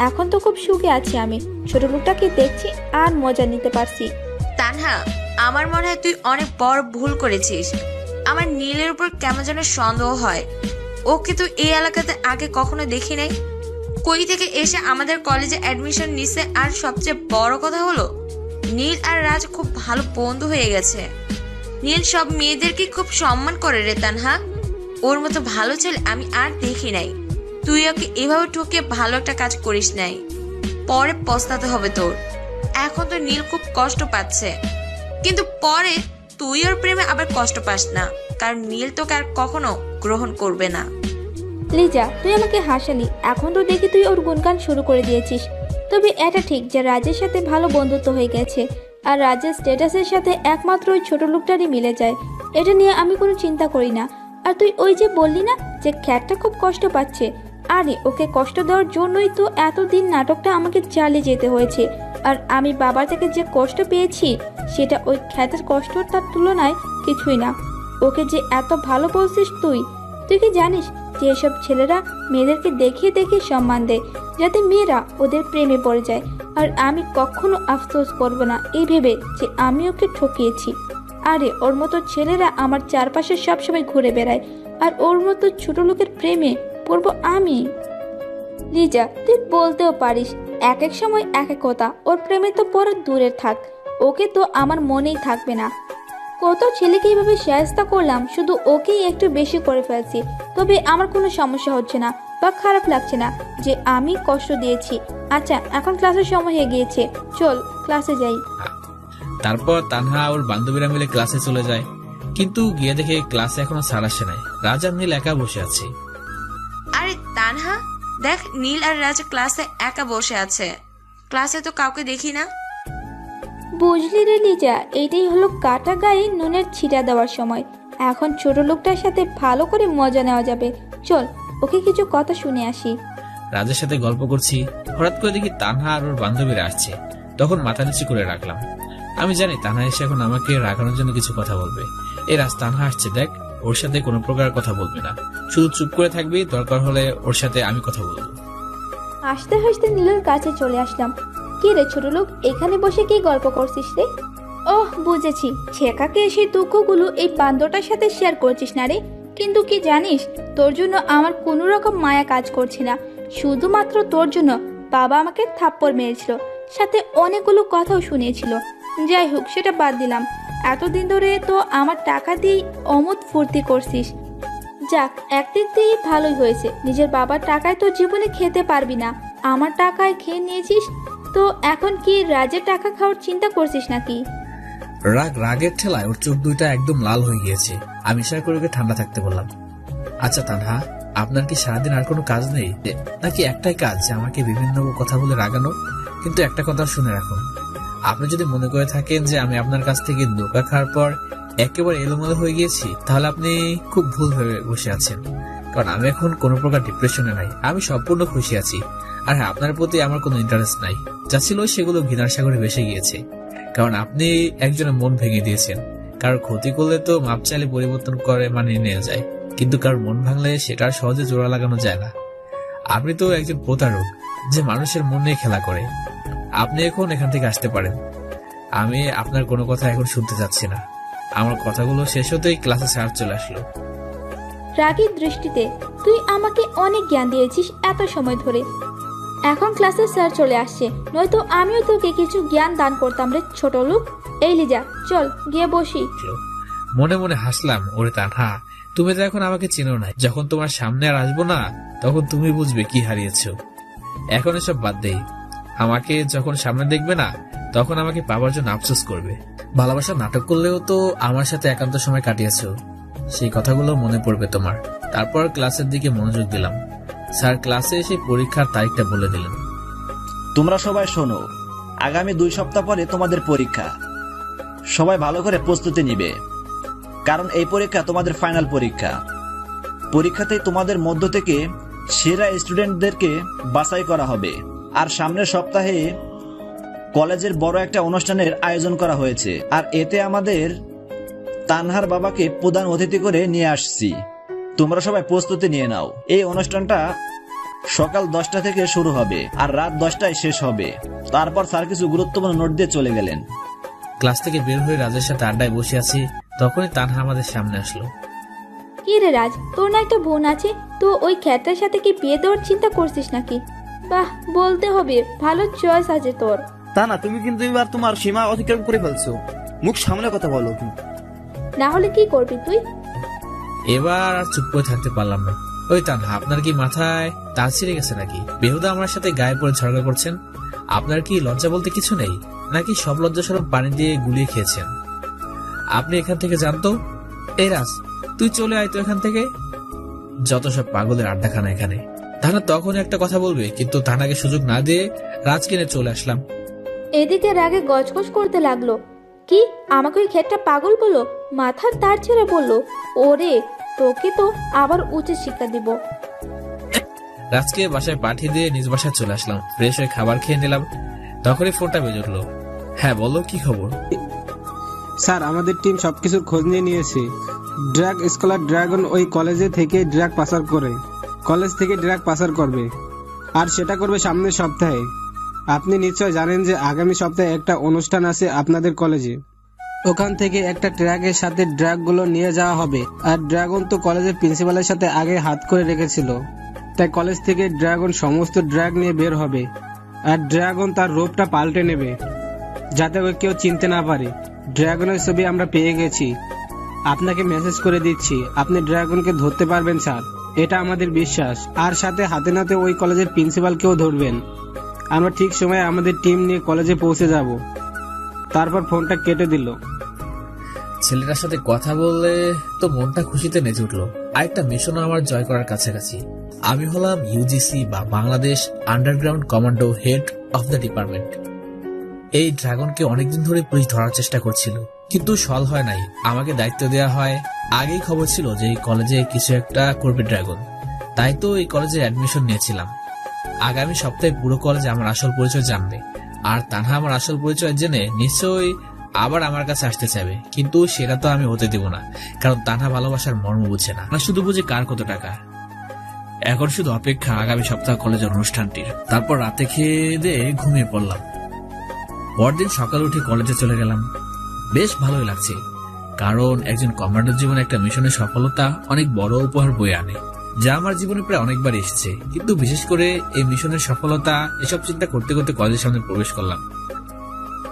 এখন তো খুব সুখে আছি আমি, ছোট লোকটাকে দেখছি আর মজা নিতে পারছি। তানহা, আমার মনে হয় তুই অনেক বড় ভুল করেছিস। আমার নীলের উপর কেমন যেন সন্দেহ হয়। ওকে তুই এই এলাকাতে আগে কখনো দেখি নাই। কই থেকে এসে আমাদের কলেজে অ্যাডমিশন নিছে, আর সবচেয়ে বড় কথা হলো নীল আর রাজ খুব ভালো বন্ধু হয়ে গেছে। নীল সব মেয়েদেরকে খুব সম্মান করে রে তানহা। ওর মতো ভালো ছেলে আমি আর দেখি নাই। তুই ওকে এভাবে ঠকে ভালো একটা কাজ করিস নাই, পরে পস্তাতে হবে তোর। এখন তো নীল খুব কষ্ট পাচ্ছে, কিন্তু পরে তুই ওর প্রেমে আবার কষ্ট পাস না, কারণ নীল তোকে আর কখনো গ্রহণ করবে না। লিজা, তুই আমাকে হাসালি, এখন তো দেখি তুই ওর গুণগান শুরু করে দিয়েছিস। তবে এটা ঠিক যে রাজের সাথে ভালো বন্ধুত্ব হয়ে গেছে, আর রাজের স্ট্যাটাসের সাথে একমাত্র ওই ছোট লোকটারই মিলে যায়। এটা নিয়ে আমি কোনো চিন্তা করি না। আর তুই ওই যে বললি না যে খ্যাটটা খুব কষ্ট পাচ্ছে, আরে ওকে কষ্ট দেওয়ার জন্যই তো এতদিন নাটকটা আমাকে চালিয়ে যেতে হয়েছে। আর আমি বাবার থেকে যে কষ্ট পেয়েছি সেটা ওই খ্যাতের কষ্টর তার তুলনায় কিছুই না। ওকে যে এত ভালো বলছিস তুই কি জানিস যে এসব ছেলেরা মেয়েদেরকে দেখিয়ে দেখিয়ে সম্মান দেয়, যাতে মেয়েরা ওদের প্রেমে পড়ে যায়। আর আমি কখনো আফসোস করব না এই ভেবে যে আমি ওকে ঠকিয়েছি। আরে ওর মতো ছেলেরা আমার চারপাশে সবসময় ঘুরে বেড়ায়, আর ওর মতো ছোট লোকের প্রেমে পড়বো আমি? লিজা, তুই বলতেও পারিস এক এক সময় এক এক কথা। ওর প্রেমে তো পরে দূরে থাক, ওকে তো আমার মনেই থাকবে না। কত ছেলেকে এইভাবে সাহায্য করলাম, শুধু ওকেই একটু বেশি করে ফেলছি। তবে আমার কোনো সমস্যা হচ্ছে না, বা খারাপ লাগছে না যে আমি কষ্ট দিয়েছি। আচ্ছা, এখন ক্লাসের সময় হয়ে গিয়েছে, চল ক্লাসে যাই। তারপর তানহা ওর বান্ধবীরা মিলে ক্লাসে চলে যায়, কিন্তু গিয়ে দেখে ক্লাসে এখনো স্যার আসে নাই। রাজা নীল একা বসে আছে। আরে তানহা, দেখ নীল আর রাজা ক্লাসে একা বসে আছে। ক্লাসে তো কাউকে দেখি না। বুঝলি রে লিজা, এইটাই হলো কাটা গায়ে নুনের ছিটা দেওয়ার সময়। এখন ছোট লোকটার সাথে ভালো করে মজা নেওয়া যাবে। চল ওকে কিছু কথা শুনে আসি। রাজের সাথে গল্প করছি, হঠাৎ করে দেখি তানহা আর ওর বান্ধবীরা আসছে। তখন মাথা নিচু করে রাখলাম। আমি জানি তানহা এসে এখন আমাকে রাগানোর জন্য কিছু কথা বলবে। এই রাজ, তানহা আসছে, দেখ। ওর সাথে কোনো প্রকার কথা বলবি না, শুধু চুপ করে থাকবি। দরকার হলে ওর সাথে আমি কথা বলবো। হাসতে হাসতে নীলের কাছে চলে আসলাম। কি রে ছোট লোক, এখানে বসে কি গল্প করছিস রে? ওহ, বুঝেছি, ছেকাকে এসে দুঃখগুলো এই বান্দরটার সাথে শেয়ার করছিস না রে। কিন্তু কি জানিস, তোর জন্য আমার কোনো রকম মায়া কাজ করছে না। শুধুমাত্র তোর জন্য বাবা আমাকে থাপ্পড় মেরেছিল, সাথে অনেকগুলো কথাও শুনিয়েছিল। যাই হোক, সেটা বাদ দিলাম। এতদিন ধরে তো আমার টাকা দিয়ে অমত ফুর্তি করছিস। যাক, একদিক দিয়ে ভালোই হয়েছে, নিজের বাবার টাকায় তো জীবনে খেতে পারবি না, আমার টাকায় খেয়ে নিয়েছিস। তো এখন কি রাজের টাকা খাওয়ার চিন্তা করছিস নাকি? রাগের ঠেলায় ওর চোখ দুইটা একদম লাল হয়ে গিয়েছে। আমি ইশারা করে ওকে ঠান্ডা থাকতে বললাম। আচ্ছা তানহা, আপনার কি সারাদিন আর কোনো কাজ নেই, নাকি একটাই কাজ যে আমাকে বিভিন্ন কথা বলে রাগানো? কিন্তু একটা কথা শুনে রাখুন, আপনি যদি মনে করে থাকেন যে আমি আপনার কাছ থেকে ধোঁকা খাওয়ার পর একেবারে এলোমেলো হয়ে গিয়েছি, তাহলে আপনি খুব ভুল ভেবে বসে আছেন। কারণ আমি এখন কোনো প্রকার ডিপ্রেশনে নাই, আমি সম্পূর্ণ খুশি আছি। আর হ্যাঁ, আপনার প্রতি আমার কোনো ইন্টারেস্ট নাই। যা ছিল সেগুলো ঘৃণার সাগরে ভেসে গিয়েছে। কারণ আপনি একজনের মন ভেঙে দিয়েছেন। কারোর ক্ষতি করলে তো মাপ চাইলে পরিবর্তন করে মানিয়ে নেওয়া যায়, কিন্তু কারোর মন ভাঙলে সেটা আর সহজে জোড়া লাগানো যায় না। আপনি তো একজন প্রতারক যে মানুষের মন নিয়ে খেলা করে। আপনি এখন এখান থেকে আসতে পারেন। আমি আপনার কোনো কথা এখন শুনতে চাচ্ছি না। আমার কথাগুলো শেষ হতেই ক্লাসে স্যার চলে আসলো। রাগীর দৃষ্টিতে, তুই আমাকে অনেক জ্ঞান দিয়েছিস এত সময় ধরে, এখন ক্লাসে স্যার চলে আসছে, নয়তো আমিও তোকে কিছু জ্ঞান দান করতাম রে ছোট লোক। এই লিজা, চল গিয়ে বসি। মনে মনে হাসলাম, ওরে তানহা, তুমি তো এখন আমাকে চেনো না। যখন তোমার সামনে আর আসবো না, তখন তুমি বুঝবে কি হারিয়েছো। এখন এসব বাদ দেই। আমাকে যখন সামনে দেখবে না, তখন আমাকে পাবার জন্য আফসোস করবে। ভালোবাসার নাটক করলেও তো আমার সাথে একান্ত সময় কাটিয়েছো, সেই কথাগুলো মনে পড়বে তোমার। তারপর ক্লাসের দিকে মনোযোগ দিলাম। স্যার ক্লাসে এসে পরীক্ষার তারিখটা বলে দিলেন। তোমরা সবাই শোনো, আগামী 2 সপ্তাহ পরে তোমাদের পরীক্ষা। সবাই ভালো করে প্রস্তুতি নিবে, কারণ এই পরীক্ষা তোমাদের ফাইনাল পরীক্ষা। পরীক্ষাতে তোমাদের মধ্য থেকে সেরা স্টুডেন্টদেরকে বাছাই করা হবে। আর সামনের সপ্তাহে কলেজের বড় একটা অনুষ্ঠানের আয়োজন করা হয়েছে, আর এতে আমাদের তানহার বাবাকে প্রধান অতিথি করে নিয়ে আসছি। তোমরা সবাই প্রস্তুতি নিয়ে নাও। এই অনুষ্ঠানটা সকাল 10টা থেকে শুরু হবে আর রাত 10টায় শেষ হবে। তারপর স্যার কিছু গুরুত্বপূর্ণ নোট দিয়ে চলে গেলেন। ক্লাস থেকে বের হয়ে রাজের সাথে আড্ডায় বসে আছি, তখনই তানহা আমাদের সামনে আসলো। কি রে রাজ, তোর না একটা বোন আছে, তো ওই খ্যাটার সাথে কি বিয়ে দেওয়ার চিন্তা করছিস নাকি? বাহ, বলতে হবে, ভালো চয়েস আছে তোর। তা না, তুমি কিন্তু এবার তোমার সীমা অতিক্রম করে ফেলছো। মুখ সামনে কথা বলো। না হলে কি করবি তুই? এবার আর চুপ করে থাকতে পারলাম না। ওই তানহা, আপনার কি মাথায় তার ছিঁড়ে গেছে নাকি? বেহুদা আমার সাথে গায়ে পড়ে ঝগড়া করছেন। আপনার কি লজ্জা বলতে কিছু নেই, নাকি সব লজ্জা সরব পানি দিয়ে গুলিয়ে খেয়েছেন? আপনি এখান থেকে জানতো। এই রাজ, তুই চলে আয় তো এখান থেকে। যত সব পাগলের আড্ডাখানা এখানে। তাহলে তখন একটা কথা বলবে, কিন্তু তানাকে সুযোগ না দিয়ে রাজ কিনে চলে আসলাম। এদিকে রাগে গজগজ করতে লাগলো। কি, আমাকে ওই খেটটা পাগল বললো, মাথার তার ছেড়ে বললো? ওরে, তোকে তো আবার উচিত শিক্ষা দিব। রাজকে বাসায় পাঠিয়ে দিয়ে নিজ বাসায় চলে আসলাম। ফ্রেশ হয়ে খাবার খেয়ে নিলাম, তখনই ফোনটা বেজে উঠলো। হ্যাঁ বলো, কি খবর? স্যার, আমাদের টিম সবকিছুর খোঁজ নিয়ে নিয়েছে। ড্রাগ স্কলার ড্রাগন ওই কলেজে থেকে ড্রাগ পাচার করে, কলেজ থেকে ড্রাগ পাচার করবে, আর সেটা করবে সামনের সপ্তাহে। আপনি নিশ্চয় জানেন যে আগামী সপ্তাহে একটা অনুষ্ঠান আছে আপনাদের কলেজে। ওখান থেকে একটা ট্রাকের সাথে ড্রাগগুলো নিয়ে যাওয়া হবে। আর ড্রাগন তো কলেজের প্রিন্সিপালের সাথে আগে হাত করে রেখেছিল, তাই কলেজ থেকে ড্রাগন সমস্ত ড্রাগ নিয়ে বের হবে। আর ড্রাগন তার রূপটা পাল্টে নেবে, যাতে ওকে কেউ চিনতে না পারে। ড্রাগনের ছবি আমরা পেয়ে গেছি, আপনাকে মেসেজ করে দিচ্ছি। আপনি ড্রাগনকে ধরতে পারবেন স্যার। এটা আমাদের বিশ্বাস। আর সাথে হাতে নাতে ওই কলেজের প্রিন্সিপালকেও ধরবেন। আমরা ঠিক সময়ে আমাদের টিম নিয়ে কলেজে পৌঁছে যাব। তারপর ফোনটা কেটে দিল। ছেলেটার সাথে কথা বললে তো মনটা খুশিতে নেচে উঠলো। আরেকটা মিশনও আমার জয় করার কাছাকাছি। আমি হলাম ইউজিসি বা Bangladesh underground commando head of the department. এই ড্রাগনকে অনেকদিন ধরে পুলিশ ধরার চেষ্টা করছিল, কিন্তু সলভ হয় নাই। আমাকে দায়িত্ব দেওয়া হয়। আগেই খবর ছিল যে এই কলেজে কিছু একটা করবে ড্রাগন, তাই তো এই কলেজে অ্যাডমিশন নিয়েছিলাম। আগামী সপ্তাহে পুরো কলেজে আমার আসল পরিচয় জানবে, আর তানহা আমার আসল পরিচয় জেনে নিশ্চয়ই আবার আমার কাছে আসতে চাইবে। কিন্তু সেটা তো আমি হতে দেব না, কারণ তানহা ভালোবাসার মর্ম বুঝে না, শুধু বুঝে কার কত টাকা। এখন শুধু অপেক্ষা আগামী সপ্তাহ কলেজের অনুষ্ঠানটির। তারপর রাতে খেয়ে দিয়ে ঘুমিয়ে পড়লাম। পরদিন সকালে উঠে কলেজে চলে গেলাম। বেশ ভালোই লাগছে, কারণ একজন কমান্ডোর জীবনে একটা মিশনের সফলতা অনেক বড় উপহার বয়ে আনে, যা আমার জীবনে প্রায় অনেকবার এসেছে। কিন্তু বিশেষ করে এই মিশনের সফলতা, এসব চিন্তা করতে করতে কলেজের সামনে প্রবেশ করলাম।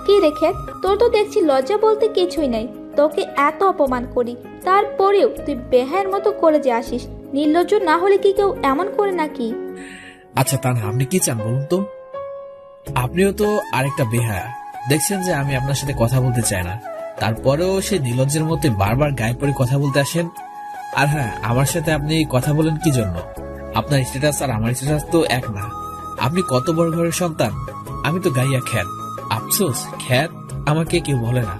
কি রেখে তোর তো দেখছি লজ্জা বলতে কিছুই নাই। তোকে এত অপমান করি, তারপরেও তুই বেহায়ের মতো কলেজে আসিস। নির্লজ্জ না হলে কি কেউ এমন করে নাকি? আচ্ছা তানহা, আপনি কি চান বলুন তো? আপনিও তো আরেকটা বেহায়া। দেখছেন যে আমি আপনার সাথে কথা বলতে চাই না, তারপরেও সে নির্লজ্জের মধ্যে বারবার গায়ে পড়ে কথা বলতে আসেন। আর হ্যাঁ, আমার সাথে আপনি কথা বলেন কি জন্য? আপনার স্ট্যাটাস আর আমার স্ট্যাটাস তো এক না। আপনি কত বড় ঘরের সন্তান, আমি তো গাইয়া খ্যাত। আফসোস, খ্যাত আমাকে কেউ বলে না।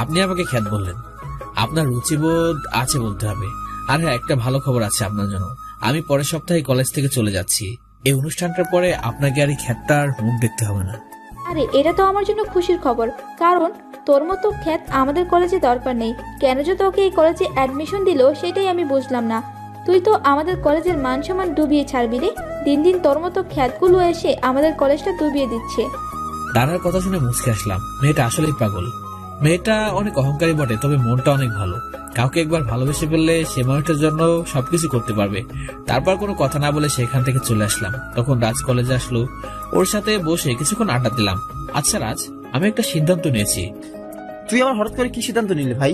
আপনি আমাকে খ্যাত বললেন। আপনার রুচিবোধ আছে বলতে হবে। আর হ্যাঁ, একটা ভালো খবর আছে আপনার জন্য। আমি পরের সপ্তাহে কলেজ থেকে চলে যাচ্ছি। এই অনুষ্ঠানটার পরে আপনাকে আর এই খ্যাতটার মুখ দেখতে হবে না। আরে এটা তো আমার জন্য খুশির খবর, কারণ তোর মতো খ্যাত আমাদের কলেজে দরকার নেই। কেন যে তোকে এই কলেজে অ্যাডমিশন দিল সেটাই আমি বুঝলাম না। তুই তো আমাদের কলেজের মান সম্মান ডুবিয়ে ছাড়বি রে। দিন দিন তোর মতো খ্যাতগুলো এসে আমাদের কলেজটা ডুবিয়ে দিচ্ছে। তার কথা শুনে মুচকে আসলাম। মেয়েটা আসলেই পাগল। মেয়েটা অনেক অহংকারী বটে, তবে মনটা অনেক ভালো। কাউকে একবার ভালোবেসে ফেললে সে মানুষটার জন্য সবকিছু করতে পারবে। তারপর কোনো কথা না বলে সেখান থেকে চলে আসলাম। তখন রাজ কলেজে আসলো। ওর সাথে বসে কিছুক্ষণ আড্ডা দিলাম। আচ্ছা রাজ, আমি একটা সিদ্ধান্ত নিয়েছি। তুই আবার হঠাৎ করে কি সিদ্ধান্ত নিলি ভাই?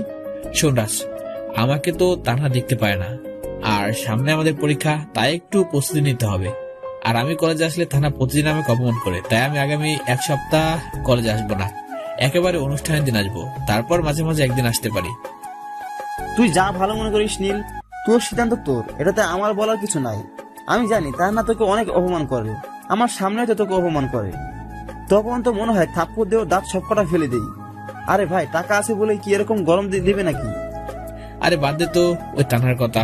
শোন রাজ, আমাকে তো তানহা দেখতে পায় না, আর সামনে আমাদের পরীক্ষা, তাই একটু প্রস্তুতি নিতে হবে। আর আমি কলেজে আসলে তানহা প্রতিদিন আমাকে অপমান করে, তাই আমি আগামী এক সপ্তাহ কলেজে আসবো না। একেবারে অনুষ্ঠানের দিন আসবো, তারপর মাঝে মাঝে একদিন আসতে পারি। তুই যা ভালো মনে করিস নীল, তোর সিদ্ধান্ত তোর, এটাতে আমার বলার কিছু নাই। আমি জানি তানহা তোকে অনেক অপমান করে, আমার সামনে তো তোকে অপমান করে। তখন তো মনে হয় থাপ্পড় দেও দাঁত সবকটা ফেলে দেই। আরে ভাই, টাকা আছে বলে কি এরকম গরম দিবে নাকি? আরে বাদ দে তো ওই তানহার কথা।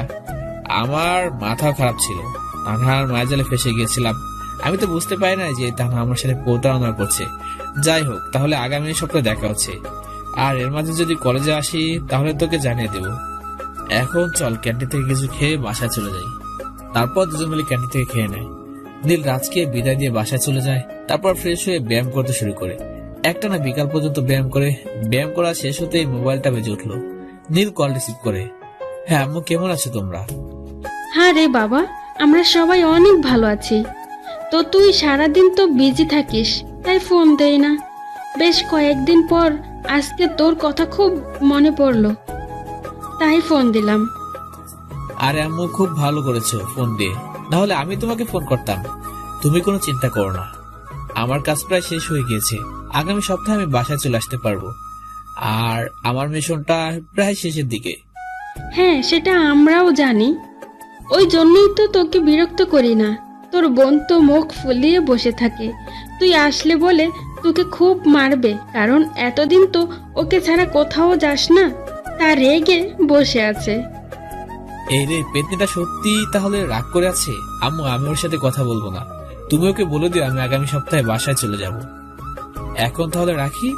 আমার মাথা খারাপ ছিল, তানহার মায়াজালে ফেসে গিয়েছিলাম। আমি তো বুঝতে পারি না যে তানহা আমার সাথে প্রতারণা করছে। যাই হোক, তাহলে আগামী সপ্তাহে দেখা হচ্ছে। আর এর মাঝে যদি কলেজে আসি তাহলে তোকে জানিয়ে দেব। এখন চল ক্যান্টিন থেকে কিছু খেয়ে বাসায় চলে যাই। তারপর দুজন মিলে ক্যান্টিন থেকে খেয়ে নেয়। নীল রাজকে বিদায় দিয়ে বাসায় চলে যায়। তারপর ফ্রেশ হয়ে ব্যায়াম করতে শুরু করে। একটা না বিকাল পর্যন্ত ব্যায়াম করে। ব্যায়াম করা শেষ হতেই মোবাইলটা বেজে উঠলো। নীল কল রিসিভ করে। হ্যাঁ আম্মু, কেমন আছো তোমরা? হ্যাঁ রে বাবা, আমরা সবাই অনেক ভালো আছি। তো তুই সারাদিন তো বিজি থাকিস, তাই ফোন দেই না। বেশ কয়েকদিন পর আজকে তোর কথা খুব মনে পড়লো, তাই ফোন দিলাম। আরে আম্মু, খুব ভালো করেছো ফোন দিয়ে, নাহলে আমি তোমাকে ফোন করতাম। তুমি কোনো চিন্তা করো না, আমার কাজ প্রায় শেষ হয়ে গিয়েছে। আগামী সপ্তাহে আমি বাসায় চলে আসতে পারবো। আর আমার মিশনটা প্রায় শেষের দিকে। হ্যাঁ, সেটা আমরাও জানি। ওই জন্যই তো তোকে বিরক্ত করি না। তোর বোন তো মুখ ফুলিয়ে বসে থাকে, তুই আসলে বলে তোকে খুব মারবে, কারণ এতদিন তো ওকে ছাড়া কোথাও যাস না, তা রেগে বসে আছে। এই রে, পেতনিটা সত্যি তাহলে রাগ করে আছে? আম্মু, আমি ওর সাথে কথা বলবো না। তুমি ওকে বলে দিও আমি আগামী সপ্তাহে বাসায় চলে যাব। এখন তাহলে রাখি,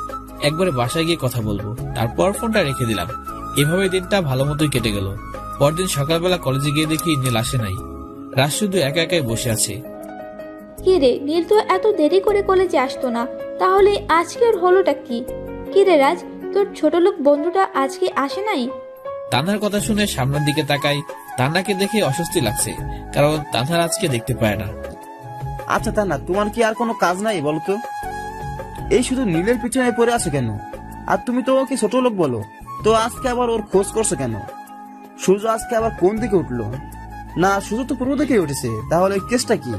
একবারে বাসায় গিয়ে কথা বলবো। তারপর ফোনটা রেখে দিলাম। এভাবে দিনটা ভালো মতোই কেটে গেল। পরদিন সকালবেলা কলেজে গিয়ে দেখি নীল আসে নাই। রাজ শুধু একা একাই বসে আছে। কি রে, নীল তো এত দেরি করে কলেজে আসতো না, তাহলে আজকে ওর হলোটা কি? কি রে রাজ, তোর ছোট লোক বন্ধুটা আজকে আসে নাই? তানহার কথা শুনে সামনের দিকে তাকাই। তান্নাকে দেখে অস্বস্তি লাগছে, কারণ তানহার আজকে দেখতে পায় না। আচ্ছা তান্না, তোমার কি আর কোনো কাজ নাই বলতো? এই শুধু নীলের পিছনে পড়ে আছে কেন? আর তুমি তো ওকে ছোট লোক বলো, তো আজকে আবার ওর খোঁজ করছো কেন? সূর্য আজকে আবার কোন দিকে উঠলো? না সুযোগ তো পূর্ব থেকেই উঠেছে, তাহলে কেসটা কি?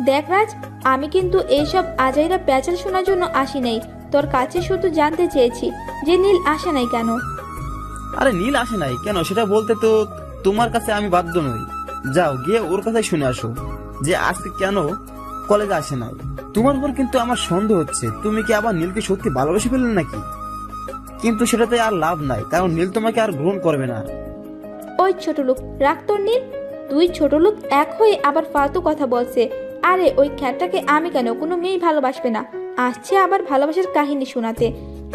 দেখ রাজ, আমি কিন্তু এইসব আজাইরা প্যাচাল শোনার জন্য আসি নাই। তোর কাছে শুধু জানতে চেয়েছি যে নীল আসে নাই কেন। আরে নীল আসে নাই কেন সেটা বলতে তো তোমার কাছে আমি বাধ্য নই। যাও গিয়ে ওর কথাই শুনে আসো যে আজকে কেন কলেজে আসে নাই। তোমার উপর কিন্তু আমার সন্দেহ হচ্ছে তুমি কি আবার নীলকে সত্যি ভালোবেসে ফেললেন নাকি? কিন্তু সেটাতে আর লাভ নাই, কারণ নীল তোমাকে আর গ্রহণ করবে না। ওই ছোট লোক, রাখ তোর নীল। দুই ছোট লোক এক হয়ে আবার ফালতু কথা বলছে। আরে ওই খ্যাটটাকে আমি কেন, কোনো মেয়েই ভালোবাসবে না। আসছে আবার ভালোবাসার কাহিনী শোনাতে।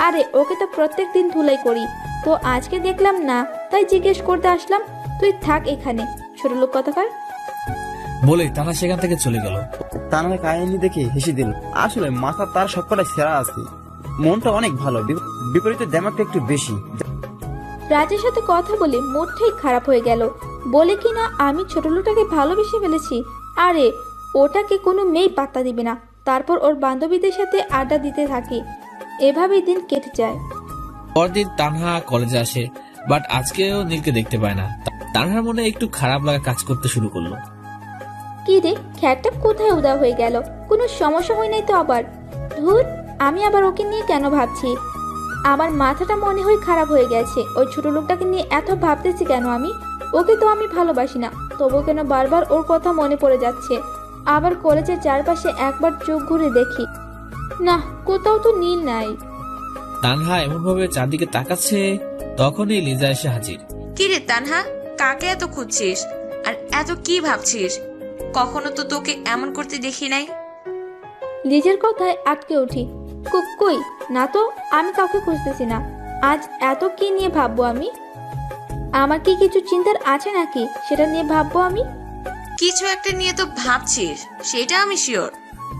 আরে ওকে তো প্রত্যেক দিন ধুলাই করি, তো আজকে দেখলাম না, তাই জিজ্ঞেস করতে আসলাম। তুই থাক এখানে, ছোট লোক কথাকার। বলে তানহা সেখান থেকে চলে গেল। তানহা কাহিনী দেখে হেসে দিল। আসলে মাথা তার সবকটা সেরা আছে, মনটা অনেক ভালো, বিপরীতে দেমাগটা একটু বেশি। রাজের সাথে কথা বলে মুডটাই খারাপ হয়ে গেল। বলে কিনা আমি ছোট লোকটাকে ভালোবেসে ফেলেছি। আরে ওটাকে কোনো মেয়ে পাত্তা দিবে না। তারপর ওর বান্ধবীদের সাথে আড্ডা দিতে থাকে। এভাবেই দিন কেটে যায়। পরদিন তানহা কলেজে আসে, বাট আজকেও নীলকে দেখতে পায় না। তানহার মনে একটু খারাপ লাগা কাজ করতে শুরু করলো। কি রে, খ্যাটটা কোথায় উদা হয়ে গেল? কোনো সমস্যা হয় নাই তো আবার? ধুর, আমি আবার ওকে নিয়ে কেন ভাবছি? আমার মাথাটা মনে হয় খারাপ হয়ে গেছে। ওই ছোট লোকটাকে নিয়ে এত ভাবতেছি কেন আমি? ওকে তো আমি ভালোবাসি না, তবু কেন বারবার ওর কথা মনে পড়ে যাচ্ছে। আবার কলেজের চারপাশে একবার চোখ ঘুরে দেখি, না কোথাও তো নীল নাই। তানহা এমন ভাবে চারদিকে তাকাচ্ছে, তখনই লিজা এসে হাজির। কি রে তানহা, কাকে এত খুঁজছিস আর এত কি ভাবছিস? কখনো তো তোকে এমন করতে দেখি নাই। লিজের কথায় আটকে উঠি। কই না তো, আমি কাউকে খুঁজতেছি না। আজ এত কি নিয়ে ভাববো আমি? আমার কি কিছু চিন্তার আছে নাকি সেটা নিয়ে ভাববো আমি? কিছু একটা নিয়ে তো ভাবছিস, সেটা আমি শিওর।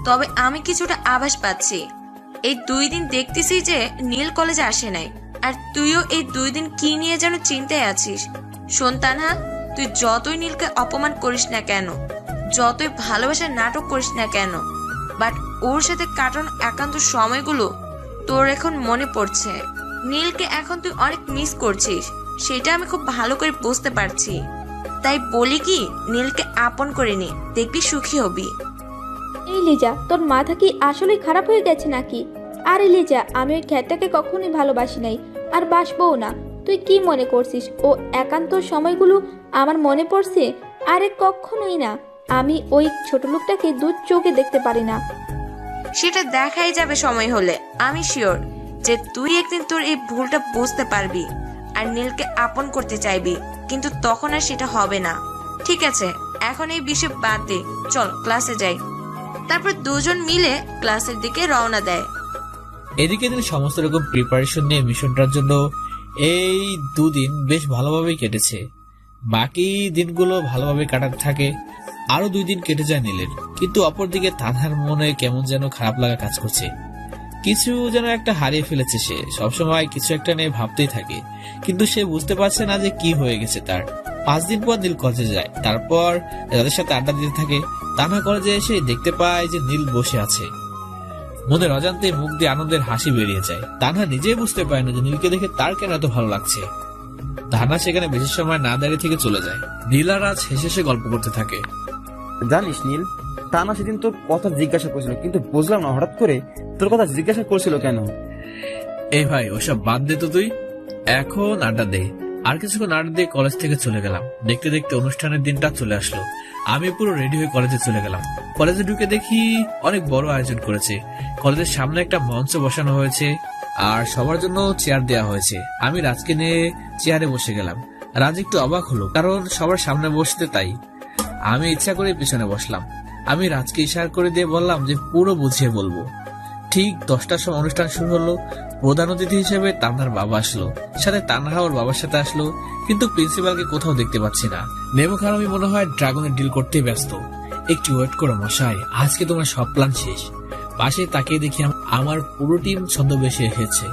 তবে আমি কিছুটা আভাস পাচ্ছি। এই 2 দিন দেখতেছি যে নীল কলেজে আসে নাই, আর তুইও এই 2 দিন কি নিয়ে যেন চিন্তায় আছিস। শোন তানহা, তুই যতই নীলকে অপমান করিস না কেন, যতই ভালোবাসার নাটক করিস না কেন, বাট ওর সাথে কাটানো একান্ত সময়গুলো তোর এখন মনে পড়ছে। নীলকে এখন তুই অনেক মিস করছিস, সেটা আমি খুব ভালো করে বুঝতে পারছি। তাই বলি কি, নীলকে আপন করে নে, দেখবি সুখী হবি। এই লিজা, তোর মাথা কি আসলে খারাপ হয়ে গেছে নাকি? আরে লিজা, আমি ওই খ্যাটটাকে কখনোই ভালোবাসি নাই, আর বাসবও না। তুই কি মনে করছিস ও একান্ত সময়গুলো আমার মনে পড়ছে? আরে কখনোই না। আমি ওই ছোট লোকটাকে 2 চোখে দেখতে পারি না। সেটা দেখাই যাবে সময় হলে। আমি শিওর যে তুই একদিন তোর এই ভুলটা বুঝতে পারবি আর নীলকে আপন করতে চাইবি, কিন্তু তখন আর সেটা হবে না। ঠিক আছে, এখন এই বিষয় বাদ দে, চল ক্লাসে যাই। তারপর দুজন মিলে ক্লাসের দিকে রওনা দেয়। এদিকে দিন সমস্ত রকম প্রিপারেশন নিয়ে মিশনটার জন্য এই 2 দিন বেশ ভালোভাবেই কেটেছে। বাকি দিনগুলো ভালোভাবে কাটাতে থাকে। আরো 2 দিন কেটে যায় নীলের, কিন্তু অপরদিকে তানহার মনে কেমন যেন খারাপ লাগা কাজ করছে। কিছু যেন একটা হারিয়ে ফেলেছে সে। সবসময় কিছু একটা নিয়ে ভাবতেই থাকে, কিন্তু সে বুঝতে পারছে না যে কি হয়ে গেছে তার। 5 দিন পর নীল কলেজে যায়, তারপর তাদের সাথে আড্ডা দিতে থাকে। তানহা কলেজে এসে দেখতে পায় যে নীল বসে আছে। মনের অজান্তে মুখ দিয়ে আনন্দের হাসি বেরিয়ে যায়। তানহা নিজেই বুঝতে পারে না যে নীলকে দেখে তার কেন এত ভালো লাগছে। তানহা সেখানে বেশি সময় না দাঁড়িয়ে থেকে চলে যায়। নীল আর রাজ হেসে হেসে গল্প করতে থাকে। জানিস নীল, তানা সেদিন তোর কথা জিজ্ঞাসা করছিল, কিন্তু বুঝলাম না হঠাৎ করে তোর কথা জিজ্ঞাসা করছিল কেন। এই ভাই, ওসব বাদ দে তো, তুই এখন আড্ডা দে। আর কিছুক্ষণ আড্ডা দিয়ে কলেজ থেকে চলে গেলাম। দেখতে দেখতে অনুষ্ঠানের দিনটা চলে আসলো। আমি পুরো রেডি হয়ে কলেজে চলে গেলাম। কলেজে ঢুকে দেখি অনেক বড় আয়োজন করেছে। কলেজের সামনে একটা মঞ্চ বসানো হয়েছে আর সবার জন্য চেয়ার দেওয়া হয়েছে। আমি রাজকে নিয়ে চেয়ারে বসে গেলাম। রাজ একটু অবাক হলো, কারণ সবার সামনে বসতে। তাই আমি ইচ্ছা করে পিছনে বসলাম। আমি রাজকে ইশারা করে দিয়ে বললাম যে পুরো বুঝিয়ে বলবো। ঠিক 10টার সময় অনুষ্ঠান শুরু হলো। প্রধান অতিথি হিসেবে তানহার বাবা আসলো, সাথে তানহা ওর বাবার সাথে আসলো, কিন্তু প্রিন্সিপালকে কোথাও দেখতে পাচ্ছি না। নেমো খারাপই মনে হয় ড্রাগনের ডিল করতে ব্যস্ত। একটু ওয়েট করো মশাই, আজকে তোমার সব প্ল্যান শেষ। পাশে তাকিয়ে দেখি আমার পুরো টিম ছদ্মবেশে এসেছে।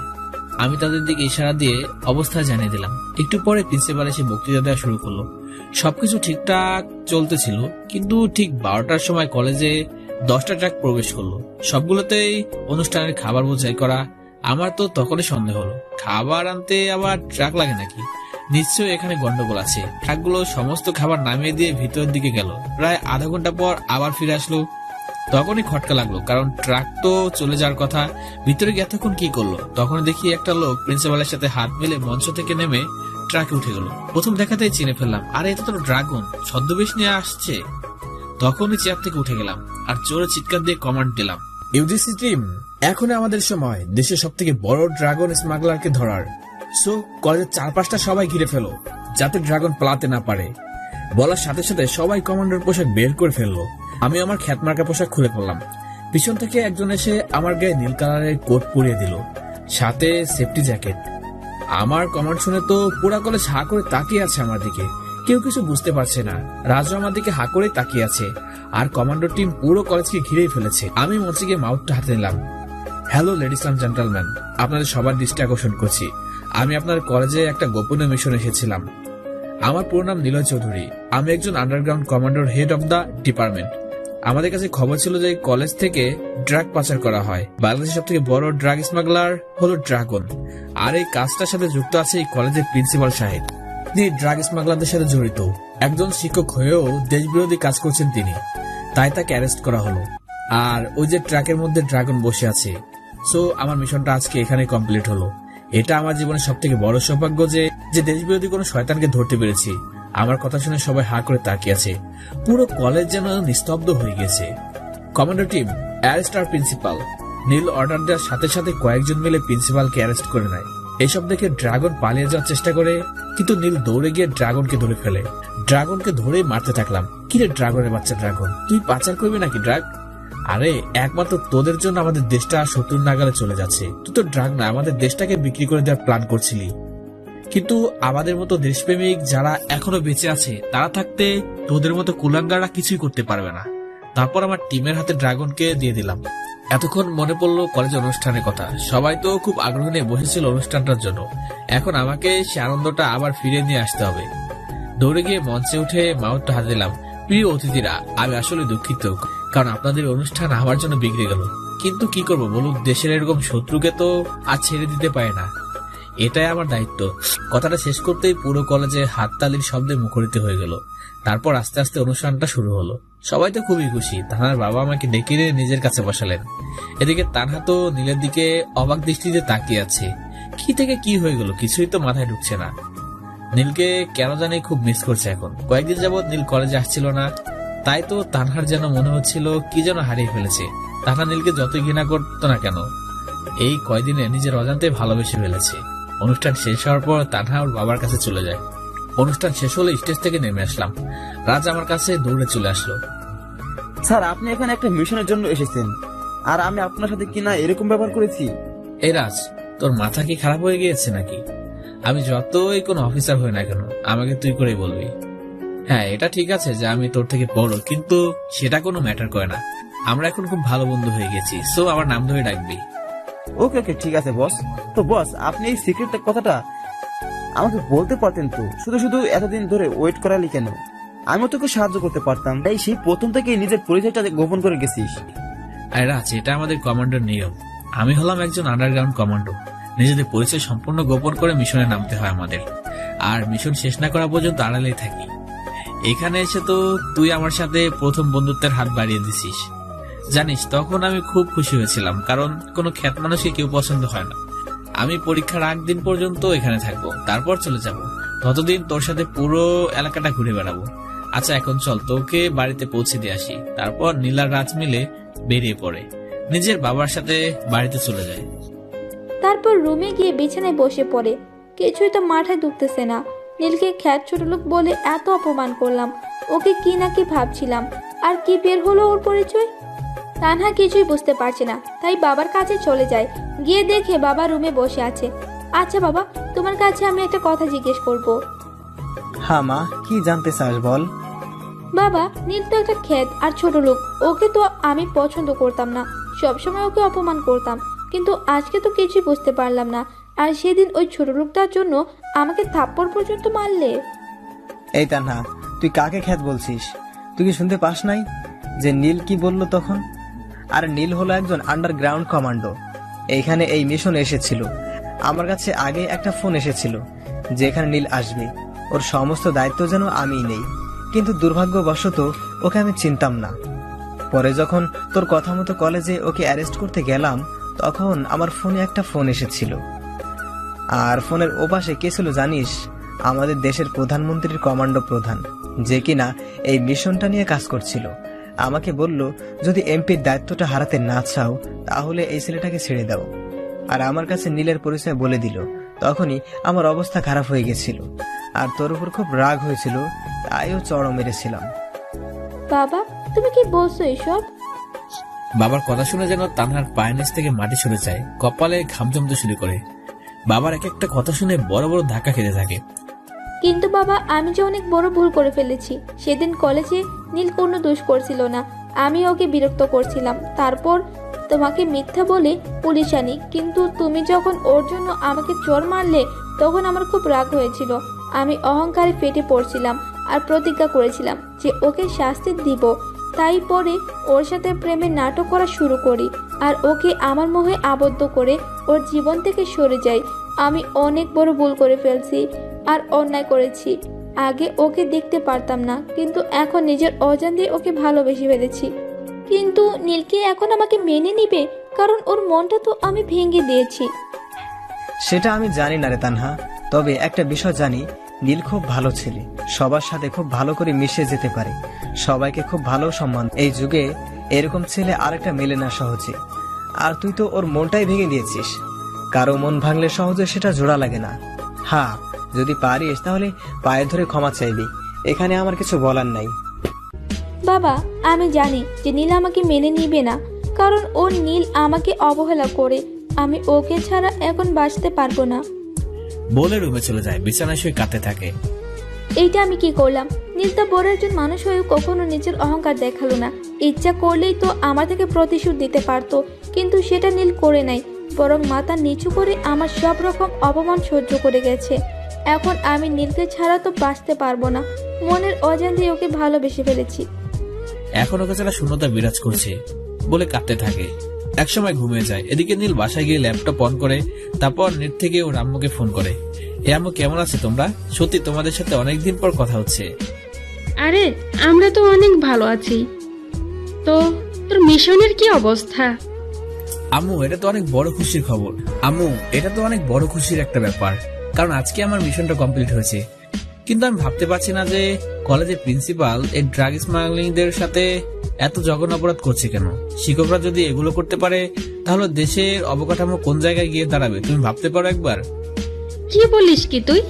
আমি তাদের দিকে ইশারা দিয়ে অবস্থা জানিয়ে দিলাম। একটু পরে প্রিন্সিপাল এসে বক্তৃতা দেওয়া শুরু করলো। সবকিছু ঠিকঠাক চলতেছিল, কিন্তু ঠিক 12টার সময় কলেজে 10টা ট্রাক প্রবেশ করলো। সবগুলোতেই অনুষ্ঠানের খাবার বোঝাই করা। আমার তো তখনই সন্দেহ হলো, খাবার আনতে আবার ট্রাক লাগে নাকি। নিশ্চয়ই এখানে গন্ডগোল আছে। ট্রাকগুলো সমস্ত খাবার নামিয়ে দিয়ে ভিতরের দিকে গেল। প্রায় আধা ঘন্টা পর আবার ফিরে আসলো। তখনই খটকা লাগলো, কারণ ট্রাক তো চলে যাওয়ার কথা। ভিতরে গিয়ে এতক্ষণ কি করলো? তখন দেখি একটা লোক প্রিন্সিপালের সাথে হাত মিলে মঞ্চ থেকে নেমে ট্রাকে উঠে গেল। প্রথম দেখাতেই চিনে ফেললাম, আরে এটা তো ড্রাগন, ছদ্মবেশ নিয়ে আসছে। তখনই চেয়ার থেকে উঠে গেলাম আর জোরে চিৎকার দিয়ে কমান্ড দিলাম, ইউজিসি টিম, এখন আমাদের সময় দেশের সব থেকে বড় ড্রাগন স্মাগলারকে ধরার। সো কলেজের 4-5টা সবাই ঘিরে ফেলো, যাতে ড্রাগন পালাতে না পারে। বলার সাথে সাথে সবাই কমান্ডার পোশাক বের করে ফেললো। আমি আমার খ্যাতমার্কা পোশাক খুলে পড়লাম। পিছন থেকে একজন এসে আমার গায়ে নীল কালারের কোট পরিয়ে দিল, সাথে সেফটি জ্যাকেট। আমার কমান্ড শুনে তো পুরা কলেজ হা করে তাকিয়ে আছে আমার দিকে। কেউ কিছু বুঝতে পারছে না। রাজু আমার দিকে হা করে তাকিয়ে আছে, আর কমান্ডো টিম পুরো কলেজকে ঘিরেই ফেলেছে। আমি মঞ্চে গিয়ে মাউথটা হাতে নিলাম। হ্যালো লেডিস এন্ড জেন্টলম্যান, আপনাদের সবার দৃষ্টি আকর্ষণ করছি। আমি আপনার কলেজে একটা গোপনীয় মিশন এসেছিলাম। আমার পুরো নাম নিলয় চৌধুরী। আমি একজন underground commander, head of the department. আমাদের কাছে খবর ছিল যে কলেজ থেকে ড্রাগ পাচার করা হয়। বাংলাদেশের সব থেকে বড় ড্রাগ স্মাগলার হলো ড্রাগন, আর এই কাজটার সাথে যুক্ত আছে এই কলেজের প্রিন্সিপাল সাহেব। তিনি ড্রাগ স্মাগলারদের সাথে জড়িত। একজন শিক্ষক হয়েও দেশবিরোধী কাজ করছেন তিনি, তাই তাকে অ্যারেস্ট করা হলো। আর ওই যে ট্রাকের মধ্যে ড্রাগন বসে আছে। সো আমার মিশনটা আজকে এখানে কমপ্লিট হলো। এটা আমার জীবনের সব থেকে বড় সৌভাগ্য যে দেশবিরোধী কোনো শয়তানকে ধরতে পেরেছি। আমার কথা শুনে সবাই হা করে তাকিয়ে আছে। পুরো কলেজ যেন নিস্তব্ধ হয়ে গেছে। কমান্ডো টিম, অ্যারেস্ট আর প্রিন্সিপাল। নীল অর্ডার দেওয়ার সাথে সাথে কয়েকজন মিলে প্রিন্সিপালকে অ্যারেস্ট করে নেয়। এসব দেখে ড্রাগন পালিয়ে যাওয়ার চেষ্টা করে, কিন্তু নীল দৌড়ে গিয়ে ড্রাগনকে ধরে ফেলে। ড্রাগনকে ধরেই মারতে থাকলাম। কিরে ড্রাগনের বাচ্চা ড্রাগন, তুই পাচার করবি নাকি ড্রাগ? আরে একমাত্র তোদের জন্য আমাদের দেশটা শত্রুর নাগালে চলে যাচ্ছে। তুই তো ড্রাগ না, আমাদের দেশটাকে বিক্রি করে দেওয়ার প্ল্যান করছিলি। কিন্তু আমাদের মতো দেশপ্রেমিক যারা এখনো বেঁচে আছে, তারা থাকতে তোদের মতো কুলাঙ্গাররা কিছুই করতে পারবে না। তারপর আমার টিমের হাতে ড্রাগনকে দিয়ে দিলাম। এতক্ষণ মনে পড়লো কলেজ অনুষ্ঠানের কথা। সবাই তো খুব আগ্রহ নিয়ে বসেছিল অনুষ্ঠানটার জন্য। এখন আমাকে সে আনন্দটা আবার ফিরে নিয়ে আসতে হবে। দৌড়ে গিয়ে মঞ্চে উঠে মাউথটা হাতে দিলাম। প্রিয় অতিথিরা, আমি আসলে দুঃখিত, কারণ আপনাদের অনুষ্ঠান আমার জন্য বিগড়ে গেল। কিন্তু কি করবো বলুন, দেশের এরকম শত্রুকে তো আর ছেড়ে দিতে পারে না। এটাই আমার দায়িত্ব। কথাটা শেষ করতেই পুরো কলেজে হাততালির শব্দে মুখরিত হয়ে গেল। তারপর আস্তে আস্তে অনুষ্ঠানটা শুরু হলো। সবাই তো খুবই খুশি। তানহার বাবা আমাকে ডেকে নিয়ে নিজের কাছে বসালেন। এদিকে তানহা তো নীলের দিকে অবাক দৃষ্টিতে তাকিয়ে আছে। কি থেকে কি হয়ে গেল কিছুই তো মাথায় ঢুকছে না। নীলকে কেন জানি খুব মিস করছে এখন। কয়েকদিন যাবৎ নীল কলেজে আসছিল না, তাই তো তানহার যেন মনে হচ্ছিল কি যেন হারিয়ে ফেলেছে। তানহা নীলকে যতই ঘৃণা করতো না কেন, এই কয়দিনে নিজের অজান্তে ভালোবেসে ফেলেছে। অনুষ্ঠান শেষ হওয়ার পর তানহা ওর বাবার কাছে চলে যায়। অনুষ্ঠান শেষ হলে স্টেজ থেকে নেমে আসলাম। রাজ আমার কাছে দৌড়ে চলে আসলো। স্যার, আপনি এখানে একটা মিশনের জন্য এসেছেন, আর আমি আপনার সাথে কিনা এরকম ব্যবহার করেছি? এই রাজ, তোর মাথা কি খারাপ হয়ে গিয়েছে নাকি? আমি যতই কোনো অফিসার হই না কেন, আমাকে তুই করেই বলবি। হ্যাঁ, এটা ঠিক আছে যে আমি তোর থেকে বড়, কিন্তু সেটা কোনো ম্যাটার করে না। আমরা এখন খুব ভালো বন্ধু হয়ে গেছি। সো আমার নাম ধরে ডাকবি। ওকে ওকে, ঠিক আছে বস। তো বস, আপনি এই সিক্রেট কথাটা আমাকে বলতে পারতেন তো, শুধু শুধু এতদিন ধরে ওয়েট করালি কেন? আমিও তোকে সাহায্য করতে পারতাম। তাই সেই প্রথম থেকে নিজের পরিচয়টা গোপন করে গেছিস। আরে রাজ, এটা আমাদের কমান্ডোর নিয়ম। আমি হলাম একজন আন্ডারগ্রাউন্ড কমান্ডো। নিজেদের পরিচয় সম্পূর্ণ গোপন করে মিশনে নামতে হয় আমাদের। আর মিশন শেষ না করা পর্যন্ত আড়ালেই থাকি। এখানে এসে তো তুই আমার সাথে প্রথম বন্ধুত্বের হাত বাড়িয়ে দিছিস। জানিস, তখন আমি খুব খুশি হয়েছিলাম, কারণ কোনো খ্যাত মানুষকে কেউ পছন্দ হয় না। আমি পরীক্ষার আগ দিন পর্যন্ত এখানে থাকবো, তারপর চলে যাব। ততদিন তোর সাথে পুরো এলাকাটা ঘুরে বেড়াবো। আচ্ছা, এখন চল তোকে বাড়িতে পৌঁছে দিয়ে আসি। তারপর নীলা রাজ মিলে বেরিয়ে পড়ে, নিজের বাবার সাথে বাড়িতে চলে যায়। তারপর রুমে গিয়ে বিছানায় বসে পড়ে। কিছুই তো মাথায় ঢুকতেছে না। নীলকে খ্যাত ছোট লোক বলে এত অপমান করলাম, ওকে কি না কি ভাবছিলাম, আর কি বের হলো ওর পরিচয়। তানহা কিছুই বুঝতে পারছে না, তাই বাবার কাছে চলে যায়। গিয়ে দেখে বাবা রুমে বসে আছে। আচ্ছা বাবা, তোমার কাছে আমি একটা কথা জিজ্ঞেস করব। হ্যাঁ মা, কি জানতে চাস বল। বাবা, নীল তো একটা খ্যাত আর ছোট লোক। ওকে তো আমি পছন্দ করতাম না, সবসময় ওকে অপমান করতাম, কিন্তু আজকে তো কিছুই বুঝতে পারলাম না। আর সেদিন ওই ছোট লোকটার জন্য আমাকে থাপ্পড় পর্যন্ত মারলে। এই তানহা, তুই কাকে খ্যাত বলছিস? তুই কি শুনতে পাস নাই যে নীল কি বললো তখন? আর নীল হলো একজন আন্ডারগ্রাউন্ড কমান্ডো। এইখানে এই মিশন এসেছিল। আমার কাছে আগে একটা ফোন এসেছিল যে এখানে নীল আসবে, ওর সমস্ত দায়িত্ব যেন আমিই নেই। কিন্তু দুর্ভাগ্যবশত ওকে আমি চিনতাম না। পরে যখন তোর কথা মতো কলেজে ওকে অ্যারেস্ট করতে গেলাম, তখন আমার ফোনে একটা ফোন এসেছিল। আর ফোনের ওপাশে কে ছিল জানিস? আমাদের দেশের প্রধানমন্ত্রীর কমান্ডো প্রধান, যে কিনা এই মিশনটা নিয়ে কাজ করছিল। আমাকে বলল, যদি এমপির দায়িত্বটা হারাতে না চাও তাহলে এই ছেলেটাকে ছেড়ে দাও। আর আমার কাছে নীলের পরিচয় বলে দিল। তখনই আমার অবস্থা খারাপ হয়ে গেছিল, আর তোর উপর খুব রাগ হয়েছিল, তাইও চড়ও মেরেছিলাম। বাবা, তুমি কি বলছো এসব? বাবার কথা শুনে যেন তানহার পায়ের নিচ থেকে মাটি সরে যায়, কপালে ঘাম জমতে শুরু করে। বাবার এক একটা কথা শুনে বড় বড় ধাক্কা খেতে থাকে। কিন্তু বাবা, আমি যে অনেক বড় ভুল করে ফেলেছি। সেদিন কলেজে নীল কোনো দোষ করছিল না, আমি ওকে বিরক্ত করছিলাম। তারপর তোমাকে মিথ্যা বলে পুলিশ আনি, কিন্তু তুমি যখন ওর জন্য আমাকে চোর মারলে তখন আমার খুব রাগ হয়েছিল। আমি অহংকারে ফেটে পড়ছিলাম আর প্রতিজ্ঞা করেছিলাম যে ওকে শাস্তি দিব। তাই পরে ওর সাথে প্রেমের নাটক করা শুরু করি আর ওকে আমার মোহে আবদ্ধ করে ওর জীবন থেকে সরে যাই। আমি অনেক বড় ভুল করে ফেলছি আর অন্যায় করেছি। আগে ওকে দেখতে পারতাম না, কিন্তু এখন নিজের অজান্তে ওকে ভালোবেসে ফেলেছি। কিন্তু নীলকে এখন আমাকে মেনে নিবে, কারণ ওর মনটা তো আমি ভেঙে দিয়েছি। সেটা আমি জানি না রে তানহা, তবে একটা বিষয় জানি, নীল খুব ভালো ছেলে, সবার সাথে খুব ভালো করে মিশে যেতে পারে, সবাইকে খুব ভালো সম্মান। এই যুগে এরকম ছেলে আরেকটা মেলে না সহজে। আর তুই তো ওর মনটাই ভেঙে দিয়েছিস। কারো মন ভাঙলে সহজে সেটা জোড়া লাগে না। হ্যাঁ, যদি পারিস তাহলে পায়ে ধরে ক্ষমা চাইবি, এখানে আমার কিছু বলার নাই। বাবা, আমি জানি যে নীল আমাকে মেনে নিবে না, কারণ ওর নীল আমাকে অবহেলা করে। আমি ওকে ছাড়া এখন বাঁচতে পারবো না। বলে রুমে চলে যায়, বিছানায় শুয়ে কাঁদতে থাকে। এইটা আমি কি করলাম? নীল তো বড় একজন মানুষ হয়েও কখনো নিজের অহংকার দেখালো না। ইচ্ছা করলেই তো আমার থেকে প্রতিশোধ দিতে পারতো, কিন্তু সেটা নীল করে নাই, বরং মাথা নিচু করে আমার সব রকম অপমান সহ্য করে গেছে। এখন আমি নীলকে ছাড়া তো বাঁচতে পারবো না। মনের অজান্তে ওকে ভালোবেসে ফেলেছি। এখন ওকে ছাড়া শূন্যতা বিরাজ করছে বলে কাঁদতে থাকে। একসময় ঘুমিয়ে যায়। এদিকে নীল বাসায় গিয়ে ল্যাপটপ অন করে, তারপর নেট থেকে ওর আম্মুকে ফোন করে। হে আম্মু, কেমন আছে তোমরা? সত্যি তোমাদের সাথে অনেকদিন পর কথা হচ্ছে। আরে আমরা তো অনেক ভালো আছি। তো তোর মিশনের কি অবস্থা? আম্মু, এটা তো অনেক বড় খুশির খবর। আম্মু, এটা তো অনেক বড় খুশির একটা ব্যাপার, কারণ আজকে আমার মিশনটা কমপ্লিট হয়েছে। কিন্তু আমি ভাবতে পারছি না যে কলেজের প্রিন্সিপাল এই ড্রাগ স্মাগলিংদের সাথে এত জঘন্য অপরাধ করছে কেন। শিক্ষকরা যদি এগুলো করতে পারে তাহলে দেশের অবকাঠামো কোন জায়গায় গিয়ে দাঁড়াবে, তুমি ভাবতে পারো একবার? কি বলিস কি তুই?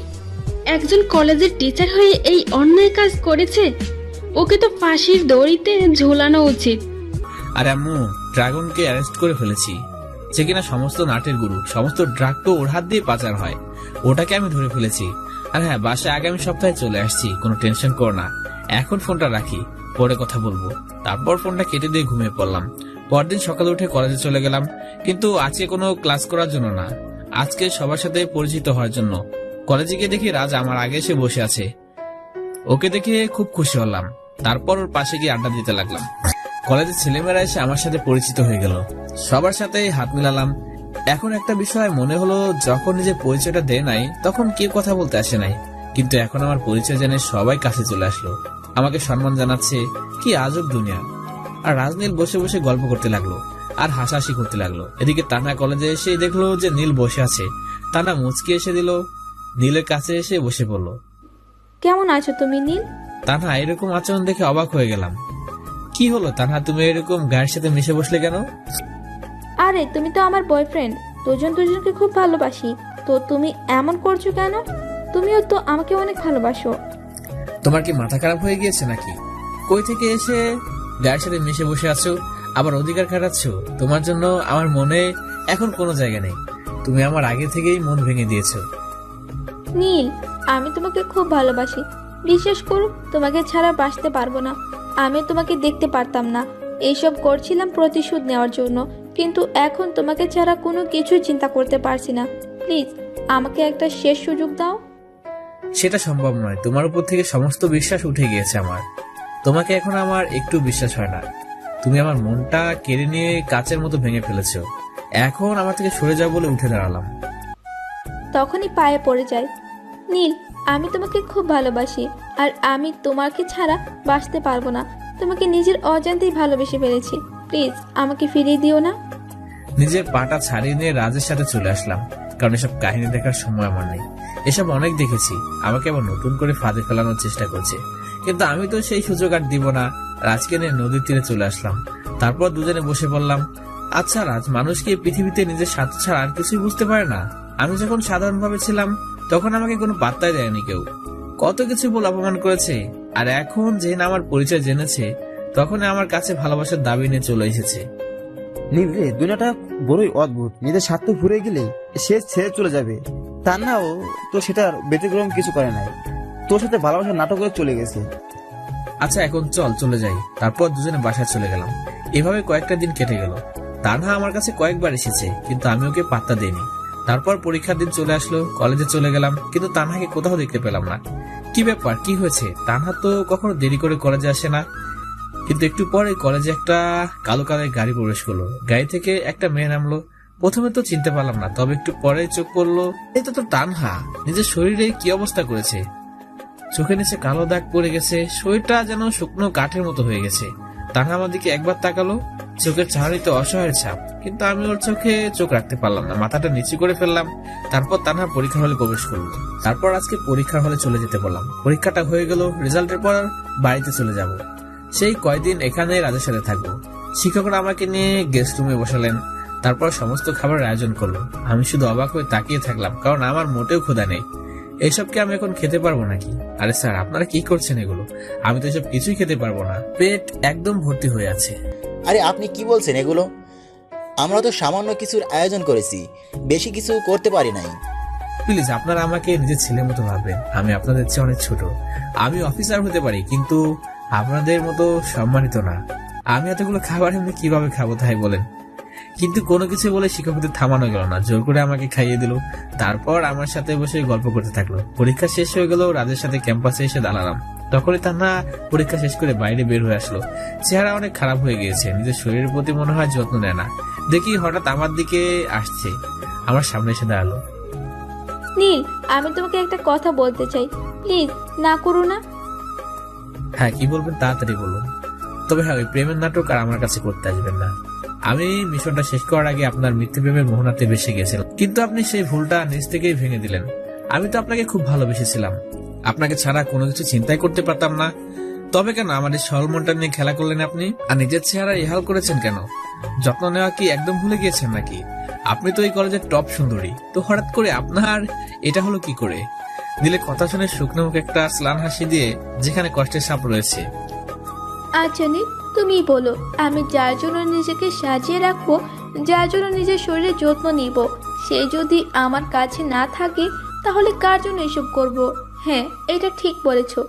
একজন কলেজের টিচার হয়ে এই অন্যায় কাজ করেছে, ওকে তো ফাঁসির দড়িতে ঝোলানো উচিত। আর আম্মু, ড্রাগনকে অ্যারেস্ট করে ফেলেছি, যে কিনা সমস্ত নাটের গুরু। সমস্ত ড্রাগ তো ওর হাত দিয়ে পাচার হয়, ওটাকে আমি ধরে ফেলেছি। আর হ্যাঁ, বাসায় আগামী সপ্তাহে চলে আসছি, কোনো টেনশন কর না। এখন ফোনটা রাখি, পরে কথা বলবো। তারপর ফোনটা কেটে দিয়ে ঘুমিয়ে পড়লাম। পরদিন সকালে উঠে কলেজে চলে গেলাম, কিন্তু আজকে কোনো ক্লাস করার জন্য না, আজকে সবার সাথে পরিচিত হওয়ার জন্য। কলেজে গিয়ে দেখি রাজ আমার আগে এসে বসে আছে। ওকে দেখে খুব খুশি হলাম। তারপর ওর পাশে গিয়ে আড্ডা দিতে লাগলাম। কলেজের ছেলেমেয়েরা এসে আমার সাথে পরিচিত হয়ে গেল, সবার সাথে হাত মিলালাম। এখন একটা বিষয় মনে হলো, যখন নিজের পরিচয়টা দেয় নাই তখন কেউ কথা বলতে আসে নাই, কিন্তু এখন আমার পরিচয় জেনে সবাই কাছে চলে আসলো, আমাকে সম্মান জানাচ্ছে। কি আজব দুনিয়া। আর রাজনীল বসে বসে গল্প করতে লাগলো আর হাসাহাসি করতে লাগলো। এদিকে তানা কলেজে এসে দেখলো যে নীল বসে আছে। তানা মুচকি এসে দিল, নীলের কাছে এসে বসে পড়ল। কেমন আছো তুমি নীল? তানা এরকম আচরণ দেখে অবাক হয়ে গেলাম। কি হলো তানা, তুমি এরকম গায়ের সাথে মিশে বসলে কেন? আরে তুমি তো আমার বয়ফ্রেন্ড, দুজনকে খুব ভালোবাসি, তো তুমি এমন করছো কেন? তুমিও তো আমাকে অনেক ভালোবাসো। তোমার কি মাথা খারাপ হয়ে গিয়েছে নাকি? কই থেকে এসে গায়ের সাথে মিশে বসে আছো, আবার অধিকার খাটাচ্ছ? তোমার জন্য আমার মনে এখন কোনো জায়গা নেই, তুমি আমার আগে থেকেই মন ভেঙে দিয়েছো। নীল, আমি তোমাকে খুব ভালোবাসি, বিশ্বাস করো, তোমাকে ছাড়া বাঁচতে পারবো না। আমি তোমাকে দেখতে পারতাম না, এইসব করছিলাম প্রতিশোধ নেওয়ার জন্য, কিন্তু এখন তোমাকে ছাড়া কোনো কিছু চিন্তা করতে পারছি না। প্লিজ আমাকে একটা শেষ সুযোগ দাও। সেটা সম্ভব নয়, তোমার উপর থেকে সমস্ত বিশ্বাস উঠে গিয়েছে আমার। তোমাকে এখন আমার একটু বিশ্বাস হয় না। তুমি আমার মনটা কেড়ে নিয়ে কাচের মতো ভেঙে ফেলেছো। এখন আমার থেকে সরে যাও বলে উঠে দাঁড়ালাম। তখনই পায়ে পড়ে যায়। নীল, আমি তোমাকে খুব ভালোবাসি, আর আমি তোমাকে ছাড়া বাঁচতে পারবো না। তোমাকে নিজের অজান্তেই ভালোবেসে ফেলেছি। প্লিজ আমাকে ফিরিয়ে দিও না। নিজের পাটা ছাড়িয়ে নিয়ে রাজের সাথে চলে আসলাম, কারণ এসব কাহিনী দেখার সময় আমার নেই। এসব অনেক দেখেছি, আমাকে আবার নতুন করে ফাঁদে ফেলানোর চেষ্টা করছে, কিন্তু আমি তো সেই সুযোগ আর দিব না। রাজকে নিয়ে নদীর তীরে চলে আসলাম, তারপর দুজনে বসে পড়লাম। আচ্ছা রাজ, মানুষ কি পৃথিবীতে নিজের স্বার্থ ছাড়া আর কিছুই বুঝতে পারে না? আমি যখন সাধারণভাবে ছিলাম তখন আমাকে কোনো পাত্তাই দেয়নি কেউ, কত কিছু বলে অপমান করেছে, আর এখন যেদিন আমার পরিচয় জেনেছে তখন আমার কাছে ভালোবাসার দাবি নিয়ে চলে এসেছে। নীল রে, দুনিয়াটা বড়ই অদ্ভুত। নিজের স্বার্থ ফুরে গেলে সে ছেড়ে চলে যাবে। তার নাও তো সেটার ব্যতিক্রম কিছু করে নাই, তোর সাথে ভালোবাসার নাটক করে চলে গেছে। আচ্ছা এখন চলে যাই। তারপর দুজনে বাসায় চলে গেলাম। এভাবে কয়েকটা দিন কেটে গেল। তানহা আমার কাছে কয়েকবার এসেছে, কিন্তু আমি ওকে পাত্তা দিইনি। তারপর পরীক্ষার দিন চলে আসলো, কলেজে চলে গেলাম, কিন্তু তানহাকে কোথাও দেখতে পেলাম না। কি ব্যাপার, কি হয়েছে? তানহা তো কখনো দেরি করে কলেজে আসে না, কিন্তু একটু পরে কলেজে একটা কালো কালের গাড়ি প্রবেশ করলো। গাড়ি থেকে একটা মেয়ে নামলো। প্রথমে তো চিনতে পারলাম না, তবে একটু পরে চোখ পড়লো, এই তো তানহা। নিজের শরীরে কি অবস্থা করেছে, চোখের নিচে কালো দাগ পড়ে গেছে, শরীরটা যেন শুকনো কাঠের মতো হয়ে গেছে। তানহা আমার দিকে একবার তাকালো, চোখের চাহনিতে অসহায়ের ছাপ, কিন্তু আমি ওর চোখে চোখ রাখতে পারলাম না, মাথাটা নিচু করে ফেললাম। তারপর তানহা পরীক্ষা হলে প্রবেশ করলো। তারপর আজকে পরীক্ষার হলে চলে যেতে বললাম। পরীক্ষাটা হয়ে গেল, রেজাল্টের পর বাড়িতে চলে যাব। সেই কয়দিন এখানে রাজের সাথে থাকবো। শিক্ষকরা আমাকে নিয়ে গেস্ট রুমে বসালেন, তারপর সমস্ত খাবারের আয়োজন করলো। আমি শুধু অবাক হয়ে তাকিয়ে থাকলাম, কারণ আমার মোটেও ক্ষুধা নেই। এইসবকে আমি এখন খেতে পারবো নাকি? আরে স্যার, আপনারা কি করছেন এগুলো? আমি তো এসব কিছুই খেতে পারবো না, পেট একদম ভর্তি হয়ে আছে। আরে আপনি কি বলছেন এগুলো? আমরা তো সামান্য কিছুর আয়োজন করেছি, বেশি কিছু করতে পারি নাই। প্লিজ আপনারা আমাকে নিজের ছেলের মতো ভাববেন। আমি আপনাদের চেয়ে অনেক ছোট। আমি অফিসার হতে পারি, কিন্তু আপনাদের মতো সম্মানিত না। আমি এতগুলো খাবার এমনি কিভাবে খাবো তাই বলেন? কিন্তু কোনো কিছু বলে শিক্ষকদের থামানো গেল না, জোর করে আমাকে খাইয়ে দিল। তারপর আমার সাথে বসে গল্প করতে থাকলো। পরীক্ষা শেষ হয়ে গেল, রাজের সাথে ক্যাম্পাসে এসে দাঁড়ালাম। তখনই তান্না পরীক্ষা শেষ করে বাইরে বের হয়ে আসলো। চেহারা অনেক খারাপ হয়ে গিয়েছে, নিজের শরীরের প্রতি মনে হয় যত্ন নেয় না। দেখি হঠাৎ আমার দিকে আসছে, আমার সামনে এসে দাঁড়ালো। নীল, আমি তোমাকে একটা কথা বলতে চাই, প্লিজ না করো না। হ্যাঁ, কি বলবেন তাড়াতাড়ি বলুন। তবে হ্যাঁ, ওই প্রেমের নাটক আর আমার কাছে করতে আসবেন না। আমি মিশনটা শেষ করার আগে আপনার মৃত্যু প্রেমের মোহনাতে বেসে গেছিলাম, কিন্তু আপনি সেই ভুলটা নিজ থেকেই ভেঙে দিলেন। আমি তো আপনাকে খুব ভালোবেসেছিলাম, আপনাকে ছাড়া কোনো কিছু চিন্তাই করতে পারতাম না। তবে কেন আমার এই সরল মনটা নিয়ে খেলা করলেন আপনি? আর নিজের চেহারা ইহাল করেছেন কেন? যত্ন নেওয়া কি একদম ভুলে গিয়েছেন নাকি? আপনি তো এই কলেজের টপ সুন্দরী, তো হঠাৎ করে আপনার এটা হলো কি করে? দিলে কথা শুনে শুকনো মুখে একটা স্লান হাসি দিয়ে যেখানে কষ্টের সাপ রয়েছে। আচ্ছা নীল, তুমি বলো, আমি যার জন্য নিজেকে সাজিয়ে রাখবো, যার জন্য নিজের শরীরের যত্ন নিব, সে যদি আমার কাছে না থাকে তাহলে কার জন্য এসব করব? হ্যাঁ, এটা ঠিক বলেছো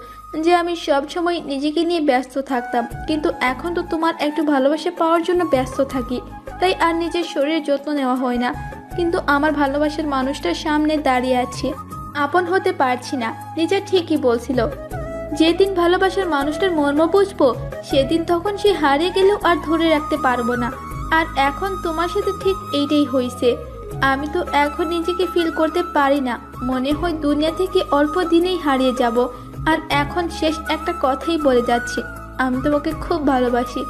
যে আমি সব সময় নিজেকে নিয়ে ব্যস্ত থাকতাম, কিন্তু এখন তো তোমার একটু ভালোবাসা পাওয়ার জন্য ব্যস্ত থাকি, তাই আর নিজের শরীরের যত্ন নেওয়া হয় না। কিন্তু আমার ভালোবাসার মানুষটার সামনে দাঁড়িয়ে আছে, আপন হতে পারছি না। নিজে ঠিকই বলছিল, যেদিন ভালোবাসার মানুষটার মর্ম বুঝবো সেদিন তখন সে হারিয়ে গেলেও আর ধরে রাখতে পারবো না। আর এখন তোমার সাথে ঠিক এইটাই হয়েছে। আমি তো এখন নিজেকে ফিল করতে পারি না, মনে হয় দুনিয়া থেকে অল্প দিনেই হারিয়ে যাব। আর এখন শেষ একটা কথাই বলে যাচ্ছি, আমি তোমাকে খুব ভালোবাসি,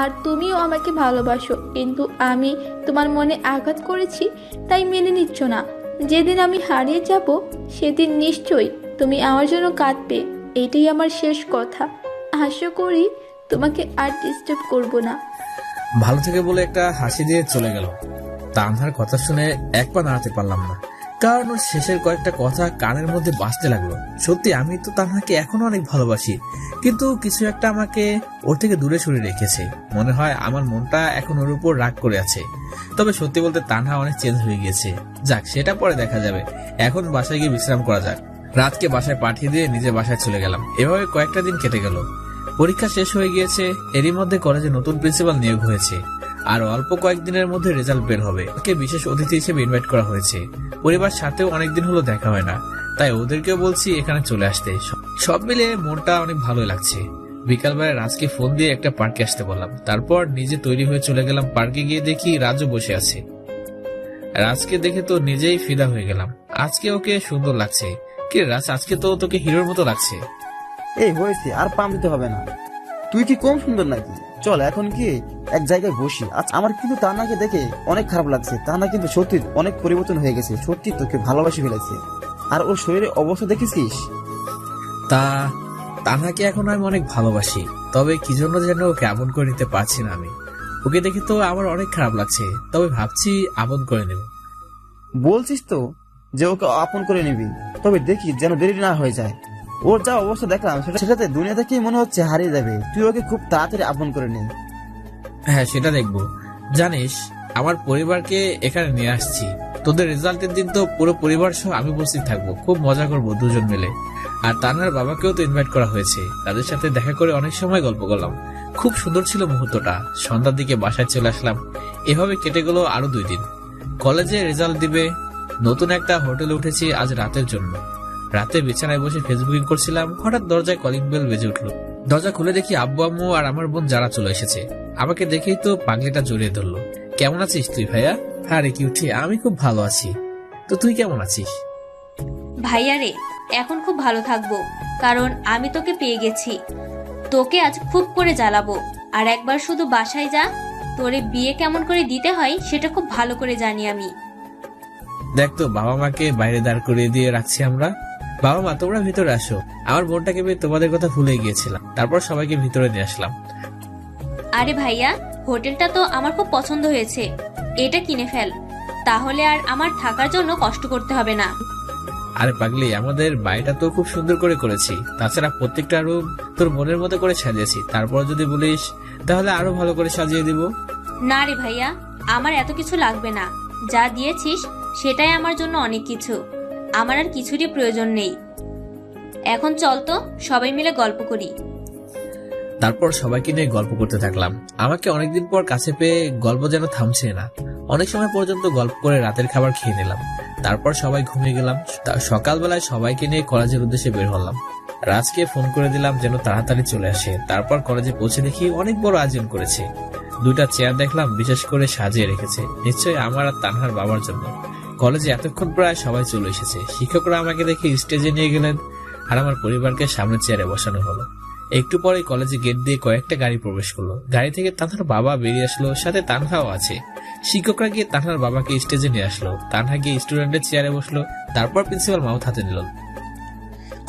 আর তুমিও আমাকে ভালোবাসো, কিন্তু আমি তোমার মনে আঘাত করেছি তাই মেনে নিচ্ছ না। যেদিন আমি হারিয়ে যাব সেদিন নিশ্চয়ই তুমি আমার জন্য কাঁদবে। এটাই আমার শেষ কথা। আশা করি তোমাকে আর ডিস্টার্ব করব না। ভালো থেকে বলে একটা হাসি দিয়ে চলে গেল। তানহার কথা শুনে এক পা নাড়াতে পারলাম না, কারণ ওর শেষের কয়েকটা কথা কানের মধ্যে বাজতে লাগলো। সত্যি আমি তো তানহাকে এখনো অনেক ভালোবাসি, কিন্তু কিছু একটা আমাকে ওর থেকে দূরে সরিয়ে রেখেছে। মনে হয় আমার মনটা এখন ওর উপর রাগ করে আছে। তবে সত্যি বলতে তানহা অনেক চেঞ্জ হয়ে গিয়েছে। যাক, সেটা পরে দেখা যাবে, এখন বাসায় গিয়ে বিশ্রাম করা যাক। রাতকে বাসায় পাঠিয়ে দিয়ে নিজে বাসায় চলে গেলাম। এভাবে কয়েকটা দিন কেটে গেল। পরীক্ষা শেষ হয়ে গিয়েছে, এরই মধ্যে কলেজে নতুন প্রিন্সিপাল নিয়োগ হয়েছে, আর অল্প কয়েকদিনের মধ্যে রেজাল্ট বের হবে। ওকে বিশেষ অতিথি হিসেবে ইনভাইট করা হয়েছে। পরিবার সাথেও অনেকদিন হলো দেখা হয় না, তাই ওদেরকেও বলছি এখানে চলে আসতে। সব মিলে মনটা অনেক ভালো লাগছে। বিকালবেলা রাজকে ফোন দিয়ে একটা পার্কে আসতে বললাম, তারপর নিজে তৈরি হয়ে চলে গেলাম পার্কে। গিয়ে দেখি রাজও বসে আছে। রাজকে দেখে তো নিজেই ফিদা হয়ে গেলাম। আজকে ওকে সুন্দর লাগছে, কে রাজ, আজকে তো তোকে হিরোর মতো লাগছে। এই হয়েছে, আর পাম দিতে হবে না। তুই কি কম সুন্দর নাকি? চল এখন কি এক জায়গায় বসি। আচ্ছা, আমার কিন্তু তান্নাকে দেখে অনেক খারাপ লাগছে। তান্না কিন্তু সত্যি অনেক পরিবর্তন হয়ে গেছে, সত্যি তোকে ভালোবাসি ফেলেছে। আর ওর শরীরের অবস্থা দেখেছিস? তা তানহাকে এখন আমি অনেক ভালোবাসি, তবে কি জন্য যেন ওকে আপন করে নিতে পারছি না আমি। ওকে দেখে তো আমার অনেক খারাপ লাগছে, তবে ভাবছি আপন করে নেব। বলছিস তো যে ওকে আপন করে নিবি, তবে দেখি যেন দেরি না হয়ে যায়। ওর যা অবস্থা দেখলাম সেটাতে দুনিয়া থেকেই মনে হচ্ছে হারিয়ে যাবে। তুই ওকে খুব তাড়াতাড়ি আপন করে নে। হ্যাঁ, সেটা দেখবো। জানিস, আমার পরিবারকে এখানে নিয়ে আসছি। তোদের রেজাল্টের দিন তো পুরো পরিবার সহ আমি উপস্থিত থাকবো, খুব মজা করবো দুজন মিলে। আর তানার বাবাকেও তো ইনভাইট করা হয়েছে, তাদের সাথে দেখা করে অনেক সময় গল্প করলাম। খুব সুন্দর ছিল মুহূর্তটা। সন্ধ্যার দিকে বাসায় চলে আসলাম। এভাবে কেটে গেল আরো 2 দিন। কলেজে রেজাল্ট দিবে, নতুন একটা হোটেলে উঠেছি আজ রাতের জন্য। রাতে বিছানায় বসে ফেসবুকিং করছিলাম, হঠাৎ দরজায় কলিং বেল বেজে উঠলো। দরজা খুলে দেখি আব্বু আম্মু আর আমার বোন যারা চলে এসেছে। আমাকে দেখেই তো পাগলিটা জড়িয়ে ধরলো। কেমন আছিস তুই ভাইয়া? হ্যাঁ রে কিউটি, আমি খুব ভালো আছি। তো তুই কেমন আছিস? ভাইয়া রে, এখন খুব ভালো থাকবো, কারণ আমি তোকে পেয়ে গেছি। তোকে আজ খুব করে জ্বালাবো। আর একবার শুধু বাসায় যা, তোরে বিয়ে কেমন করে দিতে হয় সেটা খুব ভালো করে জানি আমি। দেখ তো, বাবা মাকে বাইরে দাঁড় করিয়ে দিয়ে রাখছি আমরা। বাবা মা, তোমরা ভিতরে আসো। আমার বোনটাকে পেয়ে তোমাদের কথা ভুলে গিয়েছিলাম। তারপর সবাইকে ভিতরে নিয়ে আসলাম। আরে ভাইয়া, হোটেলটা তো আমার খুব পছন্দ হয়েছে, এটা কিনে ফেল, তাহলে আর আমার থাকার জন্য কষ্ট করতে হবে না। আরে পাগলি, আমাদের বাড়িটা তো খুব সুন্দর করে করেছি। তাছাড়া প্রত্যেকটা রুম তোর মনের মতো করে সাজিয়েছি। তারপর যদি বলিস তাহলে আরো ভালো করে সাজিয়ে দিব। না রে ভাইয়া, আমার এত কিছু লাগবে না। যা দিয়েছিস সেটাই আমার জন্য অনেক কিছু। আমার আর কিছুরই প্রয়োজন নেই। এখন চল তো সবাই মিলে গল্প করি। তারপর সবাইকে নিয়ে গল্প করতে থাকলাম। আমাকে অনেকদিন পর কাছে পেয়ে গল্প যেন থামছে না। অনেক সময় পর্যন্ত গল্প করে রাতের খাবার খেয়ে নিলাম। তারপর সবাই ঘুমিয়ে গেলাম। সকালবেলায় সবাইকে নিয়ে কলেজের উদ্দেশ্যে বের হলাম। রাজকে ফোন করে দিলাম যেন তাড়াতাড়ি চলে আসে। তারপর কলেজে পৌঁছে দেখি অনেক বড় আয়োজন করেছে। 2টা চেয়ার দেখলাম বিশেষ করে সাজিয়ে রেখেছে, নিশ্চয়ই আমার আর তানহার বাবার জন্য। কলেজে এতক্ষণ প্রায় সবাই চলে এসেছে। শিক্ষকরা আমাকে দেখে স্টেজে নিয়ে গেলেন আর আমার পরিবারকে সামনের চেয়ারে বসানো হলো। একটু পরে কলেজে গেট দিয়ে কয়েকটা গাড়ি প্রবেশ করলো। গাড়ি থেকে তানহার বাবা বেরিয়ে আসলো, সাথে তানহাও আছে। শিক্ষকরা গিয়ে তানহার বাবাকে স্টেজে নিয়ে আসলো। তানহা গিয়ে স্টুডেন্টের চেয়ারে বসলো। তারপর প্রিন্সিপাল মাউথ হাতে নিল।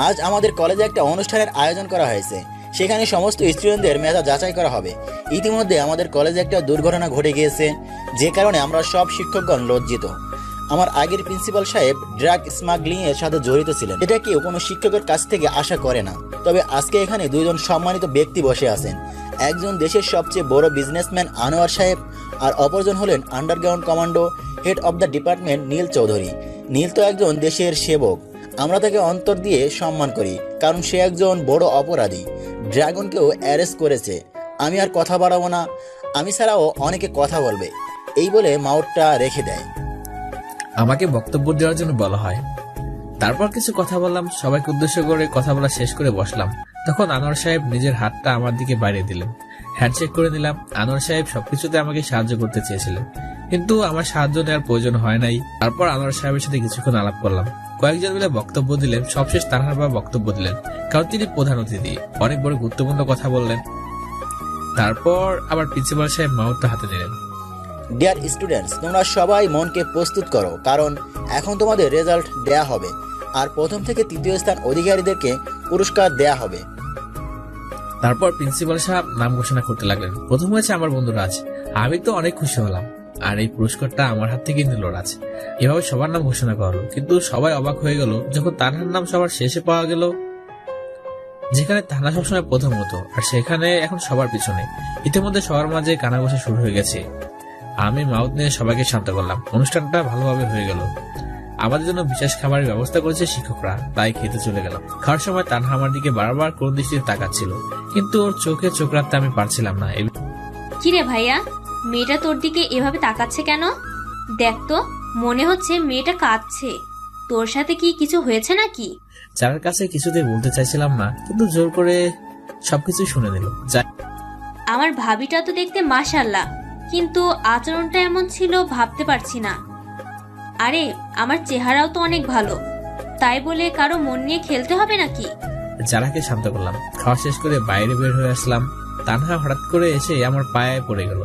আজ আমাদের কলেজে একটা অনুষ্ঠানের আয়োজন করা হয়েছে, সেখানে সমস্ত স্টুডেন্টদের মেধা যাচাই করা হবে। ইতিমধ্যে আমাদের কলেজে একটা দুর্ঘটনা ঘটে গিয়েছে, যে কারণে আমরা সব শিক্ষকগণ লজ্জিত। আমার আগের প্রিন্সিপাল সাহেব ড্রাগ স্মাগলিং এর সাথে জড়িত ছিলেন। এটা কেউ কোনো শিক্ষকের কাছ থেকে আশা করে না। তবে আজকে এখানে 2 জন সম্মানিত ব্যক্তি বসে আছেন। একজন দেশের সবচেয়ে বড় বিজনেসম্যান আনোয়ার সাহেব, আর অপরজন হলেন underground commando head of the department Neel Chowdhury. Neel তো একজন দেশের সেবক। আমরা তাকে অন্তর দিয়ে সম্মান করি, কারণ সে একজন বড় অপরাধী। ড্রাগনকেও অ্যারেস্ট করেছে। আমি আর কথা বাড়াবো না, আমি ছাড়াও অনেকে কথা বলবে, এই বলে মাউথটা রেখে দেয়। আমাকে বক্তব্য দেওয়ার জন্য বলা হয়। তারপর কিছু কথা বললাম, সবাইকে উদ্দেশ্য করে কথা বলা শেষ করে বসলাম। তখন আনোয়ার সাহেব নিজের হাতটা আমার দিকে বাড়িয়ে দিলেন। হ্যান্ডশেক করে নিলাম। আনোয়ার সাহেব সবকিছুতে আমাকে সাহায্য করতে চেয়েছিলেন, কিন্তু আমার সাহায্য নেওয়ার প্রয়োজন হয় নাই। তারপর আনোয়ার সাহেবের সাথে কিছুক্ষণ আলাপ করলাম। কয়েকজন মিলে বক্তব্য দিলেন। সবশেষ তানহার বাবা বক্তব্য দিলেন, কারণ তিনি প্রধান অতিথি। অনেক বড় গুরুত্বপূর্ণ কথা বললেন। তারপর আবার প্রিন্সিপাল সাহেব মাউথটা হাতে নিলেন। ডিয়ার স্টুডেন্টস, তোমরা সবাই মনকে প্রস্তুত করো, কারণ এখন তোমাদের রেজাল্ট দেয়া হবে, আর প্রথম থেকে 3য় স্থান অধিকারীদেরকে পুরস্কার দেয়া হবে। তারপর প্রিন্সিপাল সাহেব নাম ঘোষণা করতে লাগলেন। প্রথম হয়েছে আমার বন্ধু রাজ। আমি তো অনেক খুশি হলাম, আর এই পুরস্কারটা আমার হাত থেকে নিল রাজ। এভাবে সবার নাম ঘোষণা করলো, কিন্তু সবাই অবাক হয়ে গেল যখন তানহার নাম সবার শেষে পাওয়া গেল। যেখানে তানহা সবসময় প্রথম হতো, আর সেখানে এখন সবার পিছনে। ইতিমধ্যে সবার মাঝে কানাঘোষা শুরু হয়ে গেছে। আমি মাউথ নিয়ে সবাইকে শান্ত করলাম। অনুষ্ঠানটা ভালোভাবে হয়ে গেল। আমাদের জন্য বিশেষ খাবারের ব্যবস্থা করেছে শিক্ষকরা, তাই খেতে চলে গেলাম। খাওয়ার সময় তানহা আমার দিকে বারবার কোন দৃষ্টিতে তাকাচ্ছিল, কিন্তু ওর চোখে চোখ রাখতে আমি পারছিলাম না। কিরে ভাইয়া, মেয়েটা তোর দিকে এভাবে তাকাচ্ছে কেন? দেখ তো, মনে হচ্ছে মেয়েটা কাঁদছে। তোর সাথে কি কিছু হয়েছে নাকি? যার কাছে কিছুতেই বলতে চাইছিলাম না, কিন্তু জোর করে সবকিছু শুনে নিল। আমার ভাবিটা তো দেখতে মাশাআল্লাহ, কিন্তু আচরণটা এমন ছিল ভাবতে পারছি না। আরে আমার চেহারাও তো অনেক ভালো, তাই বলে কারো মন নিয়ে খেলতে হবে নাকি? যারাকে শান্ত করলাম, খাওয়া শেষ করে বাইরে বের হয়ে আসলাম। তানহা হঠাৎ করে এসে আমার পায়ে পড়ে গেল।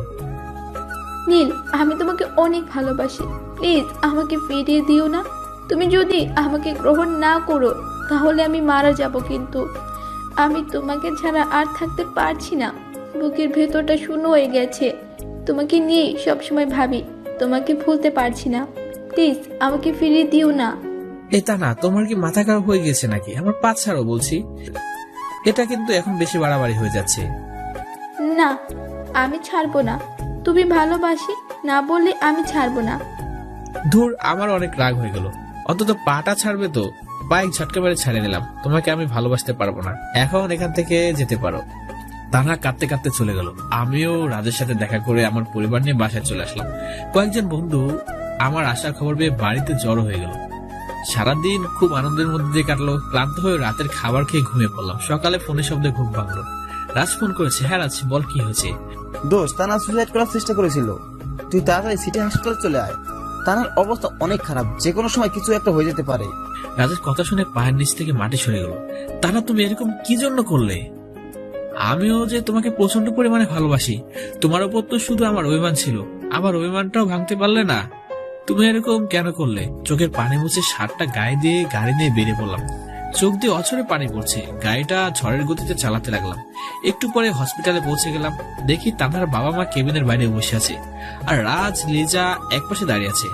নীল, আমি তোমাকে অনেক ভালোবাসি, প্লিজ আমাকে ফিরিয়ে দিও না। তুমি যদি আমাকে গ্রহণ না করো তাহলে আমি মারা যাব, কিন্তু আমি তোমাকে ছাড়া আর থাকতে পারছি না। বুকের ভেতরটা শূন্য হয়ে গেছে, তোমাকে নিয়ে সবসময় ভাবি, তোমাকে ভুলতে পারছি না। প্লিজ আমাকে ফিরিয়ে দিও না। এটা না, তোমার কি মাথা খারাপ হয়ে গেছে নাকি? আমার পা ছাড়ো বলছি। এটা কিন্তু এখন বেশি বাড়াবাড়ি হয়ে যাচ্ছে। না, আমি ছাড়বো না। তুমি ভালোবাসি না বললে আমি ছাড়বো না। ধুর, আমার অনেক রাগ হয়ে গেল। অন্তত পাটা ছাড়বে তো। বাইক ঝটকা মেরে ছাড়ে নিলাম। তোমাকে আমি ভালোবাসতে পারবো না, এখন এখান থেকে যেতে পারো। তানহা কাঁদতে কাঁদতে চলে গেল। আমিও রাজের সাথে দেখা করে আমার পরিবার নিয়ে বাসায় চলে আসলাম। কয়েকজন বন্ধু আমার আসার খবর পেয়ে বাড়িতে জড়ো হয়ে গেল। সারাদিন খুব আনন্দের মধ্যে দিয়ে কাটলো। ক্লান্ত হয়ে রাতের খাবার খেয়ে ঘুমিয়ে পড়লাম। সকালে ফোনের শব্দে ঘুম ভাঙলো। রাজ ফোন করেছে। হ্যাঁ রাজ, বল কি হয়েছে? দোস্ত, তানহা সুসাইড করার চেষ্টা করেছিল। তুই তাড়াতাড়ি সিটি হাসপাতালে চলে আয়। তানহার অবস্থা অনেক খারাপ, যে কোনো সময় কিছু একটা হয়ে যেতে পারে। রাজের কথা শুনে পায়ের নিচ থেকে মাটি সরে গেল। তানহা, তুমি এরকম কি জন্য করলে? আমিও যে তোমাকে প্রচন্ড পরিমাণে ভালোবাসি। তোমার উপর তো শুধু আমার অভিমান ছিল, আবার অভিমানটাও ভাঙতে পারলে না। তুমি এরকম কেন করলে? চোখের পানি মুছে শার্টটা গায়ে দিয়ে গাড়ি নিয়ে বেরিয়ে পড়লাম। চোখ দিয়ে অঝরে পানি পড়ছে। গাড়িটা ঝড়ের গতিতে চালাতে লাগলাম। একটু পরে হসপিটালে পৌঁছে গেলাম। দেখি তানহার বাবা মা কেবিনের বাইরে বসে আছে, আর রাজ লিজা একপাশে দাঁড়িয়ে আছে।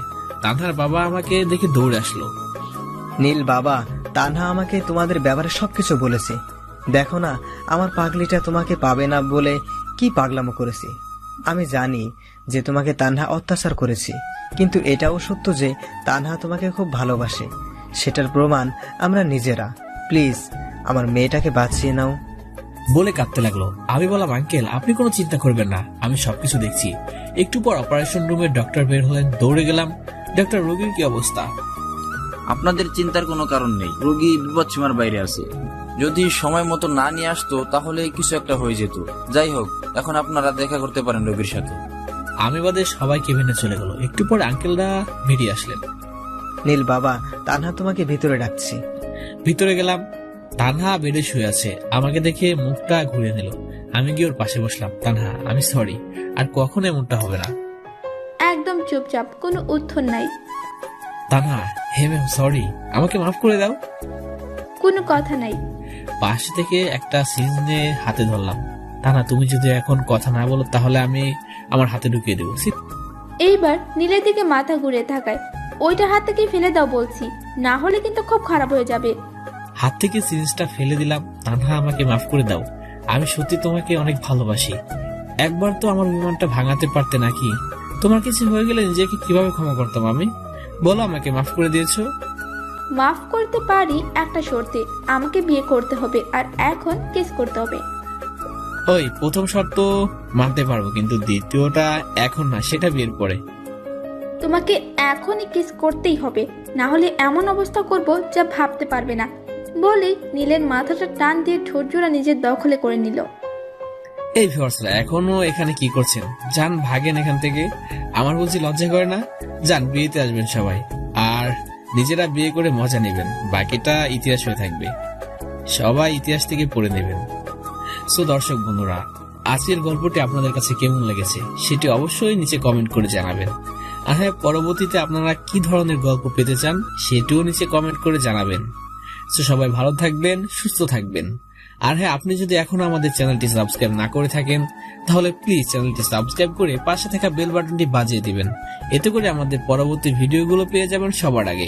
তানহার বাবা আমাকে দেখে দৌড়ে আসলো। নীল বাবা, তানহা আমাকে তোমাদের ব্যাপারে সবকিছু বলেছে। দেখো না, আমার পাগলিটা তোমাকে পাবে না বলে কি পাগলামো করেছি। আমি জানি যে তোমাকে তানহা অত্যাচার করেছি, কিন্তু এটাও সত্য যে তানহা তোমাকে খুব ভালোবাসে। সেটার প্রমাণ আমরা নিজেরা। প্লিজ আমার মেয়েটাকে বাঁচিয়ে নাও। বলে কাঁদতে লাগলো। আমি বললাম, আঙ্কেল আপনি কোনো চিন্তা করবেন না, আমি সবকিছু দেখছি। একটু পর অপারেশন রুমে ডক্টর বের হলেন। দৌড়ে গেলাম। ডক্টর, রোগীর কি অবস্থা? আপনাদের চিন্তার কোনো কারণ নেই, রোগী বিপদসীমার বাইরে আছে। যদি সময় মতো না নিয়ে আসতো তাহলে কিছু একটা হয়ে যেত। যাই হোক, এখন আপনারা দেখা করতে পারেন রোগীর সাথে। আমি বাদে সবাই কেবিনে চলে গেল। একটু পর আঙ্কেলরা বেরিয়ে আসলেন। নীল বাবা, তানহা তোমাকে ভিতরে ডাকছি। ভিতরে গেলাম। তানহা বেডে শুয়ে আছে। আমাকে দেখে মুখটা ঘুরে নিল। আমি গিয়ে ওর পাশে বসলাম। তানহা, আমি সরি, আর কখনো এমনটা হবে না। একদম চুপচাপ, কোনো উত্তর নাই। তানহা, হে ম্যাম সরি, আমাকে মাফ করে দাও। কোনো কথা নাই। পাশে থেকে একটা সিরিঞ্জ নিয়ে হাতে ধরলাম। তানহা, তুমি যদি এখন কথা না বলো তাহলে আমি আমার হাতে ঢুকিয়ে দেবো। এইবার নীলের দিকে মাথা ঘুরে থাকায়, ওইটা হাত থেকে ফেলে দাও বলছি, না হলে কিন্তু খুব খারাপ হয়ে যাবে। হাত থেকে সিরিঞ্জটা ফেলে দিলাম। তানহা, আমাকে মাফ করে দাও। আমি সত্যি তোমাকে অনেক ভালোবাসি। একবার তো আমার বিমানটা ভাঙাতে পারতে নাকি? তোমার কিছু হয়ে গেলে নিজেকে কিভাবে ক্ষমা করতাম আমি? বলো, আমাকে মাফ করে দিয়েছো? মাফ করতে পারি একটা শর্তে, আমাকে বিয়ে করতে হবে আর এখন কিস করতে হবে। ওই প্রথম শর্ত মানতে পারবো, কিন্তু দ্বিতীয়টা এখন না, সেটা বিয়ের পরে। তোমাকে এখনই কিস করতেই হবে, না হলে এমন অবস্থা করব যা ভাবতে পারবে না। বলেই নীলের মাথাটা টান দিয়ে ঠোঁট জোড়া নিজের দখলে করে নিল। এই ভিউয়ার্সরা এখনো এখানে কি করছেন? যান, ভাগেন এখান থেকে। আমার বলছি লজ্জা করে না? যান, বিয়েতে আসবেন সবাই, আর নিজেরা বিয়ে করে মজা নেবেন। বাকিটা ইতিহাস হয়ে থাকবে, সবাই ইতিহাস থেকে পড়ে নেবেন। সো দর্শক বন্ধুরা, আজকের গল্পটি আপনাদের কাছে কেমন লেগেছে সেটি অবশ্যই নিচে কমেন্ট করে জানাবেন। আর হ্যাঁ, পরবর্তীতে আপনারা কি ধরনের গল্প পেতে চান সেটিও নিচে কমেন্ট করে জানাবেন। সো সবাই ভালো থাকবেন, সুস্থ থাকবেন। আর হ্যাঁ, আপনি যদি এখনো আমাদের চ্যানেলটি সাবস্ক্রাইব না করে থাকেন তাহলে প্লিজ চ্যানেলটি সাবস্ক্রাইব করে পাশে থাকা বেল বাটনটি বাজিয়ে দিবেন। এতে করে আমাদের পরবর্তী ভিডিওগুলো পেয়ে যাবেন সবার আগে।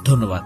ধন্যবাদ।